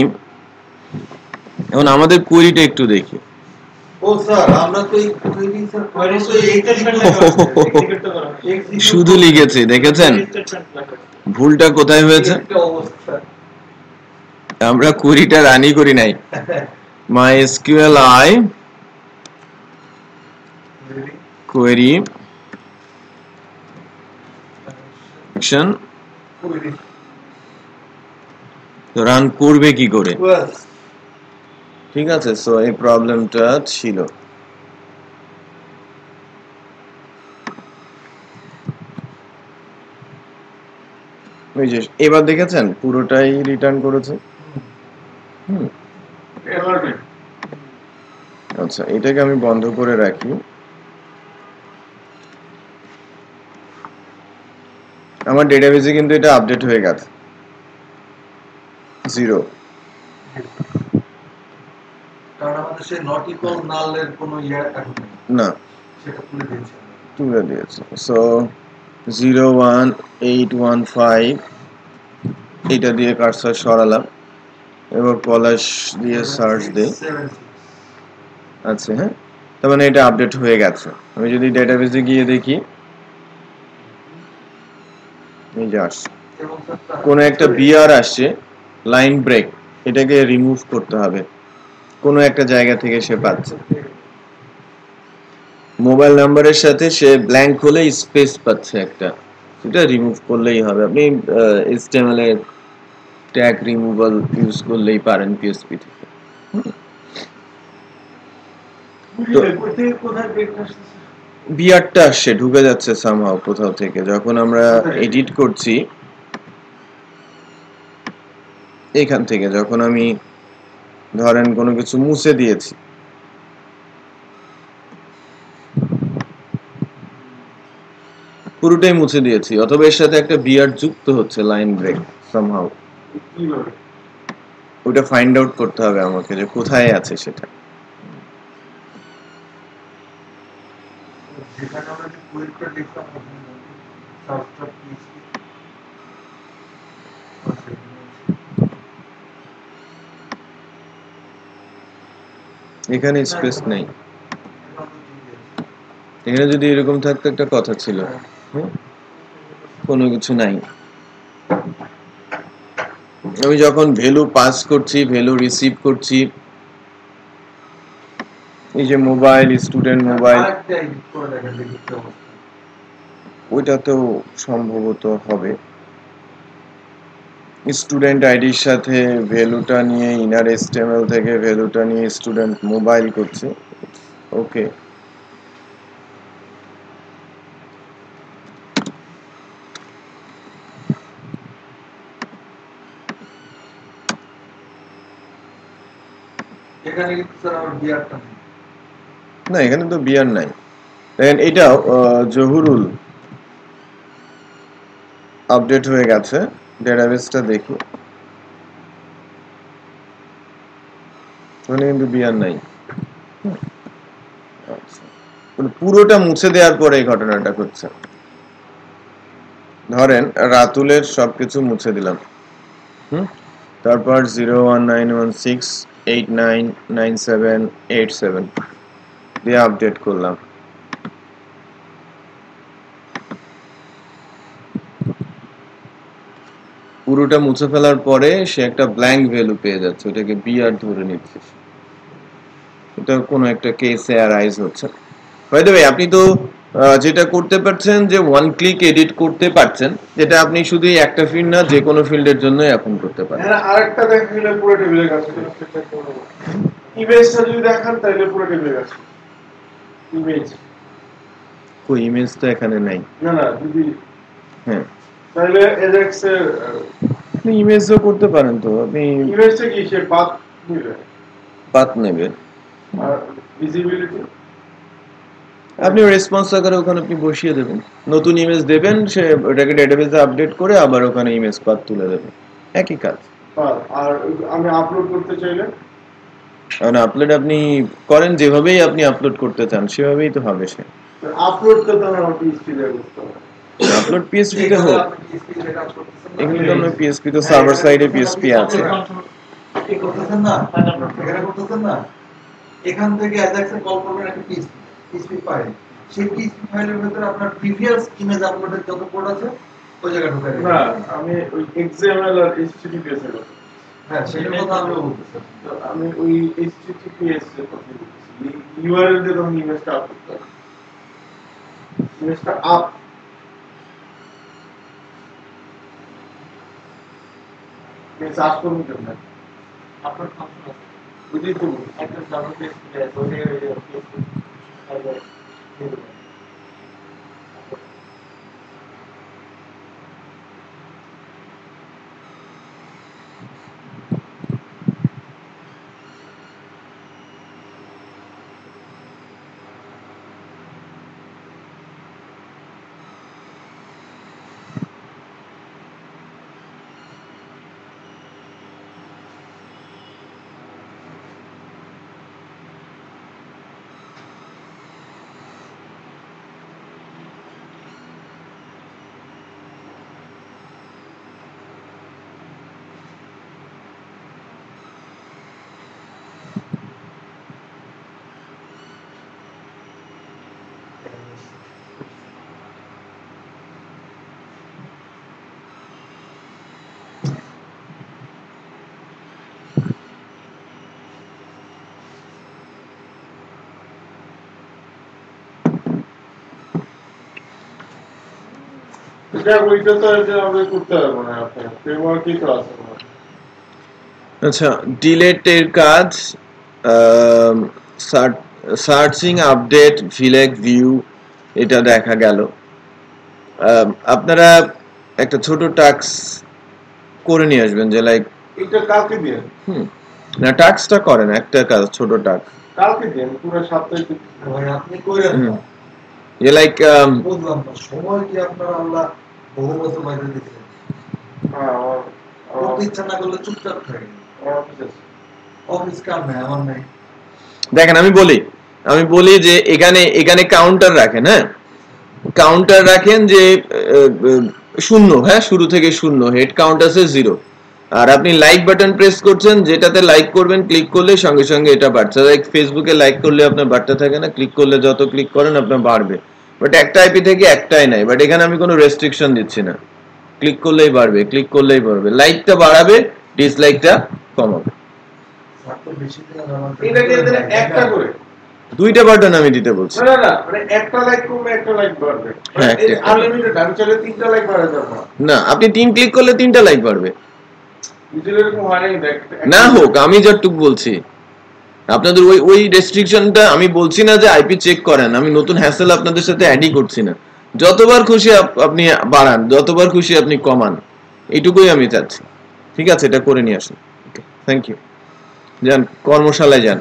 এখন আমাদের কোয়েরিটা একটু দেখি। ও স্যার আমরা তো এই কোয়েরি স্যার কোয়েরি তো স্টেটমেন্ট এক্সিকিউট করা শুধু লিখেছে, দেখেছেন ভুলটা কোথায় হয়েছে? আমরা কোয়েরিটা রানই করি নাই। MySQLi কোয়েরি ফাংশন রান করবে কি করে? ঠিক আছে, সো এই প্রবলেমটা ছিল। ওই যে এবার দেখেছেন পুরোটাই রিটার্ন করেছে। আচ্ছা, এটাকে আমি বন্ধ করে রাখি। আমার ডেটাবেসে কিন্তু এটা আপডেট হয়ে গেছে 0, কারণ আমাদের সেই নট ইকুয়াল নাল এর কোনো ইয়ার এখন না সেটা তুলে দিয়েছে। সো 01815 এটা দিয়ে কার্সর সরালাম, এবার পলাশ দিয়ে সার্চ দেই। আচ্ছা, হ্যাঁ, তার মানে এটা আপডেট হয়ে গেছে। আমি যদি ডেটাবেসে গিয়ে দেখি, এই যে আসছে কোন একটা বিআর আসছে লাইন ব্রেক, এটাকে রিমুভ করতে হবে কোন একটা জায়গা থেকে সে পাচ্ছে। মোবাইল নাম্বারের সাথে সে ব্ল্যাঙ্ক হলে স্পেস পাচ্ছে একটা, সেটা রিমুভ করলেই হবে। আপনি HTML এর ট্যাগ রিমুভাল ইউজ করলেই পারেন পিএসপি থেকে। বিআরটা আসছে, ঢুকে যাচ্ছে সামহাও কোথাও থেকে। যখন আমরা এডিট করছি এখান থেকে, যখন আমি ধরেন কোনো কিছু মুছে দিয়েছি, পুরোটাই মুছে দিয়েছি, অথবা এর সাথে একটা বিআর যুক্ত হচ্ছে লাইন ব্রেক সামহাও, ওটা ফাইন্ড আউট করতে হবে আমাকে যে কোথায় আছে সেটা। এখানে স্পেস নেই, এখানে যদি এরকম থাকতো একটা কথা ছিল, কোনো কিছু নাই। আমি যখন ভ্যালু পাস করছি, ভ্যালু রিসিভ করছি, এই যে মোবাইল স্টুডেন্ট মোবাইল, ওইটাতেও সম্ভবত হবে। স্টুডেন্ট আইডির সাথে ভ্যালুটা নিয়ে ইনার HTML থেকে ভ্যালুটা নিয়ে স্টুডেন্ট মোবাইল করছে। ওকে, এখানে কিন্তু স্যার আর বিআরটা নেই। না, এখানে তো বিআর নাই। দেখেন এটাও জহুরুল আপডেট হয়ে গেছে। ডেটাবেসটা দেখি, ওখানে কিন্তু বিআর নাই। পুরোটা মুছে দেওয়ার পরে এই ঘটনাটা ঘটছে। ধরেন রাতুলের সবকিছু মুছে দিলাম, তারপর 01916899787 দিয়ে আপডেট করলাম। পুরোটা মুছে ফেলার পরে সে একটা ব্ল্যাঙ্ক ভ্যালু পেয়ে যাচ্ছে, ওটাকে বিআর ধরে নিচ্ছে। এটা কোনো একটা কেসে অ্যারাইজ হচ্ছে। বাই দ্য ওয়ে, আপনি তো যেটা করতে পারছেন যে ওয়ান ক্লিক এডিট করতে পারছেন, যেটা আপনি শুধু একটা ফিল্ড না যে কোনো ফিল্ডের জন্য এখন করতে পারেন। হ্যাঁ, আরেকটা দেখলে পুরো টেবিলের কাছে ইমেজটা যদি দেখান তাহলে পুরো টেবিলের কাছে ইমেজ, কই ইমেজ তো এখানে নাই। না না যদি হ্যাঁ, তাহলে এজেক্স এর আপনি ইমেজও করতে পারেন। তো আপনি ইমেজটা কি সে পাথ নেবে, পাথ নেবে, আর ভিজিবিলিটি আপনি রেসপন্স আকারে ওখানে আপনি বসিয়ে দেবেন, নতুন ইমেজ দেবেন, সে ওটাকে ডেটাবেসে আপডেট করে আবার ওখানে ইমেজ পাথ তুলে দেবে, একই কাজ। আর আমি আপলোড করতে চাইলে, কারণ আপলোড আপনি করেন যেভাবেই আপনি আপলোড করতে চান সেভাবেই তো হবে। সে আপলোড তো আমার পিএইচপি দিয়ে করতে হবে, আপলোড পিএসপি তে হোক, এখানে তো আমরা পিএসপি তো সার্ভার সাইডে পিএসপি আছে। কি করতেছেন না, এখানে করতেছেন না, এখান থেকে অ্যাজাক্সে কল করবেন একটা পিএসপি ফাইল, সেই পিএসপি ফাইলের ভিতরে আপনার প্রিভিয়াস ইমেজ আপলোডের যত কোড আছে ওই জায়গায় ঢুকাই দিবেন। না আমি ওই XML আর HTTPS এর কথা, হ্যাঁ সেটার কথা আমি বলতেছি। আমি ওই HTTPS এর কথা বলতেছি, ইউআরএল দিয়ে তখন ইমেজটা আপ করতে হবে, ইমেজটা আপ সার্চ করুন কেন আপনার ফাংশন আছে বুঝলি তো একটা ডাবল পেজ দিয়ে ওই ফাইলে দিয়ে দেবেন। এটা ওইটা তো যে আমরা করতে পারবো না, আপনার ফ্রেমওয়ার্কই তো আছে। আচ্ছা, ডিলেটের কাজ, সার্চিং, আপডেট, ভিলেক, ভিউ, এটা দেখা গেল। আপনারা একটা ছোট টাস্ক করে নিয়ে আসবেন, যে লাইক এটা কালকে দিয়ে না, টাস্কটা করেন, একটা কাজ, ছোট টাস্ক কালকে দিয়ে পুরো সপ্তাহে ভাই আপনি কইরেন না, যে লাইক বুঝলাম না সময় কি আপনার আল্লাহ বহু বছর বাইরে দিয়েছেন, করতে ইচ্ছা না করলে চুপচাপ থাকে, অফিস কাম নাই আমার নাই। দেখেন আমি বলি যে এখানে কাউন্টার রাখেন, হ্যাঁ কাউন্টার রাখেন যে শূন্য, হ্যাঁ শুরু থেকে শূন্য, হেড কাউন্ট আছে 0, আর আপনি লাইক বাটন প্রেস করছেন, যেটাতে লাইক করবেন ক্লিক করলে সঙ্গে সঙ্গে এটা বাড়ছে। লাইক ফেসবুকে লাইক করলে আপনার বাড়তে থাকে না, ক্লিক করলে যত ক্লিক করেন আপনার বাড়বে, বাট একটা আইপি থেকে একটাই নাই, বাট এখানে আমি কোনো রেস্ট্রিকশন দিচ্ছি না, ক্লিক করলেই বাড়বে, ক্লিক করলেই বাড়বে, লাইকটা বাড়াবে, ডিসলাইকটা কমাবে। এটাকে একটা করে দুইটা বাটন আমি দিতে বলছি, না না মানে একটা লাইক কমবে একটা লাইক বাড়বে, হ্যাঁ আনলিমিটেড, আমি চাইলে 3টা লাইক বাড়াতে পারবো না, আপনি 3 ক্লিক করলে 3টা লাইক বাড়বে, বুঝলে এরকম হয় না দেখ না হোক, আমি যতটুকু বলছি আপনাদের ওই রেস্ট্রিকশনটা আমি বলছি না যে আইপি চেক করেন, আমি নতুন হ্যাসেল আপনাদের সাথে অ্যাডই করছি না, যতবার খুশি আপনি বাড়ান, যতবার খুশি আপনি কমান, এইটুকুই আমি চাচ্ছি। ঠিক আছে, এটা করে নিয়ে আসুন। থ্যাংক ইউ, যান কর্মশালায় যান।